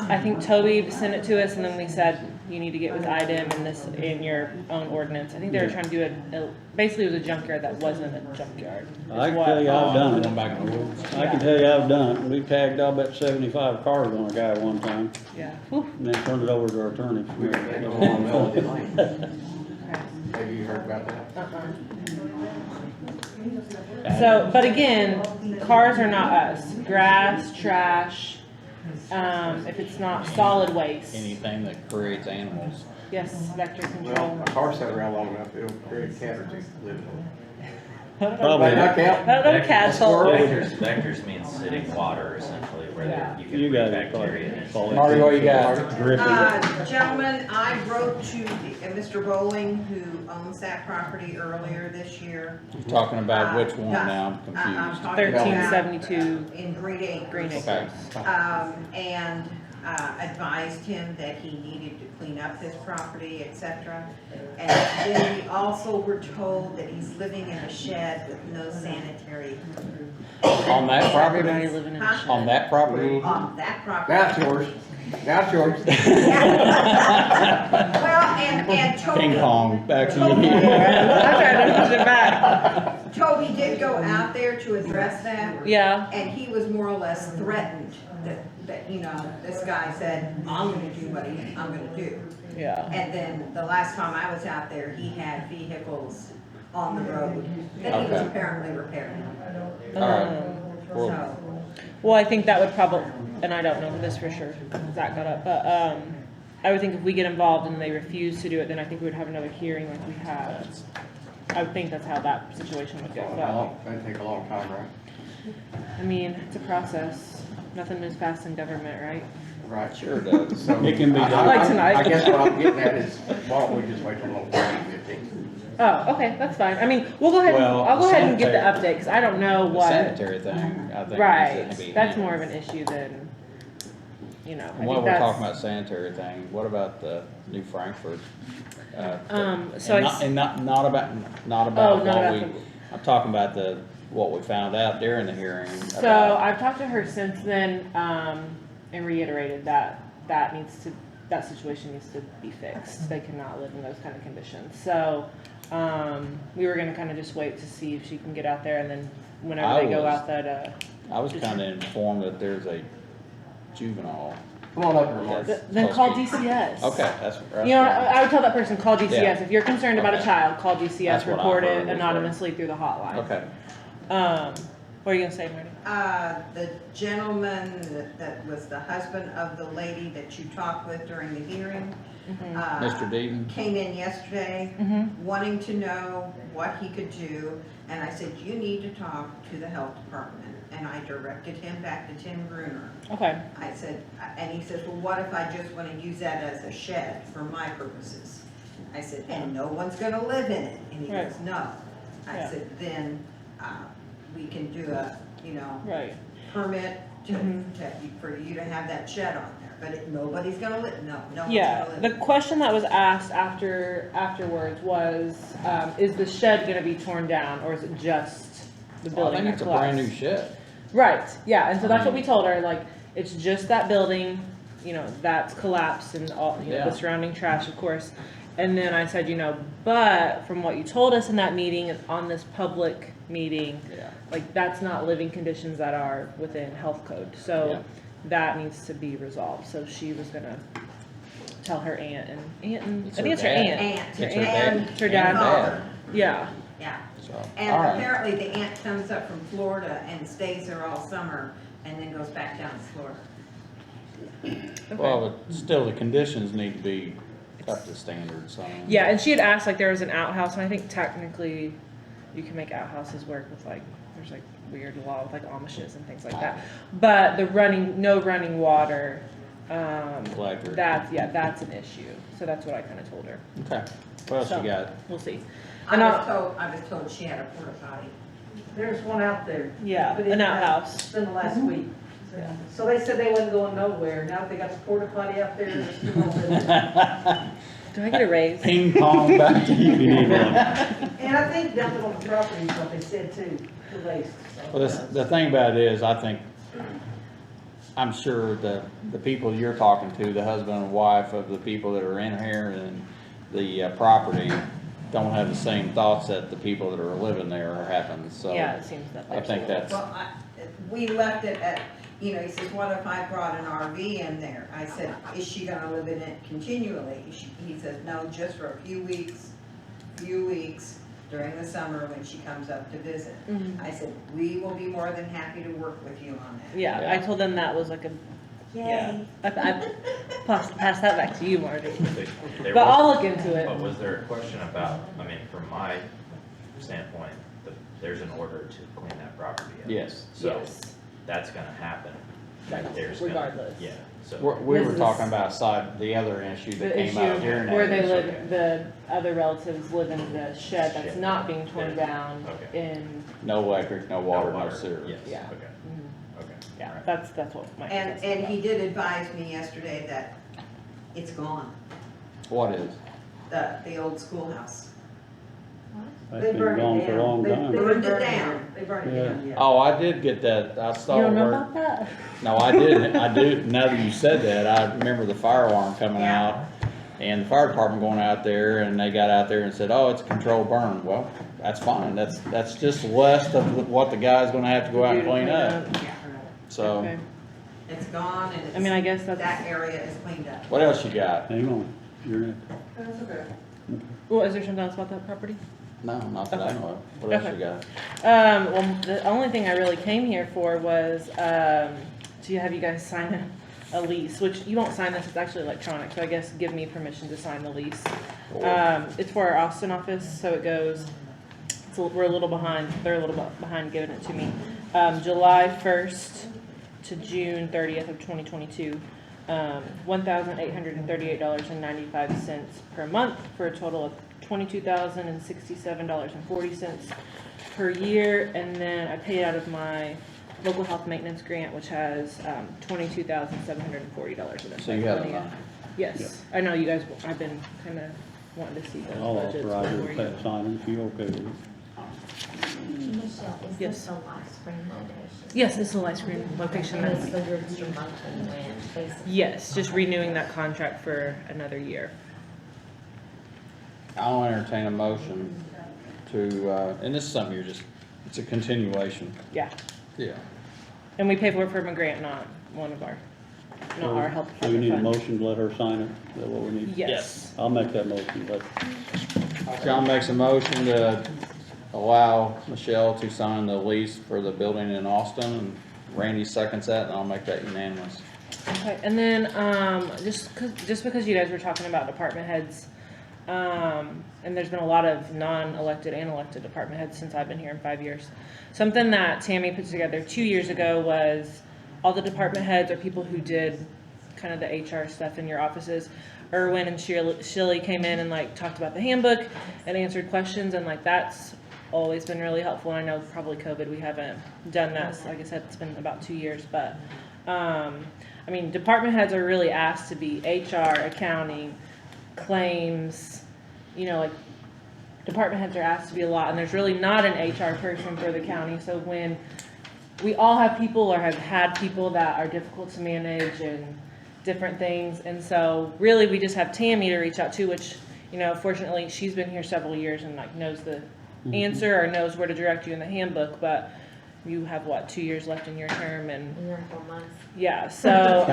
N: I think Toby sent it to us and then we said, you need to get with IDEM and this in your own ordinance. I think they were trying to do basically it was a junkyard that wasn't a junkyard. is
C: I can
N: what-
C: tell you I've done it.
A: Going back in the woods.
C: I can tell you I've done it. We tagged, I'll bet 75 cars on a guy one time,
N: Yeah. Whew.
C: and then turned it over to our attorney.
E: Have you heard about that?
N: So, but again, cars are not us. Grass, trash, if it's not solid waste.
A: Anything that creates animals.
N: Yes, vector
E: Well,
N: control.
E: a car sat around long enough, it'll create cat or two living in it.
C: Probably.
E: Might not count.
N: I don't know, cats.
M: Vectors means sitting water essentially, where
N: Yeah.
M: you can
C: You
M: breed
C: guys
M: bacteria in
C: probably
M: it.
C: fall into.
A: Marty, what you got?
C: Grippy.
B: Gentlemen, I wrote to Mr. Bowling, who owns that property earlier this year.
A: You're talking about which one now? I'm
B: I'm
A: confused.
B: talking about
N: 1372
B: in Green Acres.
N: Green
A: Okay.
N: Acres.
B: And advised him that he needed to clean up his property, etc. And then we also were told that he's living in a shed with no sanitary.
A: On that property?
N: Everybody living in a
B: Huh?
A: On that property?
B: On that property.
E: Now it's yours. Now it's yours.
B: Well, and Toby.
A: Ping pong, back to
B: Toby-
A: you.
N: I'm trying to push it back.
B: Toby did go out there to address that.
N: Yeah.
B: And he was more or less threatened that, this guy said, I'm gonna do what I'm gonna do.
N: Yeah.
B: And then the last time I was out there, he had vehicles on the road that he was
A: Okay.
B: apparently repairing.
A: All right. Well,
B: So,
N: Well, I think that would probably, and I don't know this for sure, Zach got up, but, I would think if we get involved and they refuse to do it, then I think we would have another hearing like we had. I would think that's how that situation would go, but,
E: That'd take a long time, right?
N: I mean, it's a process. Nothing moves fast in government, right?
E: Right.
A: sure does.
E: So,
C: It can be done.
N: Like tonight.
E: I guess what I'm getting at is, why don't we just wait till November 15th?
N: Oh, okay, that's fine. I mean, we'll go ahead,
A: Well,
N: I'll go ahead and get the
A: sanitary-
N: update, cause I don't know
A: The
N: what.
A: sanitary thing, I think.
N: Right,
A: needs to be
N: that's
A: handled.
N: more of an issue than, I
A: And
N: think
A: while we're
N: that's.
A: talking about sanitary thing, what about the New Frankfurt?
N: So
A: and
N: I
A: not,
N: s-
A: and not about
N: Oh, not
A: what
N: about
A: we,
N: the-
A: I'm talking about what we found out during the hearing.
N: So
A: about-
N: I've talked to her since then, and reiterated that that situation needs to be fixed. They cannot live in those kind of conditions. So, we were gonna kinda just wait to see if she can get out there and then whenever
A: I
N: they go
A: was-
N: out that,
A: I was kinda informed that there's a juvenile.
E: Come on up here, Mark.
N: then call DCS.
A: Okay, that's.
N: You know, I would tell that person, call DCS.
A: Yeah.
N: If you're concerned about a
A: Okay.
N: child, call DCS,
A: That's what I
N: report
A: heard
N: it
A: was
N: anonymously through the hotline.
A: Okay.
N: What are you gonna say, Marty?
B: the gentleman that was the husband of the lady that you talked with during the hearing.
A: Mr. Deaton?
B: Came in yesterday, wanting to know what he could do, and I said, you need to talk to the health department, and I directed him back to Tim Bruner.
N: Okay.
B: I said, and he says, well, what if I just want to use that as a shed for my purposes? I said, and no one's gonna live in it, and he
N: Right.
B: goes, no. I
N: Yeah.
B: said, then, we can do a,
N: Right.
B: permit for you to have that shed on there.
K: but nobody's gonna live, no one's
N: Yeah,
K: gonna
N: the
K: live.
N: question that was asked afterwards was, is the shed gonna be torn down, or is it just the
A: I
N: building
A: think
N: that
A: it's a brand new
N: collapsed?
A: shed.
N: Right, yeah, and so that's what we told her, like, it's just that building, you know, that's collapsed and all, you know,
A: Yeah.
N: the surrounding trash, of course. And then I said, you know, but from what you told us in that meeting, on this public meeting,
A: Yeah.
N: like, that's not living conditions that are within health code, so
A: Yeah.
N: that needs to be resolved. So she was gonna tell her aunt and
A: It's
N: I think it's her
A: her
N: aunt.
A: dad.
K: Aunt,
A: It's her
K: and
A: dad.
N: Her
A: And
N: dad.
A: dad.
N: Yeah.
K: Yeah,
A: So,
K: and
A: all right.
K: apparently the aunt comes up from Florida and stays there all summer and then goes back down to Florida.
A: Well, but still, the conditions need to be up to standard, so.
N: Yeah, and she had asked, like, there was an outhouse, and I think technically you can make outhouses work with, like, there's like weird law with like Amishes and things like that. But the no running water,
A: Electric.
N: that's an issue. So that's what I kind of told her.
A: Okay, what else you got?
N: We'll see.
K: I was told she had a porta potty.
P: There's one out there.
N: Yeah,
P: But it-
N: an outhouse.
P: It's been the last week. So they said they wasn't going nowhere. Now they got the porta potty out there, they're still gonna live there.
N: Do I get a raise?
A: Ping pong back to you.
P: And I think dumping on the property is what they said too, the waste.
A: Well, the thing about it is, I think, I'm sure the people you're talking to, the husband and wife of the people that are in here and the property, don't have the same thoughts that the people that are living there are having, so.
N: Yeah, it seems that way.
A: I think that's,
K: Well, we left it at, you know, he says, what if I brought an RV in there? I said, is she gonna live in it continually? He says, no, just for a few weeks during the summer when she comes up to visit.
N: Mhm.
K: I said, we will be more than happy to work with you on that.
N: Yeah, I told them that was like a,
K: Yay.
N: I pass that back to you, Marty.
M: There
N: But
M: was-
N: I'll look into it.
M: But was there a question about, I mean, from my standpoint, there's an order to clean that property up?
A: Yes.
M: So,
N: Yes.
M: that's gonna happen.
N: Right,
M: There's
N: regardless.
M: Yeah, so.
A: we
N: This
A: were
N: is-
A: talking about the other issue that
N: The
A: came out
N: issue
A: here.
N: where they live, the other relatives live in the shed that's
M: Shed.
N: not being torn
M: Yeah.
N: down
M: Okay.
N: in,
A: No electric, no water, no sewer.
M: Yes,
N: Yeah.
M: okay,
N: mhm.
M: okay.
N: Yeah,
M: Alright.
N: that's what my.
K: And he did advise me yesterday that it's gone,
A: What is?
K: the old schoolhouse.
C: That's
P: They
C: been
P: burned
C: gone
P: it
C: for a
P: down.
C: long
P: They
C: time.
K: Burned it down.
P: They burned it
C: Yeah.
P: down, yeah.
A: Oh, I did get that, I saw
N: You don't know
A: where,
N: about that?
A: no, I did, now that you said that, I remember the fire alarm coming
K: Yeah.
A: out, and the fire department going out there, and they got out there and said, oh, it's a controlled burn. Well, that's fine, that's just less of what the guy's gonna have to go out and clean up, so.
N: Okay.
K: It's gone and
N: I mean, I guess
K: that
N: that's,
K: area is cleaned up.
A: What else you got?
C: Hang on, you're next.
P: That's okay.
N: well, is there something else about that property?
A: No, not that I know of. What else
N: Okay.
A: you got?
N: Well, the only thing I really came here for was, to have you guys sign a lease, which you won't sign this, it's actually electronic, so I guess give me permission to sign the lease. It's for our Austin office, so it goes, we're a little behind, they're a little bit behind giving it to me. July 1st to June 30th of 2022, $1,838.95 per month for a total of $22,067.40 per year, and then I pay it out of my local health maintenance grant, which has $22,740 in it.
A: So you have the money?
N: Yes, I know you guys, I've been kind of wanting to see those
C: I'll
N: budgets
C: authorize
N: before
C: her
N: you.
C: to sign it if you okay with it.
D: Michelle, is
N: Yes.
D: this the live spring location?
N: Yes, this is the live screen location.
D: And
N: that's-
D: it's the your monthly rent, basically?
N: Yes, just renewing that contract for another year.
A: I'll entertain a motion to, and this is something it's a continuation.
N: Yeah,
A: Yeah.
C: Oh,
N: and we pay for it from a grant, not one of our, not our health
C: So you need a
N: department fund.
C: motion to let her sign it, is that what we need?
N: Yes.
C: I'll make that motion, but
A: John makes a motion to allow Michelle to sign the lease for the building in Austin, and Randy seconds that, and I'll make that unanimous.
N: Okay, and then, just because you guys were talking about department heads, and there's been a lot of non-elected and elected department heads since I've been here in 5 years. Something that Tammy put together 2 years ago was all the department heads are people who did kind of the HR stuff in your offices. Erwin and Shilly came in and like talked about the handbook and answered questions, and like that's always been really helpful. And I know probably COVID we haven't done that. So like I said, it's been about 2 years, but I mean, department heads are really asked to be HR, accounting, claims, you know, like, department heads are asked to be a lot, and there's really not an HR person for the county, so when we all have people or have had people that are difficult to manage and different things, and so really we just have Tammy to reach out to, which, you know, fortunately she's been here several years and like knows the answer or knows where to direct you in the handbook, but you have what, 2 years left in your term, and
D: A year and 4 months.
N: yeah, so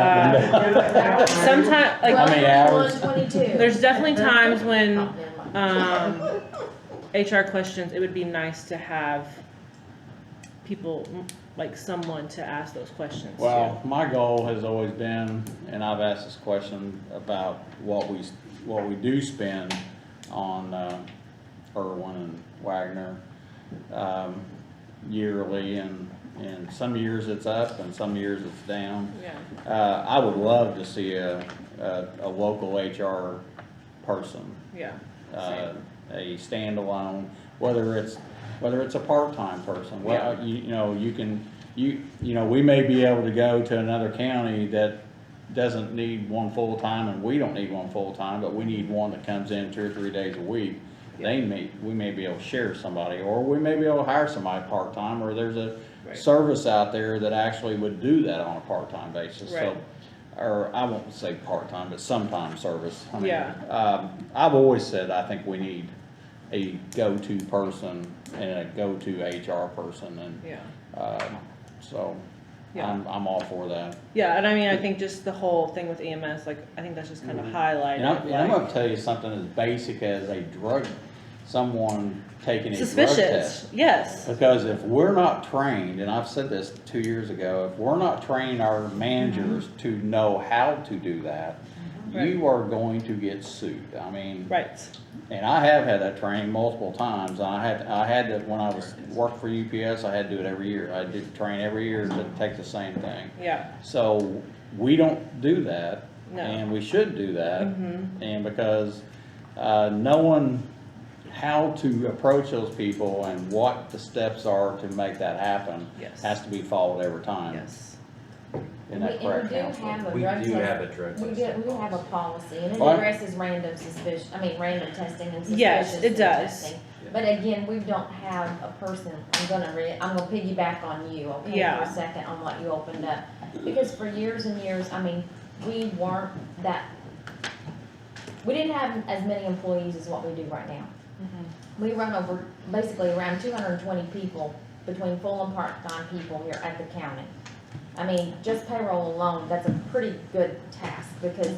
N: sometimes like
A: How many hours?
D: 22.
N: there's definitely times when HR questions, it would be nice to have people, like someone to ask those questions to.
A: Well, my goal has always been, and I've asked this question about what we do spend on Irwin and Wagner yearly, and some years it's up and some years it's down.
N: Yeah.
A: I would love to see a local HR person.
N: Yeah.
A: A standalone, whether it's a part-time person. Well, you know, we may be able to go to another county that doesn't need one full-time, and we don't need one full-time, but we need one that comes in 2 or 3 days a week. We may be able to share somebody, or we may be able to hire somebody part-time, or there's a service out there that actually would do that on a part-time basis.
N: Right.
A: So, or I won't say part-time, but sometime service. I mean,
N: Yeah.
A: I've always said I think we need a go-to person and a go-to HR person, and
N: Yeah.
A: so
N: Yeah.
A: I'm all for that.
N: Yeah, and I mean, I think just the whole thing with EMS, like, I think that's just kind of highlighted.
A: And I'm
N: like,
A: gonna tell you something as basic as someone taking a drug
N: suspicious,
A: test.
N: yes.
A: Because if we're not trained, and I've said this 2 years ago, if we're not training our managers to know how to do that, you are going to get sued. I mean,
N: right.
A: And I have had that training multiple times. I had to, when I was worked for UPS, I had to do it every year. I did train every year to take the same thing.
N: Yeah.
A: So we don't do that,
N: No.
A: and we should do that.
N: Mhm.
A: And because knowing how to approach those people and what the steps are to make that happen
N: Yes.
A: has to be followed every time.
N: Yes.
A: In that
D: We
A: correct
D: do
A: counseling.
D: have a
M: We
D: drug
M: do
D: test.
M: have a drug
D: We
M: test.
D: do, we have a policy, and it
A: What?
D: addresses random random testing and suspicious
N: Yes, it does.
D: testing. But again, we don't have a person, I'm gonna piggyback on you, okay, for
N: Yeah.
D: a second on what you opened up. Because for years and years, I mean, we didn't have as many employees as what we do right now. We run over, basically around 220 people between full and part-time people here at the county. I mean, just payroll alone, that's a pretty good task, because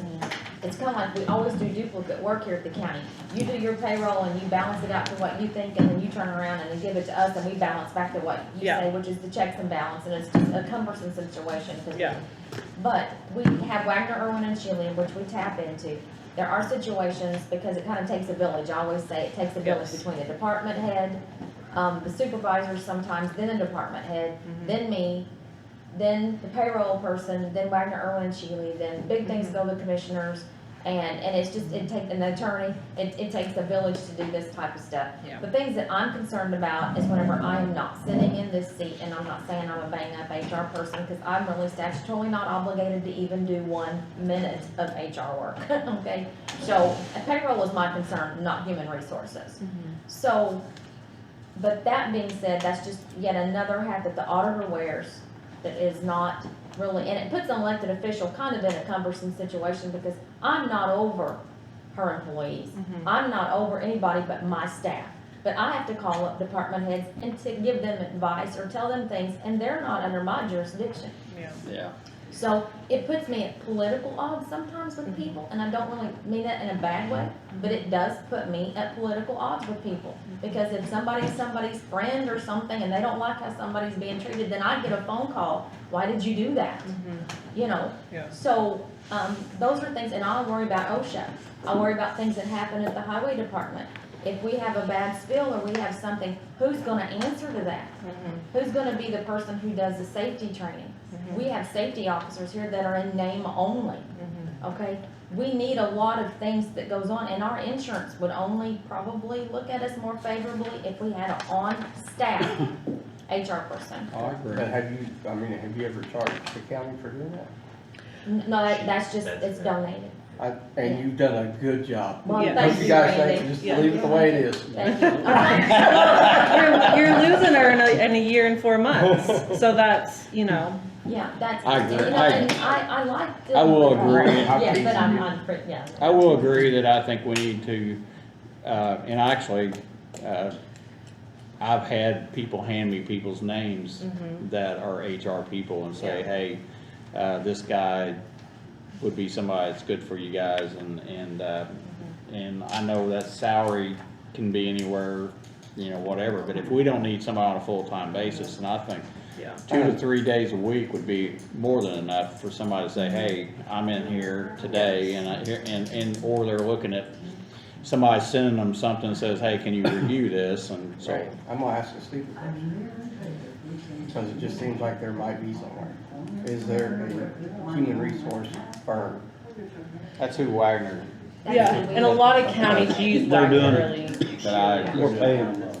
D: it's kind of like we always do duplicate work here at the county. You do your payroll and you balance it out to what you think, and then you turn around and then give it to us, and we balance back to what you
N: Yeah.
D: say, which is the checks and balance, and it's just a cumbersome situation. 'Cause
N: Yeah.
D: But we have Wagner, Irwin, and Chile, which we tap into. There are situations, because it kind of takes a village, I always say it takes a village between the department head, the supervisors sometimes, then a department head, then me, then the payroll person, then Wagner, Irwin, and Chile, then big things go to the commissioners, and it's just, it takes an attorney, it takes a village to do this type of stuff.
N: Yeah.
D: The things that I'm concerned about is whenever I am not sitting in this seat, and I'm not saying I'm a bang-up HR person, because I'm really statutorily not obligated to even do 1 minute of HR work, okay? So, payroll is my concern, not human resources. So, but that being said, that's just yet another hat that the auditor wears that is not really, and it puts an elected official kind of in a cumbersome situation, because I'm not over her employees. I'm not over anybody but my staff. But I have to call up department heads and to give them advice or tell them things, and they're not under my jurisdiction.
A: Yeah.
D: So it puts me at political odds sometimes with people, and I don't really mean that in a bad way, but it does put me at political odds with people. Because if somebody's somebody's friend or something and they don't like how somebody's being treated, then I get a phone call, why did you do that? You know?
N: Yeah.
D: So, those are things, and I'll worry about OSHA. I'll worry about things that happen at the highway department. If we have a bad spill or we have something, who's gonna answer to that? Who's gonna be the person who does the safety training? We have safety officers here that are in name only, okay? We need a lot of things that goes on, and our insurance would only probably look at us more favorably if we had an on-staff HR person.
A: I agree.
E: But have you ever charged the county for doing that?
D: No, that's just, it's donated.
E: And you've done a good job.
D: Well,
N: Yeah.
D: thank
E: Hope
D: you,
E: you guys
D: Randy.
E: think, just
N: Yeah.
E: leave it the way it is.
D: Thank you.
N: You're losing her in a year and 4 months, so that's, you know.
D: Yeah, that's,
A: I agree.
D: you know, and I like.
A: I will
D: dealing with
A: agree.
D: that. Yeah, but I'm, yeah.
A: I will agree that I think we need to, and actually, I've had people hand me people's names that are HR people and say, hey, this guy would be somebody that's good for you guys, and I know that salary can be anywhere, you know, whatever, but if we don't need somebody on a full-time basis, and I think
N: Yeah.
A: 2 to 3 days a week would be more than enough for somebody to say, hey, I'm in here today, and or they're looking at, somebody sending them something that says, hey, can you review this, and so.
E: Right, I'm gonna ask a stupid question, because it just seems like there might be somewhere. Is there a human resource firm?
A: That's who Wagner,
N: Yeah, and a lot of counties use
C: They're
N: Wagner
C: doing
N: really.
A: that I.
C: We're paying them,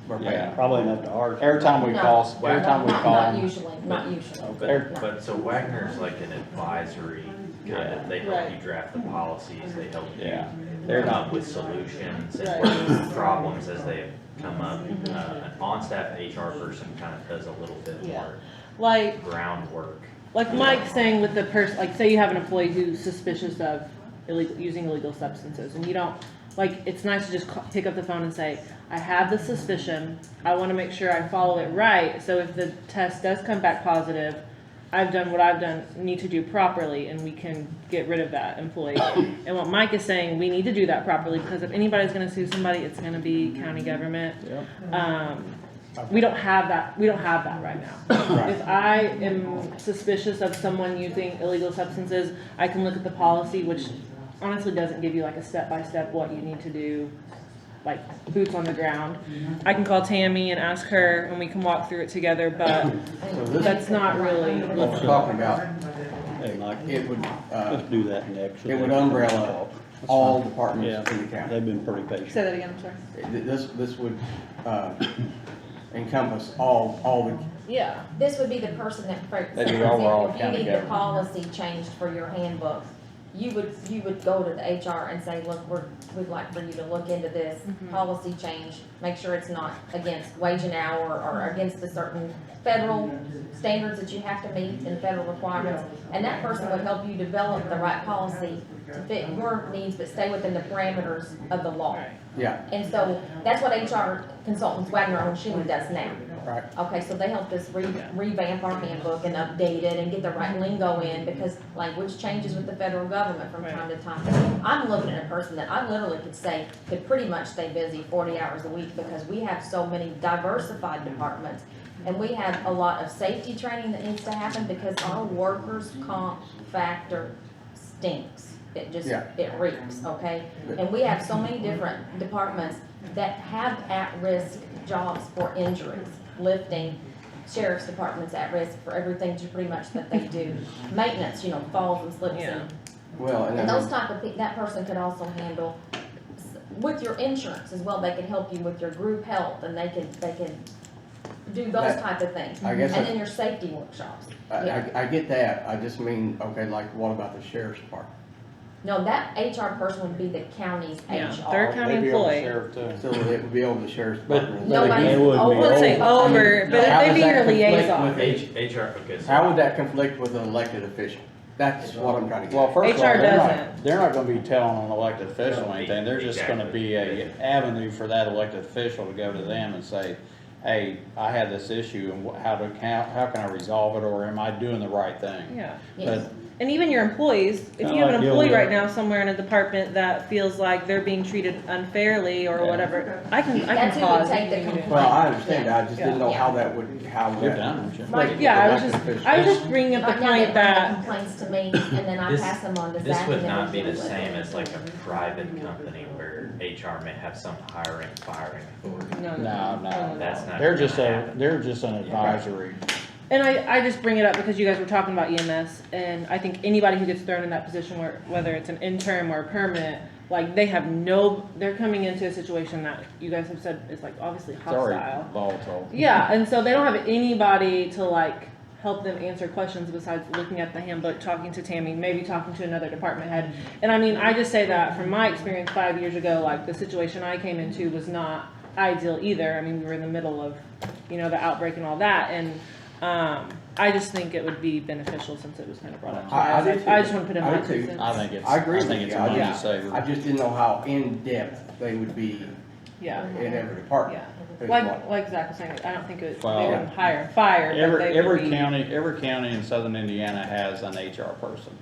E: We're paying.
A: Yeah.
C: probably enough to ours.
A: Every time we
D: No,
A: call, every time we
D: not-
A: call
D: Not
A: them.
D: usually, not usually.
A: Every-
M: But so Wagner's like an advisory kind of, they help you draft the policies, they help you
A: Yeah. They're
M: come
A: not,
M: up with solutions and
N: Right.
M: work through problems as they come up. An on-staff HR person kind of does a little bit
N: Yeah.
M: more
N: Like,
M: groundwork.
N: like Mike's saying with the person, like say you have an employee who's suspicious of using illegal substances, and you don't, like, it's nice to just pick up the phone and say, I have the suspicion, I want to make sure I follow it right, so if the test does come back positive, I've done what I've done, need to do properly, and we can get rid of that employee. And what Mike is saying, we need to do that properly, because if anybody's going to sue somebody, it's going to be county government. We don't have that right now. If I am suspicious of someone using illegal substances, I can look at the policy, which honestly doesn't give you like a step-by-step what you need to do, like boots on the ground. I can call Tammy and ask her, and we can walk through it together, but that's not really.
E: What we're talking about,
C: Hey, Mike,
E: it would,
C: let's do that next.
E: it would umbrella all departments in the county.
C: They've been pretty patient.
N: Say that again, I'm sorry.
E: This would, encompass all the,
D: Yeah, this would be the person that, for
A: That'd be
D: example,
A: overall
D: if you
A: county
D: need the
A: government.
D: policy changed for your handbook, you would go to the HR and say, look, we'd like for you to look into this policy change, make sure it's not against wage and hour or against the certain federal standards that you have to meet and federal requirements. And that person would help you develop the right policy to fit your needs, but stay within the parameters of the law.
E: yeah,
D: And so that's what HR consultants Wagner on Schumann does now.
E: right.
D: Okay, so they helped us revamp our handbook and update it and get the right lingo in, because language changes with the federal government from time to time. I'm looking at a person that I literally could say could pretty much stay busy 40 hours a week, because we have so many diversified departments. And we have a lot of safety training that needs to happen, because our workers' comp factor stinks. It just,
E: Yeah.
D: it reeks, okay? And we have so many different departments that have at-risk jobs for injuries, lifting, sheriff's department's at risk for everything pretty much that they do. Maintenance, you know, falls and slips and,
E: Well,
D: and those type of, that person could also handle with your insurance as well. They can help you with your group health, and they can do those
E: That-
D: type of things.
E: I guess
D: And
E: I-
D: then your safety workshops. Yeah.
E: I get that, I just mean, okay, like, what about the sheriff's department?
D: No, that HR person would be the county's
N: Yeah,
D: HR.
N: they're county
A: they'd be over
N: employee.
A: sheriff too.
E: So it would be over the sheriff's
A: But-
E: department.
D: Nobody's
C: It would be
N: I wouldn't say over, but
E: How
N: they'd
E: does
N: be
E: that
N: your
E: conflict
N: liaison.
E: with
M: HR, okay, so.
E: How would that conflict with an elected official? That's what I'm trying to get
A: Well,
E: at.
A: first of all,
N: HR
A: they're not gonna be telling an elected official anything, they're just gonna
M: Exactly.
A: be a avenue for that elected official to go to them and say, hey, I have this issue, and how can I resolve it, or am I doing the right thing?
N: Yeah.
D: Yes.
A: But
N: And even your employees, if
C: Kinda
N: you have an
C: like dealing
N: employee
C: with-
N: right now somewhere in a department that feels like they're being treated unfairly or
A: Yeah.
N: whatever, I can
D: That's who would
N: pause.
D: take the
N: if you need
D: complaint.
N: to.
E: Well, I understand that, I just didn't know
D: Yeah.
E: how that would, how
A: you're
E: that.
A: done, aren't you?
E: conflict
N: Yeah,
E: with
N: I was
E: elected
N: just
E: officials.
N: bringing up the
D: Right now, they
N: point
D: bring
N: that,
D: complaints to me, and then I
M: This-
D: pass them on to Zach.
M: This would
D: and then
M: not
D: we
M: be the
D: deal with
M: same
D: it.
M: as like a private company where HR may have some hiring, firing authority.
A: No,
M: That's not.
A: they're
M: gonna
A: just
M: happen.
A: they're just an advisory.
N: and I just bring it up because you guys were talking about EMS, and I think anybody who gets thrown in that position, whether it's an interim or permanent, like they're coming into a situation that you guys have said is like obviously
A: It's already
N: hostile.
A: volatile.
N: Yeah, and so they don't have anybody to like help them answer questions besides looking at the handbook, talking to Tammy, maybe talking to another department head. And I mean, I just say that from my experience 5 years ago, like the situation I came into was not ideal either. I mean, we were in the middle of, you know, the outbreak and all that. And I just think it would be beneficial since it was kind of brought up. I just want to put in my 2 cents.
E: I agree with
A: it's
E: you.
A: a money saver.
E: I just didn't know how in-depth they would be
N: Yeah.
E: in every department.
N: Yeah.
E: is
N: Like,
E: what-
N: like Zach was saying, I don't think it,
A: Well,
N: they wouldn't hire fire, but they would be.
A: Every county in southern Indiana has an HR person,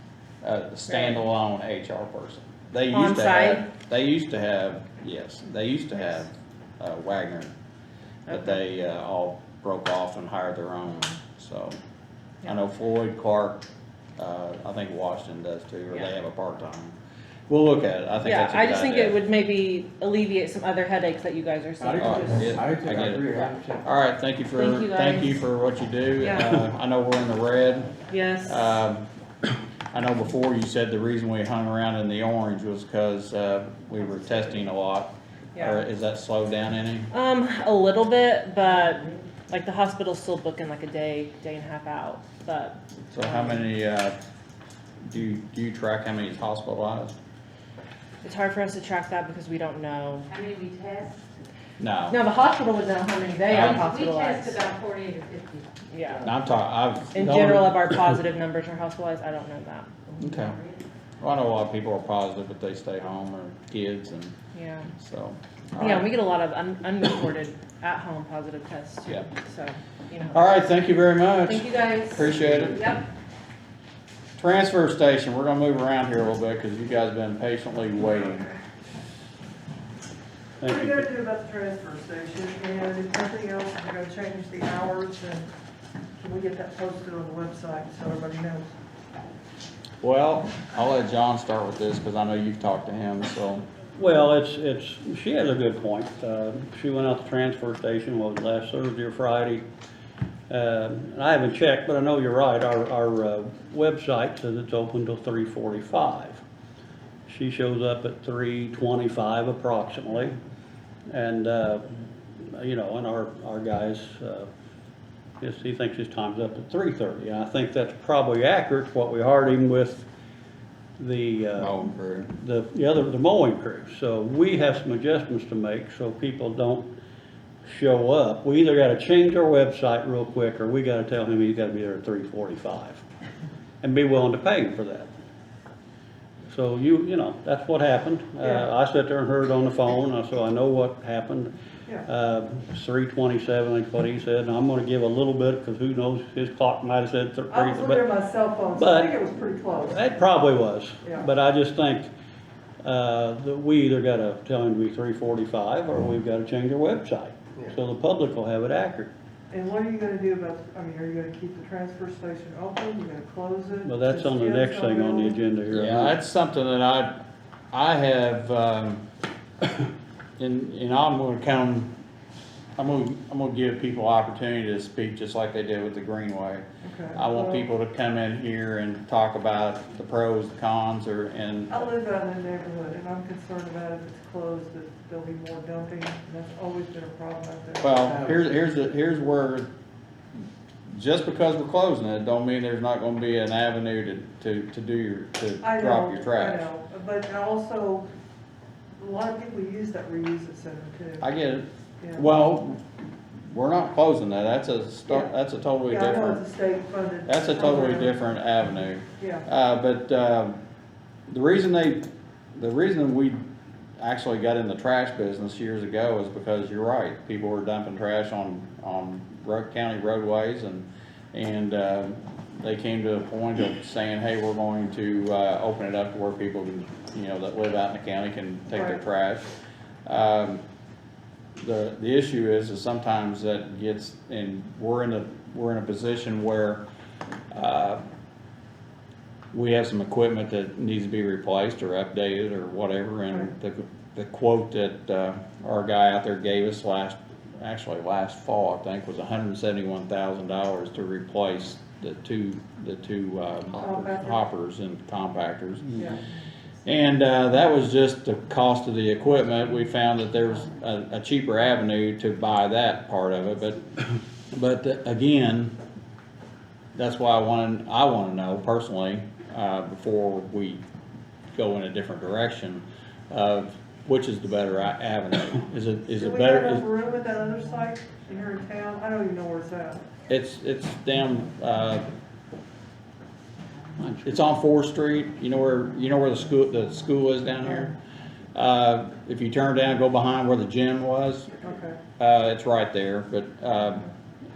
A: a standalone HR person. They used to
N: On-site?
A: have, they used to have, yes, they used to have Wagner, but they all broke off and hired their own, so. I know Floyd, Clark, I think Washington does too, or
N: Yeah.
A: they have a part-time. We'll look at it, I think
N: Yeah,
A: that's a
N: I
A: good
N: just think
A: idea.
N: it would maybe alleviate some other headaches that you guys are seeing.
A: Oh,
N: Just-
A: yeah, I get it.
N: Yeah.
A: All right, thank you
N: Thank you, guys.
A: for what you do.
N: Yeah.
A: I know we're in the red.
N: Yes.
A: I know before you said the reason we hung around in the orange was because, we were testing a lot.
N: Yeah.
A: Or is that slowed down any?
N: A little bit, but like the hospital's still booking like a day and a half out, but.
A: So how many, do you track how many is hospitalized?
N: It's hard for us to track that because we don't know.
V: How many we test?
A: No.
N: No, the hospital would know how many they are hospitalized.
V: We test about 40 to 50.
N: Yeah.
A: No, I'm talking,
N: In general, of our positive numbers are hospitalized, I don't know that.
A: Okay. Well, I know a lot of people are positive, but they stay home, or kids, and
N: Yeah.
A: so.
N: Yeah, we get a lot of unreported at-home positive tests too,
A: Yeah.
N: so, you know.
A: All right, thank you very much.
N: Thank you, guys.
A: Appreciate it.
N: Yep.
A: Transfer station, we're gonna move around here a little bit, because you guys have been patiently waiting.
P: What are you gonna do about the transfer station, and if nothing else, we're gonna change the hours, and can we get that posted on the website so everybody knows?
A: Well, I'll let John start with this, because I know you've talked to him, so.
C: Well, she has a good point. She went out to the transfer station, was it last Thursday or Friday? And I haven't checked, but I know you're right. Our website says it's open till 3:45. She shows up at 3:25 approximately. And, you know, and our guys, he thinks his time's up at 3:30. And I think that's probably accurate, what we heard him with the
A: mowing crew.
C: The mowing crew. So we have some adjustments to make so people don't show up. We either gotta change our website real quick, or we gotta tell him he's gotta be there at 3:45 and be willing to pay him for that. So you know, that's what happened. I sat there and heard it on the phone, so I know what happened. 3:27, that's what he said, and I'm gonna give a little bit, because who knows, his clock might have said 3.
P: I was looking at my cell phone, so I think it was pretty close.
C: It probably was,
P: Yeah.
C: but I just think, that we either gotta tell him to be 3:45, or we've gotta change our website, so the public will have it accurate.
P: And what are you gonna do about, I mean, are you gonna keep the transfer station open, you gonna close it?
C: Well, that's on the
P: Just
C: next thing on the
P: else?
C: agenda here.
A: Yeah, that's something that I have, and I'm gonna give people opportunity to speak just like they did with the Greenway.
P: Okay.
A: I want
P: Well,
A: people to come in here and talk about the pros, the cons, and
P: I live out in the neighborhood, and I'm concerned about if it's closed, that there'll be more dumping, and that's always been a problem out there.
A: well, here's where, just because we're closing it, don't mean there's not gonna be an avenue to
P: I
A: drop
P: know,
A: your trash.
P: I know, but also, a lot of people use that reuse it center too.
A: I get it.
P: Yeah.
A: Well, we're not closing that, that's a totally
P: Yeah, I know
A: different,
P: it's a state funded.
A: that's a totally
P: program.
A: different avenue.
P: Yeah.
A: But the reason we actually got in the trash business years ago is because you're right, people were dumping trash on county roadways, and they came to a point of saying, hey, we're going to open it up to where people can, you know, that live out in the county can take their trash. The issue is sometimes that gets, and we're in a position where we have some equipment that needs to be replaced or updated or whatever, and the quote that our guy out there gave us last fall, I think, was $171,000 to replace the two hoppers and compactors.
P: Yeah.
A: And that was just the cost of the equipment. We found that there was a cheaper avenue to buy that part of it, but again, that's why I wanna know personally, before we go in a different direction, of which is the better avenue. Is it
P: Do we
A: better?
P: have enough room at that other site here in town? I don't even know where it's at.
A: It's down, it's on 4th Street, you know where the school is down here? If you turn down, go behind where the gym was,
P: Okay.
A: it's right there, but,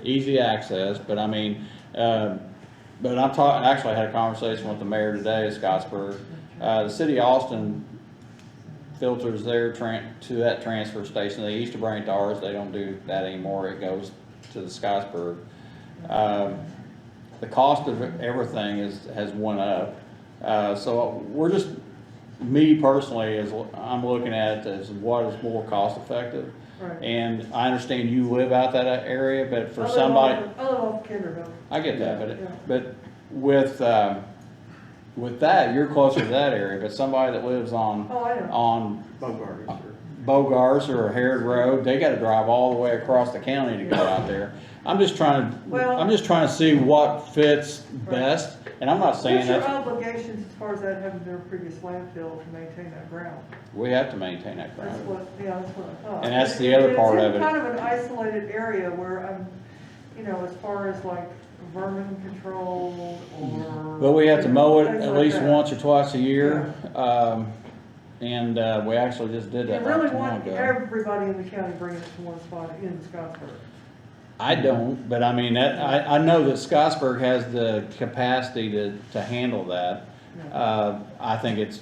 A: easy access, but I mean, but actually I had a conversation with the mayor today of Scottsburg. The city of Austin filters their to that transfer station. They used to bring it to ours, they don't do that anymore, it goes to the Scottsburg. The cost of everything has went up, so we're just, me personally, I'm looking at it as what is more cost effective.
P: Right.
A: And I understand you live out that area, but for
P: I live
A: somebody,
P: I live off Kinderville.
A: I get that,
P: Yeah.
A: but with that, you're closer to that area, but somebody that lives on,
P: Oh, I know.
A: on Bogarts or Harrod Road, they gotta drive all the way across the county to go out there. I'm just trying to see what fits best, and I'm not saying
P: What's your
A: that
P: obligations as far as that having their previous landfill to maintain that ground?
A: we have to maintain that
P: That's
A: ground.
P: what, yeah, that's what I thought.
A: And that's the other part of it.
P: It's in kind of an isolated area where I'm, as far as like vermin control or.
A: But we have to mow it
P: things
A: at
P: like
A: least
P: that.
A: once or twice a year, and we actually just did that
P: You
A: not
P: really
A: too long
P: want
A: ago.
P: everybody in the county bringing it to one spot in Scottsburg.
A: I don't, but I mean, I know that Scottsburg has the capacity to handle that. I think it's,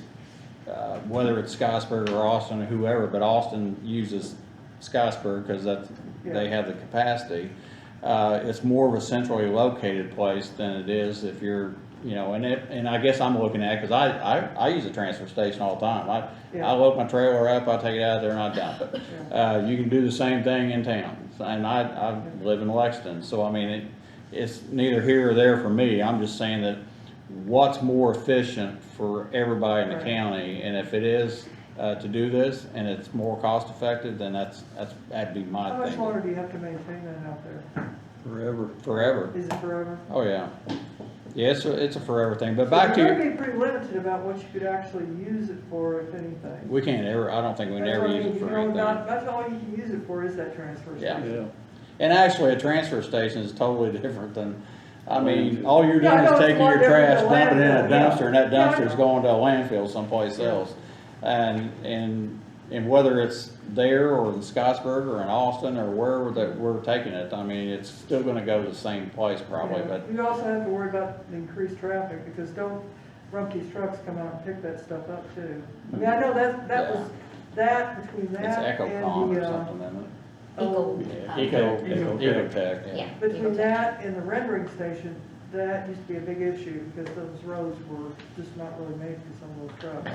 A: whether it's Scottsburg or Austin or whoever, but Austin uses Scottsburg because they have the capacity. It's more of a centrally located place than it is if you're, and I guess I'm looking at it, cause I use a transfer station all the time. I load my trailer up, I take it out there and I dump it. You can do the same thing in town, and I live in Lexington, so I mean, it's neither here or there for me. I'm just saying that what's more efficient for everybody in the county, and if it is to do this and it's more cost effective, then that'd be my thing.
P: How much longer do you have to maintain that out there?
A: Forever.
P: Is it forever?
A: Oh, yeah. Yeah, it's a forever thing, but
P: So
A: back to
P: you're
A: your,
P: gonna be pretty limited about what you could actually use it for, if anything.
A: we can't ever, I don't think we can ever use it for anything.
P: That's all you can use it for is that transfer
A: Yeah.
P: station.
A: And actually, a transfer station is totally different than, I mean, all you're
P: Yeah, I
A: doing
P: know,
A: is
P: it's a
A: taking
P: lot
A: your
P: different
A: trash,
P: than
A: dumping it in a
P: landfill, yeah.
A: dumpster, and that
P: Yeah, I
A: dumpster's
P: know.
A: going to a landfill someplace else. And whether it's there or in Scottsburg or in Austin or wherever that we're taking it, I mean, it's still gonna go to the same place probably,
P: Yeah.
A: but
P: You also have to worry about the increased traffic, because don't Rumpke's trucks come out and pick that stuff up too. I mean, I know that was, between that
A: it's
P: and
A: EcoCom or
P: the,
A: something, isn't it?
P: oh,
A: Ecotech, yeah.
P: between that and the rendering station, that used to be a big issue, because those roads were just not really made for some of those trucks.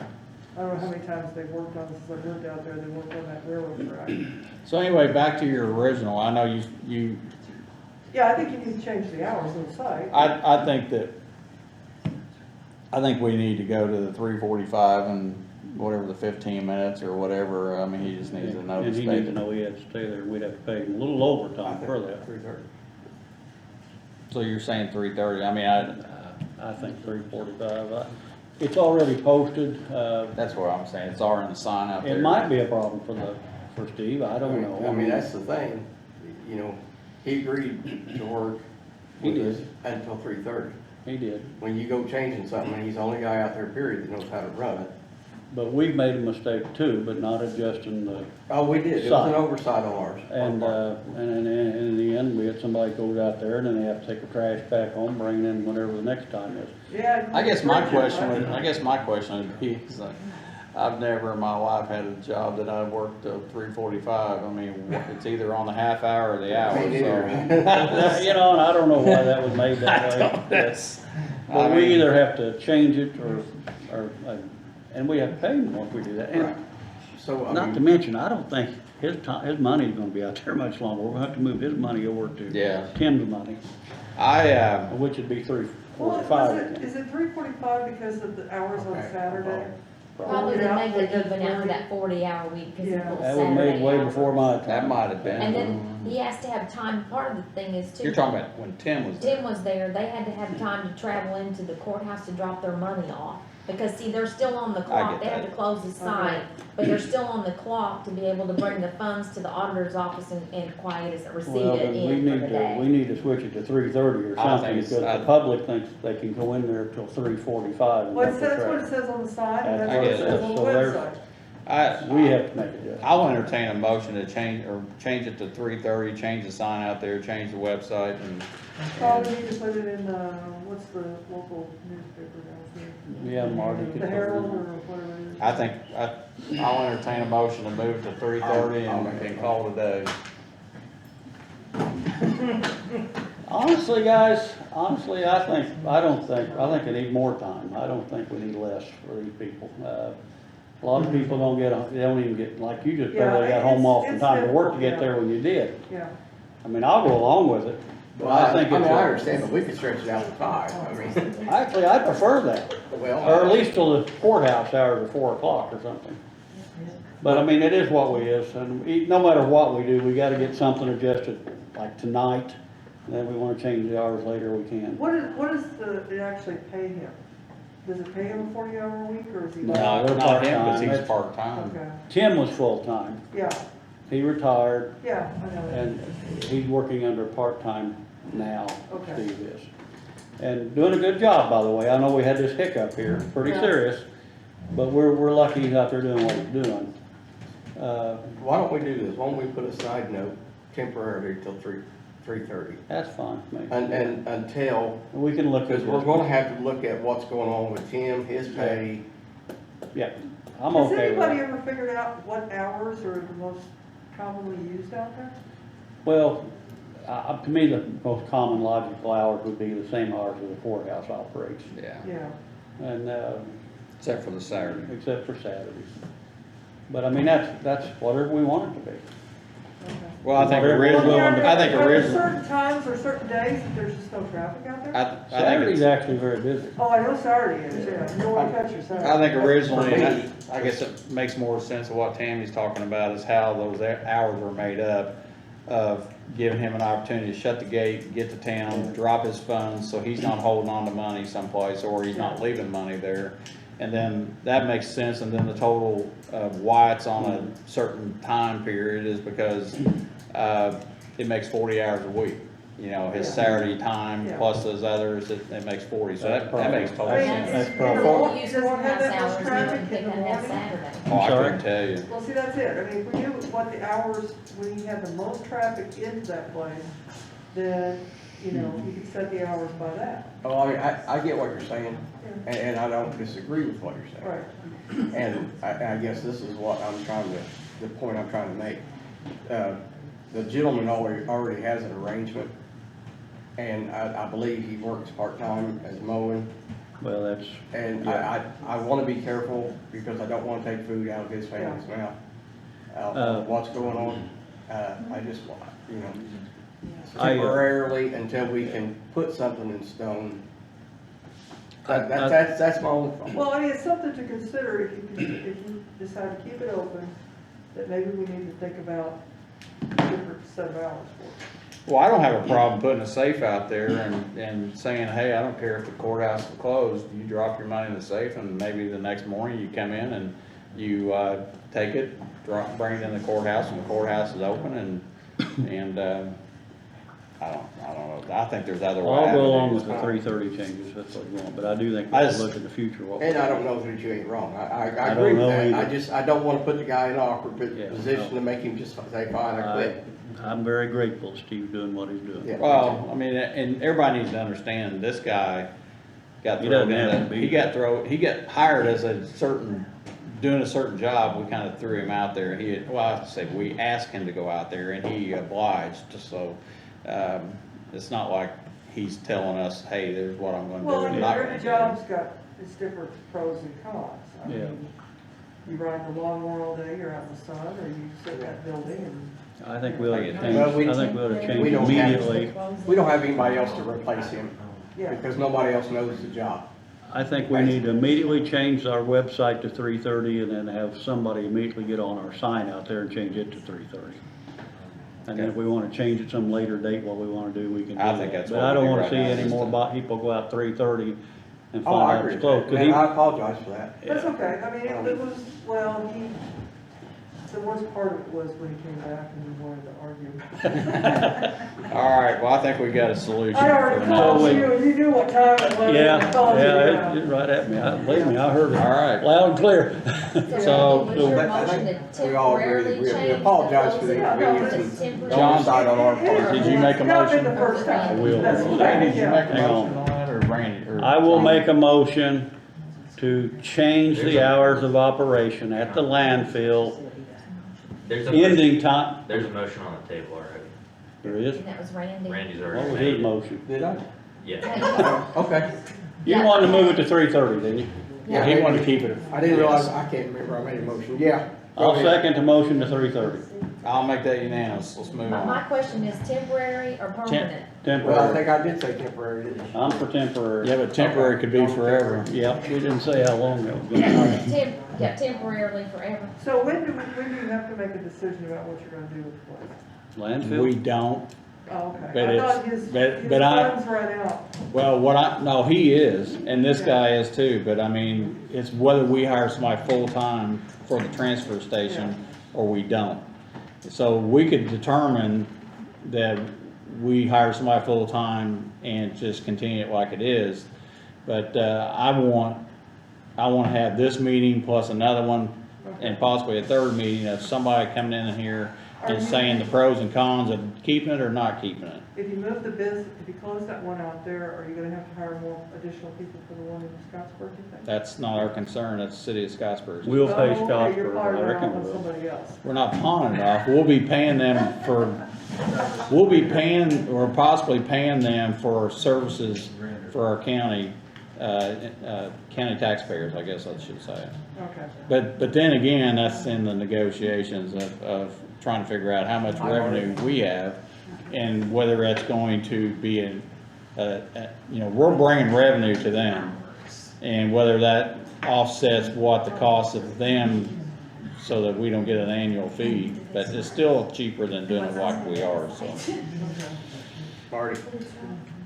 P: I don't know how many times they've worked on, since I've lived out there, they worked on that railroad track.
A: So anyway, back to your original, I know you,
P: Yeah, I think you need to change the hours on the site.
A: I think we need to go to the 3:45 and whatever the 15 minutes or whatever, I mean, he just needs to know to
C: And he
A: stay
C: needs to know he had to stay there, we'd have to pay him a little overtime for that.
A: So you're saying 3:30, I mean,
C: I think 3:45, it's already posted,
A: that's what I'm saying, it's already in the sign out there.
C: it might be a problem for Steve, I don't know.
E: I mean, that's the thing, he agreed to work
C: He
E: with us
C: did.
E: until 3:30.
C: He did,
E: When you go changing something, he's the only guy out there, period, that knows how to run it.
C: but we've made a mistake too, but not adjusting the.
E: Oh, we did, it was an oversight on ours.
C: And in the end, we had somebody goes out there and then they have to take the trash back home, bring it in whenever the next time is.
P: Yeah.
A: I guess my question would be, is like, I've never in my life had a job that I worked till 3:45, I mean, it's either on the half hour or the hour, so.
C: And I don't know why that was made that way. But we either have to change it or and we have to pay him once we do that. And
E: So,
C: not to mention, I don't think his money's gonna be out there much longer. We'll have to move his money over to Tim's money, which would be
P: Well,
C: $3:45.
P: is it 3:45 because of the hours on Saturday?
D: Probably
P: Yeah,
D: to make it
P: they did
D: even out
P: 40.
D: for that 40-hour week, cause he
P: Yeah.
D: pulled
C: That was made
D: Saturday
C: way
D: hours.
C: before my time.
A: That might have been.
D: And then he has to have time, part of the thing is too.
A: You're talking about when Tim was there.
D: Tim was there, they had to have time to travel into the courthouse to drop their money off. Because see, they're still on the clock,
A: get
D: they have
A: that.
D: to close the site, but they're still on the clock to be able to bring the funds to the auditor's office and quiet as receive
C: Well,
D: it
C: then we
D: in for
C: need
D: the
C: to,
D: day.
C: we need to switch it to 3:30 or
A: I
C: something,
A: think it's-
C: because the public thinks they can go in there till 3:45 and
P: Well,
C: that's
P: that's
C: the
P: what it
C: track.
P: says on the side, and that's
A: I
P: what it
A: get
P: says
A: it.
P: on the
C: So there's-
P: website.
C: We have to make it adjustments.
A: I'll entertain a motion to change it to 3:30, change the sign out there, change the website, and
P: Probably need to put it in, what's the local newspaper down here?
C: Yeah, Marty could
P: The
C: put it
P: Herald
C: in.
P: or whatever it is.
A: I think, I'll entertain a motion to move to 3:30 and call it a day.
C: Honestly, guys, I think they need more time. I don't think we need less for these people. A lot of people they don't even get, like you just barely got home off in time to work to get there when you did.
P: Yeah.
C: I mean, I'll go along with it, but I think it's.
E: I understand, but we could stretch it out to 5, I mean,
C: Actually, I prefer that,
E: well.
C: or at least till the courthouse hours of 4 o'clock or something. But I mean, it is what we is, and no matter what we do, we gotta get something adjusted, like tonight, and then we wanna change the hours later, we can.
P: What is it actually pay him? Does it pay him a 40-hour week, or is he?
C: No.
A: No,
C: they're
A: not him, because
C: part-time.
A: he's part-time.
P: Okay,
C: Tim was full-time,
P: yeah,
C: he retired,
P: yeah, I know that.
C: and he's working under part-time now,
P: Okay.
C: Steve is. And doing a good job, by the way. I know we had this hiccup here, pretty
P: Yeah.
C: serious, but we're lucky he's out there doing what he's doing.
E: Why don't we do this, why don't we put a side note temporarily till 3:30?
C: That's fine, maybe.
E: And until,
C: We can look at
E: because we're
C: this.
E: gonna have to look at what's going on with Tim, his pay.
C: Yeah, I'm
P: Has
C: okay with
P: anybody
C: that.
P: ever figured out what hours are the most commonly used out there?
C: Well, to me, the most common logical hours would be the same hours as the courthouse operates.
A: Yeah,
P: Yeah.
C: And,
A: except for the Saturday.
C: except for Saturdays. But I mean, that's whatever we want it to be.
A: Well, I think
C: Whatever we're
A: originally,
C: willing to-
A: I think
P: Are there
A: originally,
P: certain times or certain days that there's just no traffic out there?
A: I think
C: Saturday's
A: it's,
C: actually very busy.
P: Oh, I know Saturday is, yeah, you don't want to touch your Saturday.
A: I think originally, and I guess it makes more sense of what Tammy's talking about, is how those hours were made up, of giving him an opportunity to shut the gate, get to town, drop his funds, so he's not holding on to money someplace, or he's not leaving money there. And then that makes sense, and then the total of why it's on a certain time period is because, it makes 40 hours a week. You know, his Saturday time
P: Yeah.
A: plus those others, it makes 40, so that makes total
P: I mean,
A: sense.
C: That's
P: in
C: probably-
P: the
D: Before
P: morning,
D: you use
P: does it have
D: courthouse
P: that much
D: hours, you
P: traffic
D: can
P: in
D: pick
P: the
D: up that
P: morning?
D: Saturday.
A: Oh, I
C: Sorry?
A: couldn't tell you.
P: Well, see, that's it, I mean, if we knew what the hours, when you had the most traffic into that place, then, you know, you could set the hours by that.
E: Oh, I mean, I get what you're saying, and I don't disagree with what you're saying.
P: Right.
E: And I guess this is what the point I'm trying to make. The gentleman already has an arrangement, and I believe he works part-time as mowing.
C: Well, that's,
E: And
C: Yeah.
E: I wanna be careful, because I don't wanna take food out of his family's mouth. Of what's going on, I just want, you know, temporarily, until we can put something in stone. That's my only thought.
P: Well, I mean, it's something to consider if you decide to keep it open, that maybe we need to think about a different set of hours for it.
A: Well, I don't have a problem putting a safe out there and saying, hey, I don't care if the courthouse is closed, you drop your money in the safe, and maybe the next morning you come in and you, take it, bring it in the courthouse, and the courthouse is open, and, I don't know, I think there's other
C: well, I'll go along
A: avenues.
C: with the 3:30 changes, that's what you want, but I do think we
A: I
C: should
A: just-
C: look at the future.
E: And I don't know that you ain't wrong, I
C: I
E: agree
C: don't
E: with
C: know
E: that,
C: either.
E: I don't wanna put the guy in an awkward
C: Yeah,
E: position
C: no.
E: to make him just say, fine, I quit.
C: I'm very grateful Steve's doing what he's doing.
E: Yeah.
A: Well, I mean, and everybody needs to understand, this guy got
C: He
A: thrown
C: doesn't have
A: in,
C: to be
A: he got hired as doing a certain job, we kinda threw him out there, I say, we asked him to go out there, and he obliged, so, it's not like he's telling us, hey, there's what I'm gonna do.
P: Well, I
A: and
P: mean,
A: not
P: every
A: gonna do.
P: job's got its different pros and cons. I
C: Yeah.
P: mean, you ride the lawnmower all day, you're out in the sun, or you sit in that building and.
C: I think we ought to change,
E: Well, we
C: I think we ought to change
E: we don't have-
C: immediately.
E: We don't have anybody else to replace him,
P: Yeah.
E: because nobody else knows the job.
C: I think we need to immediately change our website to 3:30 and then have somebody immediately get on our sign out there and change it to 3:30. And then if we wanna change it some later date, what we wanna do, we can do
A: I think
C: that.
A: that's
C: But
A: what
C: I
A: we
C: don't
A: do
C: wanna
A: right
C: see
A: now,
C: any
A: just
C: more
A: to-
C: people go out 3:30 and
U: Oh, I
C: find out
U: agree
C: it's
U: with
C: closed.
U: that.
C: 'Cause
U: And
C: he-
U: I apologize for that.
P: That's okay, I mean, it was, well, the worst part of it was when he came back and he wanted to argue.
A: All right, well, I think we got a solution
P: I already
A: for
P: called
A: now.
P: you, and you knew what time it was.
C: Yeah,
P: I called you,
C: yeah, it's right at me. Believe me, I heard it.
A: All right.
C: Loud and clear.
A: So-
D: Was your
U: I
D: motion
U: think
D: to
U: we all agree that
D: temporarily
U: we
D: change
U: apologize for the
D: the
U: inconvenience
D: closing?
U: and
D: Temporary?
A: John's
U: side on our part.
A: Did you make a
P: Not
A: motion?
P: been the first time.
C: I will.
P: That's-
A: Randy, did you make a
C: Hang on.
A: motion on that, or Randy? or
C: I will
A: John?
C: make a motion to change the hours of operation at the landfill,
M: There's a,
C: ending time.
M: there's a motion on the table already.
C: There is?
D: And that was Randy.
M: Randy's
C: What
M: already
C: was
M: made
C: his
M: it.
C: motion?
U: Did I?
M: Yeah.
U: Okay.
C: You wanted to move it to 3:30, didn't you?
A: Yeah, he wanted to keep it.
U: I didn't realize, I can't remember, I made a motion. Yeah. go
C: I'll
U: ahead.
C: second the motion to 3:30.
A: I'll make that unanimous, let's move
D: My
A: on.
D: question is temporary or permanent?
U: Well, I
C: Temporary.
U: think I did say temporary, didn't I?
C: I'm for temporary.
A: Yeah, but temporary could be forever.
C: Yep, we didn't say how long that was gonna be.
D: Temporarily forever.
P: So when do you have to make a decision about what you're gonna do with the place?
C: Landfill?
A: We don't,
P: Oh,
A: But
P: okay. I thought
A: it's-
P: his
A: but I-
P: funds ran out.
A: well, no, he is, and this guy is too, but I mean, it's whether we hire somebody full-time for the transfer station or we don't. So we could determine that we hire somebody full-time and just continue it like it is. But, I want to have this meeting plus another one and possibly a third meeting of somebody coming in here and saying the pros and cons of keeping it or not keeping it.
P: If you move the business, if you close that one out there, are you gonna have to hire more additional people for the one in Scottsburg, you think?
A: That's not our concern, that's the city of Scottsburg.
C: We'll pay
P: Oh, okay, you're
C: Scottsburg, I
P: firing it
C: reckon
P: off on
C: we will.
P: somebody else.
A: We're not pawning it off, we'll be paying them we'll be paying, or possibly paying them for services for our county, county taxpayers, I guess I should say.
P: Okay.
A: But then again, that's in the negotiations of trying to figure out how much revenue we have and whether that's going to be we're bringing revenue to them. And whether that offsets what the cost of them so that we don't get an annual fee, but it's still cheaper than doing it like we are, so.
U: Marty.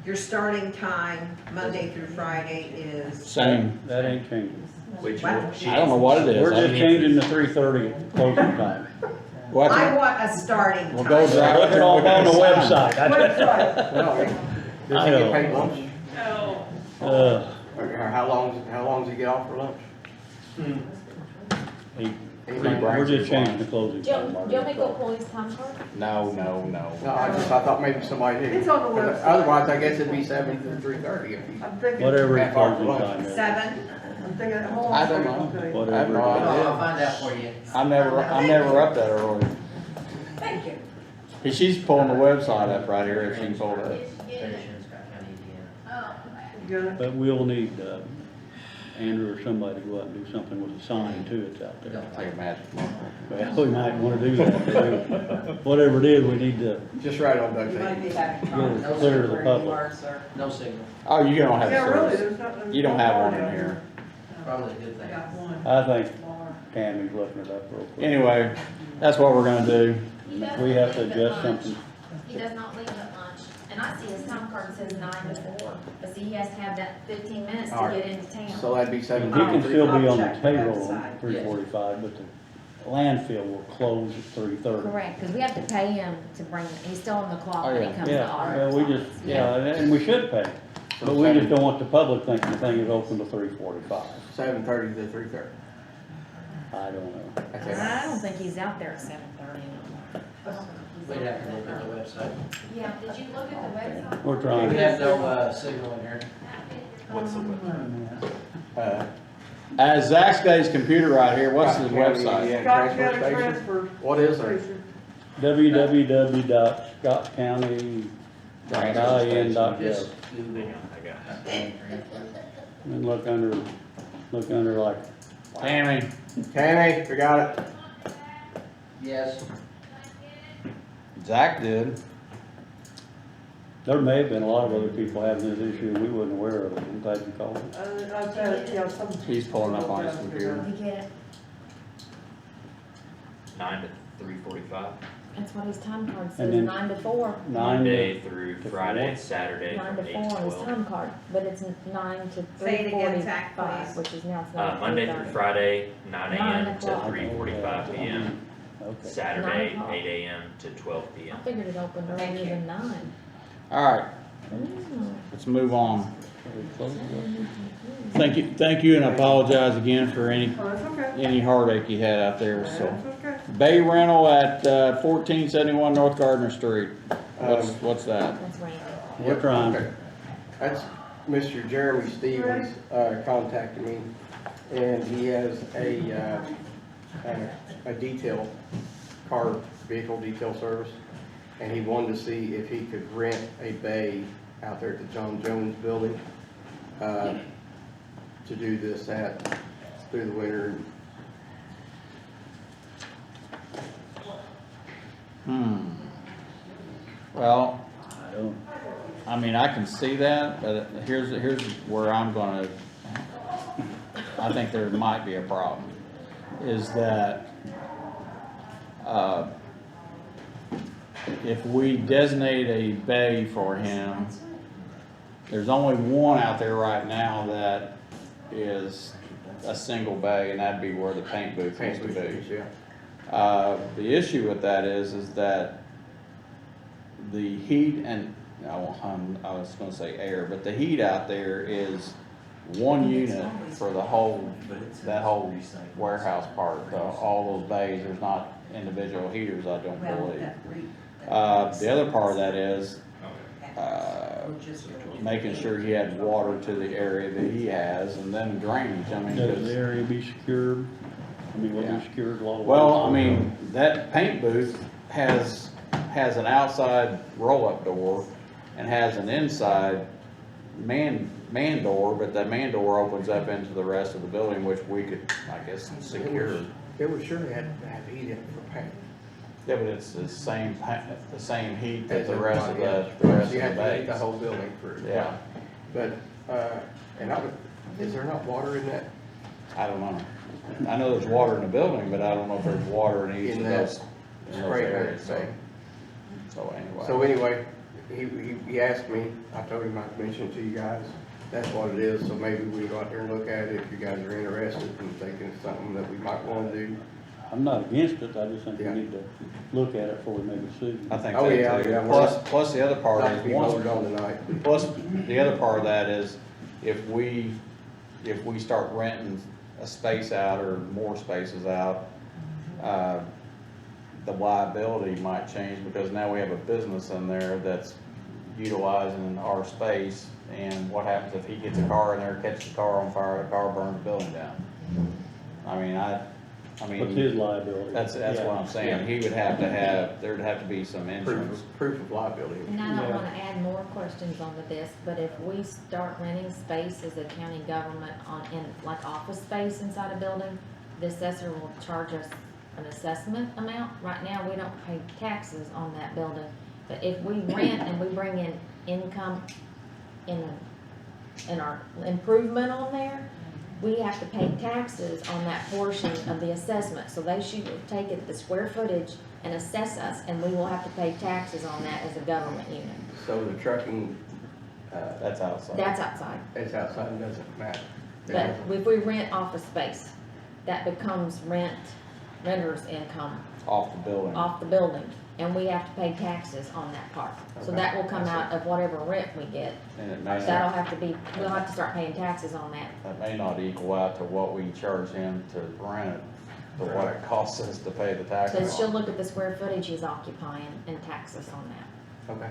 K: Your starting time, Monday through Friday, is,
A: Same.
C: That ain't changing.
M: Which,
K: What?
A: I don't know what it is.
C: We're
A: I
C: just
A: mean,
C: changing to 3:30 closing time.
A: what-
K: I want a starting time.
A: We'll go drive.
C: Look it all on the website.
P: Website.
U: No, does
C: I
U: he
C: know.
U: get paid lunch? Or how long does he get off for lunch?
C: We're just changing the closing time.
D: Do you want me to go pull his time card?
A: No.
U: No, I thought maybe somebody did.
P: It's on the website.
U: Otherwise, I guess it'd be 7 to 3:30 if he.
P: I'm thinking.
C: Whatever his
U: Half hour for
C: closing
U: lunch.
C: time is.
K: 7?
P: I'm thinking, hold on
A: I
P: a
A: don't
P: second,
A: know.
P: I'll tell you.
A: I have no
C: Whatever.
A: idea.
F: I'll find out for you.
A: I'm never up that early.
K: Thank you.
A: She's pulling the website up right here if she can pull it up.
F: Station, Scott County, Indiana.
P: You got it?
C: But we'll need Andrew or somebody to go out and do something with the sign too that's out there.
A: Like a magic marker.
C: Well, we might want to do that too. Whatever it is, we need to
U: Just right on Doug's
K: You might
U: head.
K: be having
C: get
K: problems
C: it clear to the
K: where you are,
C: public.
K: sir.
F: No signal,
A: Oh, you don't have
P: Yeah, really,
A: service.
P: there's not.
A: You don't have one in here.
F: probably a good
K: I
F: thing.
K: got one.
C: I think Tammy's looking it up real quick.
A: Anyway, that's what we're gonna do.
C: We have to adjust something.
D: He does not leave at lunch, and I see his time card says 9 to 4, but see, he has to have that 15 minutes to
U: Alright.
D: get into town.
U: So that'd be
C: He
U: 7
C: can
U: to
C: still
U: 3:30.
C: be on the
K: I'll check the
C: payroll
K: website.
C: at 3:45, but the landfill will close at 3:30.
D: Correct, because we have to pay him to bring, he's still on the clock when he comes to
C: Yeah,
D: audit.
C: well, we just, yeah, and we should pay, but we just don't want the public thinking the thing is open to 3:45.
U: 7:30 to 3:30.
C: I don't know.
U: That's it.
D: I don't think he's out there at 7:30.
F: We'd have to look at the website.
D: Yeah, did you look at the website?
C: We're trying.
F: We have no, signal in here.
M: what's the website?
A: As Zach's got his computer right here, what's the website?
U: Yeah,
P: Scott
U: transfer
P: County
U: station.
P: Transfer.
U: What is it?
P: Station.
C: www.scottcounty.in.gov.
F: Just Google.
M: I got it.
C: And look under like,
A: Tammy,
U: Tammy, we got it.
F: Yes.
A: Zach did.
C: There may have been a lot of other people having this issue, we wasn't aware of it, I'm glad you called.
P: I've had, yeah, some.
A: He's pulling up on his computer.
D: Did you get it?
M: 9 to 3:45,
D: That's what his time card
C: And
D: says,
C: then
D: 9 to 4.
M: Monday through
C: to
M: Friday,
C: 4.
M: Saturday
D: 9
M: from
D: to
M: 8
D: 4
M: to
D: on his
M: 12.
D: time card, but it's 9 to
K: Say it again, Zach,
D: 3:45,
K: please.
D: which is now it's 9
M: Monday through Friday, 9 a.m.
D: 9
M: to
D: o'clock.
M: 3:45 p.m.
C: Okay.
M: Saturday,
D: 9 o'clock.
M: 8 a.m. to 12
D: I
M: p.m.
D: figured it opened earlier than 9.
A: All right, let's move on. Thank you, and I apologize again for any
P: Oh, that's okay.
A: any heartache you had out there, so.
P: That's okay.
A: Bay rental at 1471 North Gardner Street. What's that?
D: That's Randy.
C: We're trying.
E: Okay. That's Mr. Jeremy Stevens, contacted me, and he has a detail, vehicle detail service, and he wanted to see if he could rent a bay out there at the John Jones building, to do this through the winter.
A: Well, I mean, I can see that, but here's where I'm gonna, I think there might be a problem, is that, if we designate a bay for him, there's only one out there right now that is a single bay, and that'd be where the paint booth used to be. The issue with that is that the heat and, I was gonna say air, but the heat out there is one unit for the whole, that whole warehouse part, all those bays, there's not individual heaters, I don't believe. The other part of that is, making sure he had water to the area that he has, and then drainage, I mean.
C: Does the area be secured? I mean, will it be secured a lot of?
A: Well, I mean, that paint booth has an outside roll-up door and has an inside man door, but that man door opens up into the rest of the building, which we could, I guess, secure.
E: It was sure had to have heat in it for paint.
A: Yeah, but it's the same heat that
E: As
A: the rest of
E: everybody
A: the
E: else.
A: rest
E: You
A: of
E: have
A: the
E: to heat
A: bays.
E: the whole building for.
A: Yeah.
E: But, is there not water in that?
A: I don't know. I know there's water in the building, but I don't know if there's water in each
E: In
A: of
E: that
A: those
E: spray
A: areas,
E: thing.
A: so anyway.
E: He asked me, I told him I'd mention it to you guys, that's what it is, so maybe we can go out there and look at it if you guys are interested and thinking it's something that we might wanna do.
C: I'm not against it, I just think we need to look at it before we make a decision.
A: I think
E: Oh,
A: that
E: yeah,
A: too.
E: yeah.
A: Plus the other part
E: Not to
A: is,
E: be voted on tonight.
A: plus the other part of that is, if we start renting a space out or more spaces out, the liability might change, because now we have a business in there that's utilizing our space, and what happens if he gets a car in there, catches the car on fire, the car burns the building down? I mean,
C: What's his liability?
A: That's what I'm saying, he would have to have, there'd have to be some insurance.
E: Proof of liability.
D: And I don't wanna add more questions onto this, but if we start renting space as a county government in like office space inside a building, the assessor will charge us an assessment amount. Right now, we don't pay taxes on that building, but if we rent and we bring in income in our improvement on there, we have to pay taxes on that portion of the assessment. So they should take it, the square footage, and assess us, and we will have to pay taxes on that as a government unit.
E: So the trucking,
A: That's outside.
D: That's outside.
E: it's outside and doesn't matter.
D: But if we rent office space, that becomes renter's income
A: Off the building.
D: off the building, and we have to pay taxes on that part. So
A: Okay.
D: that will come out of whatever rent we get.
A: And it may
D: That'll
A: not,
D: have to be, we'll have to start paying taxes on that.
A: that may not equal out to what we charge him to rent it, to what it costs us to pay the taxes
D: Because she'll
A: on.
D: look at the square footage he's occupying and tax us on that.
E: Okay.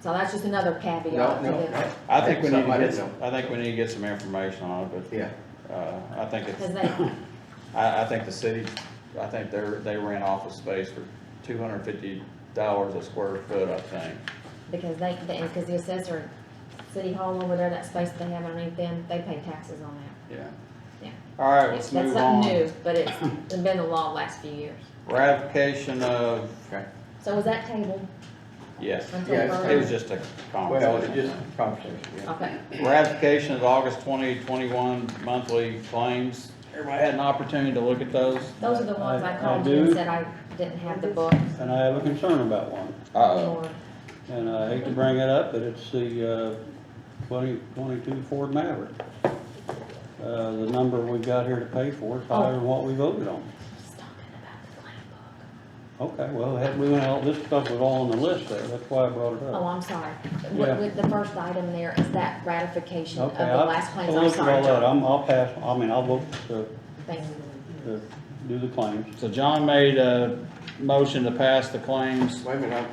D: So that's just another caveat to this.
A: I think we need
E: Something I
A: to
E: didn't
A: get, I think we need to get some information on it, but.
E: Yeah.
A: I think it's,
D: Because they,
A: I think the city, I think they rent office space for $250 a square foot, I think.
D: because because the assessor, City Hall over there, that space that they have underneath them, they pay taxes on that.
A: Yeah.
D: Yeah.
A: All right, let's move
D: That's
A: on.
D: something new, but it's been the law the last few years.
A: Ratification of,
D: So was that tabled?
A: Yes,
D: Until
A: it
D: further?
A: was just a
E: Well, it's
A: conversation.
E: just a conversation, yeah.
D: Okay.
A: Ratification of August 2021 monthly claims. Everybody had an opportunity to look at those?
D: Those are the ones I
C: I
D: called you and
C: do.
D: said I didn't have the book.
C: And I have a concern about one.
A: Uh-oh.
C: And I hate to bring it up, but it's the 2022 Ford Maverick. The number we got here to pay for is higher than what we voted on.
D: Just talking about the claim book.
C: Okay, well, this stuff was all on the list there, that's why I brought it
D: Oh,
C: up.
D: I'm sorry.
C: Yeah.
D: With the first item there is that ratification of
C: Okay,
D: the last claims.
C: I'll
D: I'm
C: look at
D: sorry,
C: all that,
D: John.
C: I'll pass, I'll vote to
D: Thank you.
C: do the claims.
A: So John made a motion to pass the claims.
E: Wait a minute,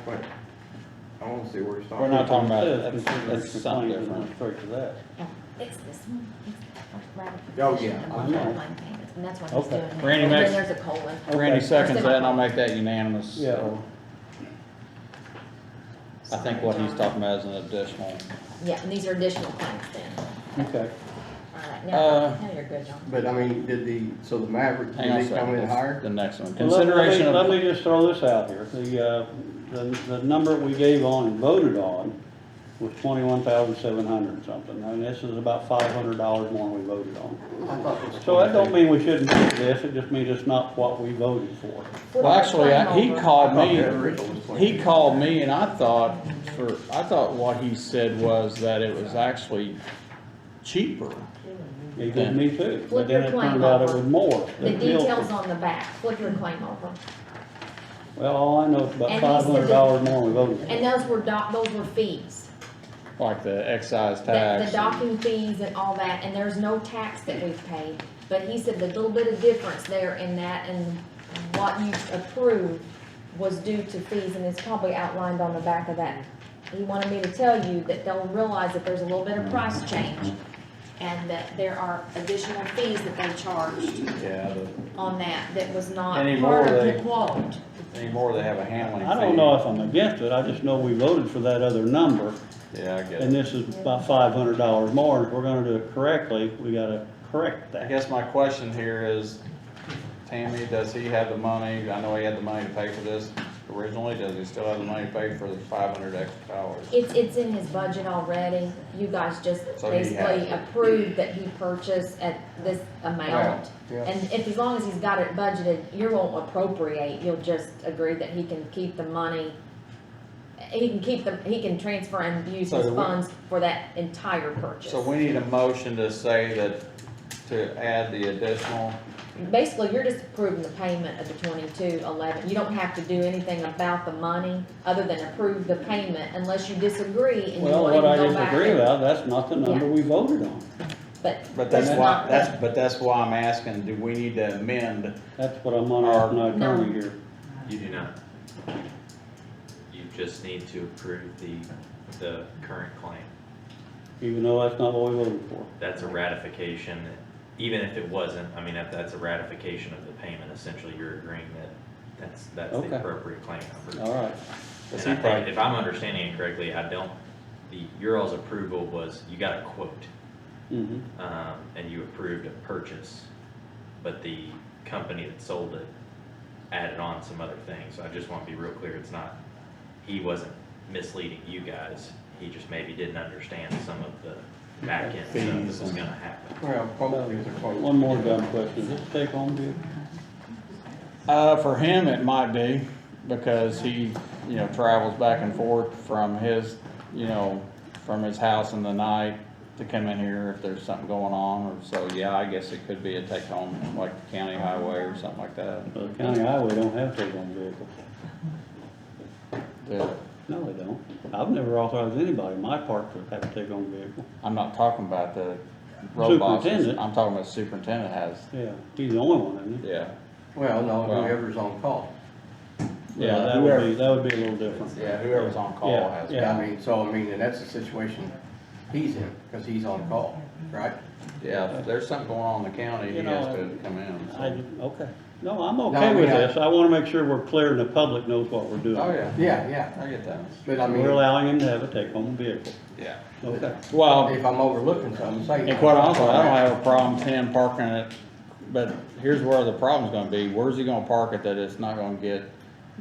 E: I wanna see where it's talking.
A: We're not talking about
C: It
A: it,
C: says
A: that's
C: consideration of
A: something
C: claims and
A: different.
C: went straight to that.
D: Oh, it's this one. It's the
E: Oh,
D: ratification
E: yeah,
D: of
C: I
D: the
C: know.
D: claim payments, and that's what he's
C: Okay.
D: doing. now.
A: Randy
D: And then
A: makes-
D: there's a colon.
A: Randy
C: Okay.
A: seconds that, and I'll make that unanimous.
C: Yeah.
A: So I think what he's talking about is an additional.
D: Yeah, and these are additional claims then.
C: Okay.
D: All right,
A: Uh,
D: now you're good, John.
E: But I mean, so the Maverick,
A: Hang on a
E: did they come in
A: second,
E: higher?
A: the next one.
C: Well, let
A: Consideration
C: me
A: of,
C: just throw this out here. The number we gave on and voted on was 21,700 something. And this is about $500 more than we voted on.
E: I thought it was
C: So that don't mean we shouldn't do this, it just means it's not what we voted for.
A: well, actually, he called me,
E: the original was 22.
A: he called me and I thought what he said was that it was actually cheaper.
C: He did me too, but
D: Flip
C: then
D: your
C: it
D: claim
C: turned out it
D: over.
C: was more.
D: The
C: than Bill
D: details
C: said.
D: on the back, flip your claim over.
C: Well, all I know is about
D: And he said
C: $500 more than we voted for.
D: And those were fees.
A: Like the excise
D: The
A: tax.
D: docking fees and all that, and there's no tax that we've paid. But he said the little bit of difference there in that and what you approved was due to fees, and it's probably outlined on the back of that. He wanted me to tell you that they'll realize that there's a little bit of price change and that there are additional fees that they charged
A: Yeah,
D: on that was not
A: Anymore,
D: part of the
A: they-
D: quote.
A: anymore they have a handling fee.
C: I don't know if I'm against it, I just know we voted for that other number,
A: Yeah, I get
C: and
A: it.
C: this is about $500 more, and if we're gonna do it correctly, we gotta correct
A: I
C: that.
A: guess my question here is, Tammy, does he have the money? I know he had the money to pay for this originally. Does he still have the money to pay for the 500 extra hours?
D: It's in his budget already. You guys just
A: So he has
D: basically
A: it.
D: approved that he purchased at this amount.
E: Yeah.
D: And if, as long as he's got it budgeted, you won't appropriate, you'll just agree that he can keep the money. He can transfer and use
A: So
D: his
A: do we-
D: funds for that entire purchase.
A: So we need a motion to say that, to add the additional,
D: Basically, you're just approving the payment of the 2211. You don't have to do anything about the money other than approve the payment unless you disagree and you
C: Well,
D: want
C: what
D: to
C: I
D: go back.
C: disagree
D: and-
C: about, that's not the number
D: Yeah.
C: we voted on.
D: But
A: but that's
D: that's
A: why,
D: not the-
A: that's why I'm asking, do we need to amend?
C: That's what I'm on our attorney
D: No.
C: here.
M: You do not. You just need to approve the current claim.
C: Even though that's not what we voted for.
M: That's a ratification, even if it wasn't, I mean, if that's a ratification of the payment, essentially you're agreeing that that's
C: Okay.
M: the appropriate claim number.
C: All right.
M: And I think, if I'm understanding it correctly, your all's approval was, you got a quote,
C: Mm-hmm.
M: and you approved a purchase, but the company that sold it added on some other things. So I just want to be real clear, it's not, he wasn't misleading you guys, he just maybe didn't understand some of the back end stuff that was gonna happen.
E: Well, quote is a quote.
C: One more dumb question, is this a take-home vehicle?
A: For him, it might be, because he, travels back and forth from his, from his house in the night to come in here if there's something going on, or so, yeah, I guess it could be a take-home, like the county highway or something like that.
C: The county highway don't have take-home vehicles.
A: The-
C: No, they don't. I've never authorized anybody in my park to have a take-home vehicle.
A: I'm not talking about the road bosses,
C: Superintendent.
A: I'm talking about the superintendent has,
C: Yeah, he's the only one, isn't he?
A: yeah.
E: Well, no,
A: Well-
E: whoever's on call.
A: Yeah,
C: That
A: whoever-
C: would be a little different.
A: Yeah, whoever's on call
C: Yeah,
A: has.
C: yeah.
E: I mean, and that's the situation he's in, because he's on call, right?
A: Yeah, if there's something going on in the county, he
C: You
A: has
C: know,
A: to come in. So.
C: Okay. No, I'm
E: No,
C: okay
E: I
C: with
E: mean,
C: this. I wanna make sure we're clear and the public knows what we're doing.
A: Oh, yeah.
E: Yeah,
A: I get that.
E: but I
C: We're
E: mean,
C: allowing him to have a take-home vehicle.
A: Yeah.
C: Okay.
A: Well,
E: if I'm overlooking something, say.
A: and quite honestly, I don't have a problem with him parking it, but here's where the problem's gonna be. Where's he gonna park it that it's not gonna get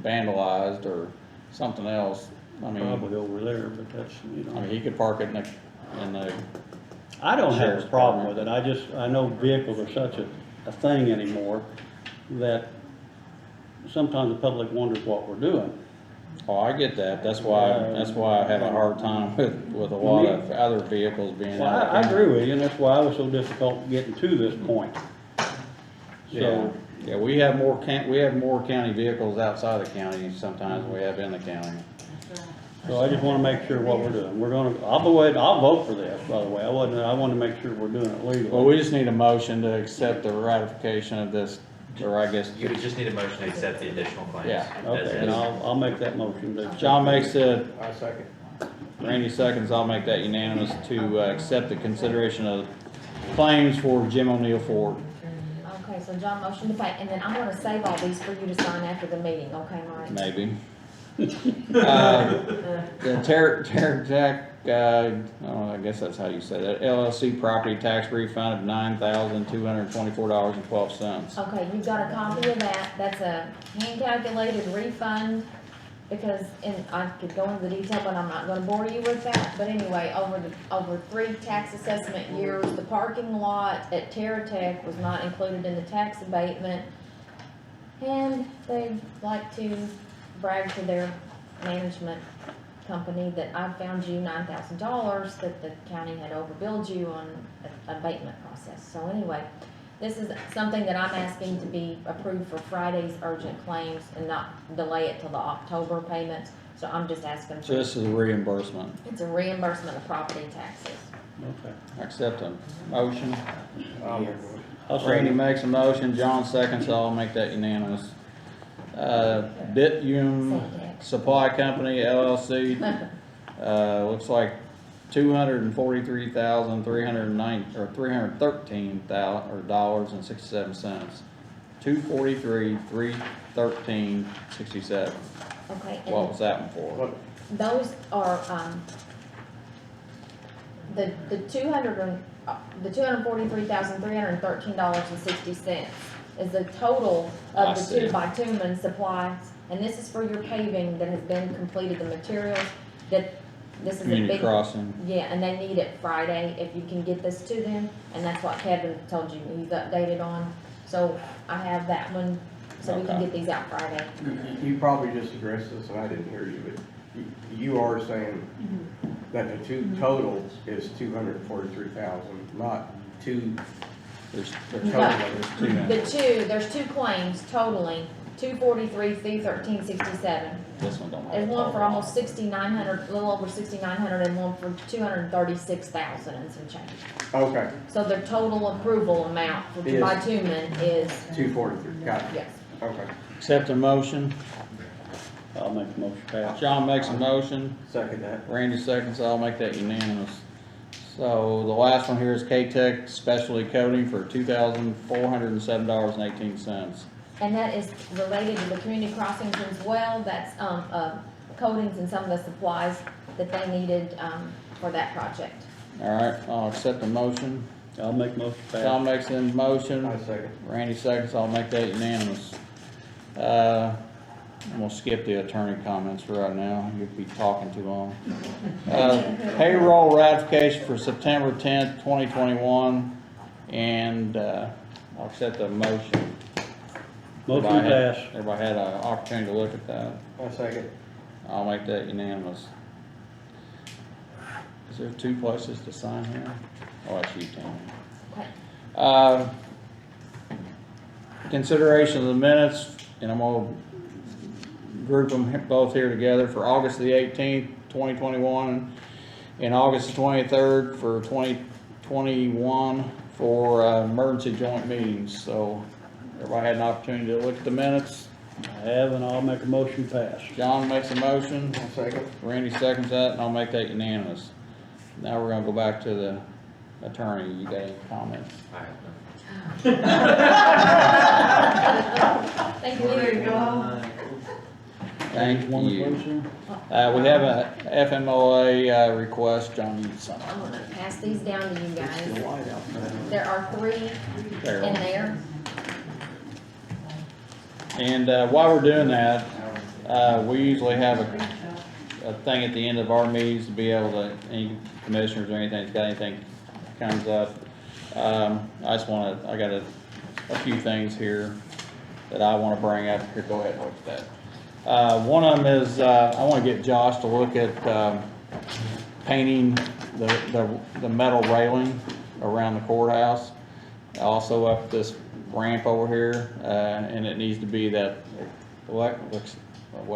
A: vandalized or something else? I mean,
C: probably over there, but that's, you
A: I
C: know.
A: mean, he could park it in the,
C: I don't have
A: Sheriff's
C: a problem with
A: Department.
C: it, I know vehicles are such a thing anymore that sometimes the public wonders what we're doing.
A: oh, I get that, that's why I have a hard time with a lot of other vehicles being
C: Well,
A: out of
C: I
A: county.
C: agree with you, and that's why I was so difficult getting to this point.
A: Yeah,
C: So,
A: yeah, we have more county vehicles outside the county sometimes than we have in the county.
C: so I just wanna make sure what we're doing. I'll vote for this, by the way, I wanna make sure we're doing it legally.
A: Well, we just need a motion to accept the ratification of this, or I guess.
M: You would just need a motion to accept the additional claims.
A: Yeah.
C: Okay, and I'll make that motion.
A: John makes it,
E: I second.
A: Randy seconds, I'll make that unanimous to accept the consideration of claims for Jim O'Neill Ford.
D: Okay, so John motion to pay, and then I'm gonna save all these for you to sign after the meeting, okay, Mike?
A: Maybe. The Jack, I guess that's how you say that, LLC property tax refund of $9,224.12.
D: Okay, you've got a copy of that, that's a hand calculated refund, because, and I could go into the detail, but I'm not gonna bore you with that, but anyway, over 3 tax assessment years, the parking lot at TerraTech was not included in the tax abatement, and they like to brag to their management company that I found you $9,000 that the county had overbilled you on an abatement process. So anyway, this is something that I'm asking to be approved for Friday's urgent claims and not delay it till the October payments. So I'm just asking
A: So this is a reimbursement.
D: it's a reimbursement of property taxes.
C: Okay.
A: Accept a motion.
C: I'll
A: Randy
C: second.
A: makes a motion, John seconds, so I'll make that unanimous. Bitume Supply Company LLC, looks like $313,367. $243,313.67.
D: Okay. and-
A: What was that one for?
D: Those are, the $243,313.60 is the total
A: I
D: of the
A: see.
D: 2 bitumen supplies. And this is for your paving that has been completed, the materials that, this is a
A: Community
D: big.
A: Crossing.
D: Yeah, and they need it Friday, if you can get this to them, and that's what Kevin told you he's updated on. So I have that one, so we can
A: Okay.
D: get these out Friday.
E: You probably just addressed this, and I didn't hear you, but you are saying that the two total is 243,000, not two.
A: There's
D: No, there's two claims totaling $243,313.67.
A: This one don't have.
D: There's
A: a
D: one for
A: total.
D: almost 6,900, a little over 6,900, and one for 236,000 and some change.
E: Okay,
D: So the total approval amount for
E: Is-
D: bitumen is,
E: 243, got it.
D: yes.
E: Okay.
A: Accept a motion.
C: I'll make the motion pass.
A: John makes a motion.
E: Second that.
A: Randy seconds, I'll make that unanimous. So the last one here is K-Tech Specialty Coating for $2,407.18.
D: And that is related to the community crossings as well. That's, coatings and some of the supplies that they needed, for that project.
A: All right, I'll accept the motion.
C: I'll make motion
A: John
C: pass.
A: makes the motion.
E: I second.
A: Randy seconds, I'll make that unanimous. I'm gonna skip the attorney comments for right now, you'll be talking too long. Payroll ratification for September 10th, 2021, and, I'll accept the motion.
C: Motion
A: Everybody
C: pass.
A: Everybody had an opportunity to look at that.
E: I second.
A: I'll make that unanimous. Is there 2 places to sign here? Oh, that's you, Tammy.
D: Okay.
A: Consideration of the minutes, and I'm gonna group them both here together for August the 18th, 2021, and August the 23rd for 2021 for emergency joint meetings. So everybody had an opportunity to look at the minutes.
C: I have, and I'll make a motion pass.
A: John makes a motion.
E: I second.
A: Randy seconds that, and I'll make that unanimous. Now we're gonna go back to the attorney. You got any comments?
M: I have none.
D: Thank you.
A: Thank
C: One
A: you.
C: closer.
A: We have a FMLA request. John needs
D: I'm
A: something.
D: gonna pass these down to you guys. There are 3 in there.
A: And while we're doing that, we usually have a thing at the end of our meetings to be able to, any commissioners or anything, that's got anything comes up. I just wanna, I got a few things here that I wanna bring up. Here, go ahead and look at that. One of them is, I wanna get Josh to look at, painting the metal railing around the courthouse. Also up this ramp over here, and it needs to be that, what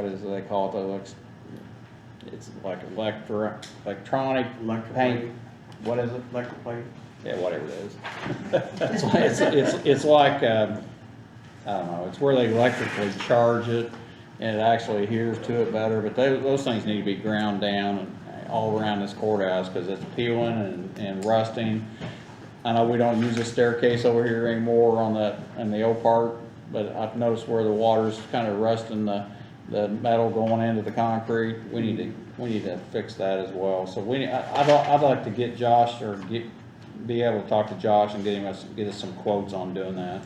A: is it they call it, it's like electronic paint, what is it?
E: Electric plate.
A: Yeah, whatever it is. It's like, I don't know, it's where they electrically charge it, and it actually adheres to it better, but those things need to be ground down and all around this courthouse, because it's peeling and rusting. I know we don't use the staircase over here anymore in the old part, but I've noticed where the water's kind of rusting the metal going into the concrete. We need to fix that as well. So I'd like to get Josh, or be able to talk to Josh and get us some quotes on doing that.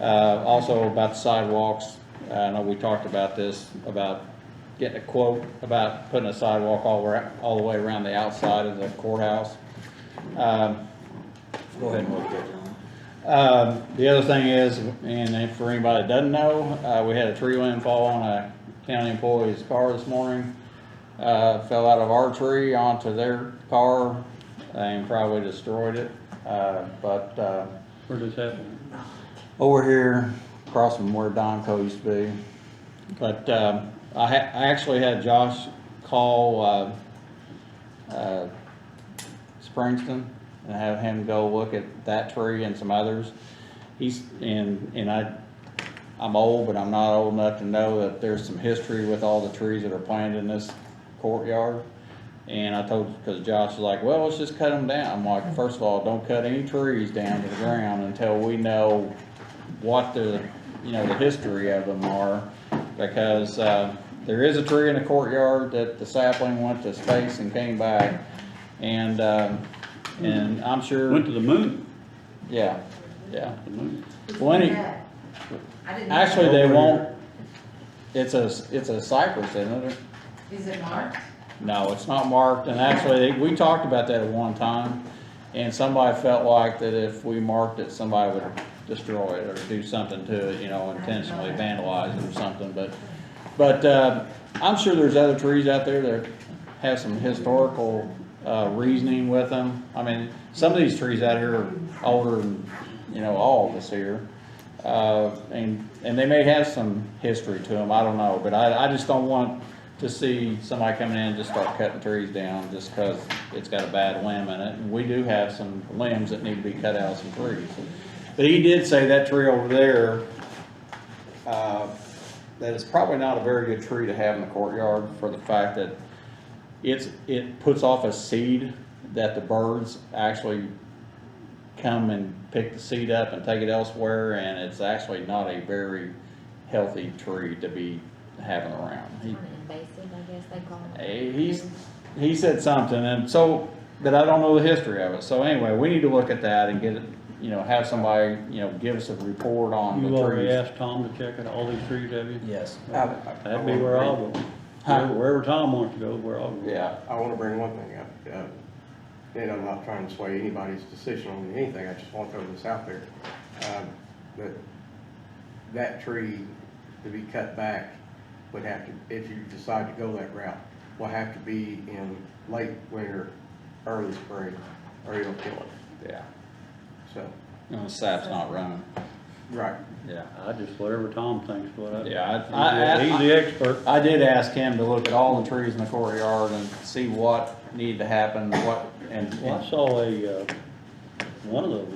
A: Also about the sidewalks, I know we talked about this, about getting a quote about putting a sidewalk all the way around the outside of the courthouse. Go ahead and look at it. The other thing is, and for anybody that doesn't know, we had a tree limb fall on a county employee's car this morning. Fell out of our tree onto their car and probably destroyed it.
C: Where does that happen?
A: Over here, across from where Donco used to be. But I actually had Josh call Springston and have him go look at that tree and some others. I'm old, but I'm not old enough to know that there's some history with all the trees that are planted in this courtyard. And I told, because Josh was like, well, let's just cut them down. I'm like, first of all, don't cut any trees down to the ground until we know what the history of them are, because there is a tree in the courtyard that the sapling went to space and came back, and I'm sure
C: Went to the moon.
A: Yeah.
C: The moon.
A: Actually, they won't. It's a cypress, isn't it?
K: Is it marked?
A: No, it's not marked, and actually, we talked about that at one time, and somebody felt like that if we marked it, somebody would destroy it or do something to it, intentionally vandalize it or something, but I'm sure there's other trees out there that have some historical reasoning with them. I mean, some of these trees out here are older than, all of us here. And they may have some history to them, I don't know, but I just don't want to see somebody coming in and just start cutting trees down just because it's got a bad limb in it. And we do have some limbs that need to be cut out of some trees. But he did say that tree over there, that is probably not a very good tree to have in the courtyard, for the fact that it puts off a seed that the birds actually come and pick the seed up and take it elsewhere, and it's actually not a very healthy tree to be having around.
D: Invasive, I guess they call it.
A: He said something, and so, but I don't know the history of it. So anyway, we need to look at that and get it, have somebody, give us a report on the
C: You
A: trees.
C: already asked Tom to check out all these trees, have you?
F: Yes.
C: That'd be where I'll go. Wherever Tom wants to go, where I'll go.
A: Yeah.
E: I want to bring one thing up, and I'm not trying to sway anybody's decision on anything, I just want to throw this out there. That tree to be cut back would have to, if you decide to go that route, will have to be in late winter, early spring, or it'll kill it.
A: Yeah.
E: So.
A: The sap's not running.
E: Right.
A: Yeah.
C: Whatever Tom thinks,
A: he's
C: the expert.
A: I did ask him to look at all the trees in the courtyard and see what needed to happen,
C: Well, I saw one of the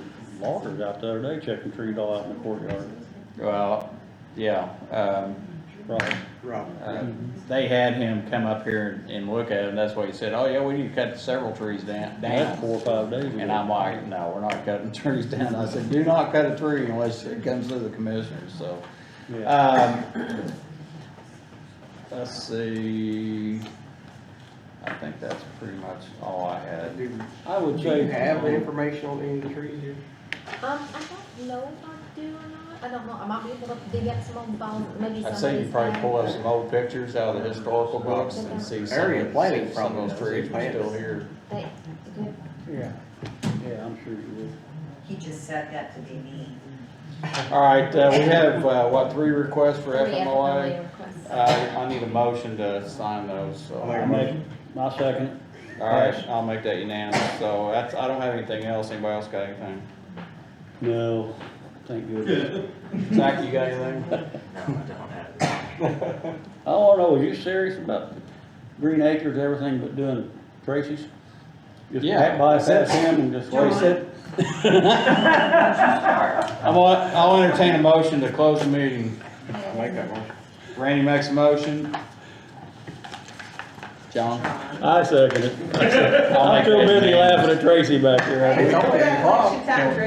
C: loggers out the other day checking trees all out in the courtyard.
A: well, yeah,
E: Right.
A: they had him come up here and look at it, and that's what he said, oh yeah, we need to cut several trees down.
C: That's 4 or 5 days ago.
A: And I'm like, no, we're not cutting trees down. I said, do not cut a tree unless it comes through the commissioners, so. Let's see, I think that's pretty much all I had.
C: I would
E: Do
C: say.
E: you have the information on any of the trees here?
D: I don't know if I do or not. I don't know, I might be able to dig up some old files, maybe
A: I'd say
D: somebody's.
A: you probably pull up some old pictures out of the historical books and see some
E: Area
A: of
E: planning
A: those, some of those
E: probably
A: trees are still here.
D: They, good.
C: Yeah, yeah, I'm sure you would.
K: He just said that to be mean.
A: All right, we have, what, 3 requests for
D: Three
A: FMLA?
D: requests.
A: I need a motion to sign those, so.
C: My second.
A: All right, I'll make that unanimous, so that's, I don't have anything else, anybody else got anything?
C: No, thank goodness.
A: Zach, you got anything?
M: No, I don't have it.
C: I wanna know, was you serious about Green Acres, everything but doing Tracy's? Just
A: Yeah,
C: bypass him and just waste it?
A: I'll entertain a motion to close the meeting.
E: I'll make that motion.
A: Randy makes a motion. John?
C: I second it.
A: I'll
C: I'm
A: make
C: too
A: that
C: busy
A: unanimous.
C: laughing at Tracy back there.
E: It's only 8 o'clock.
K: Time, Tracy.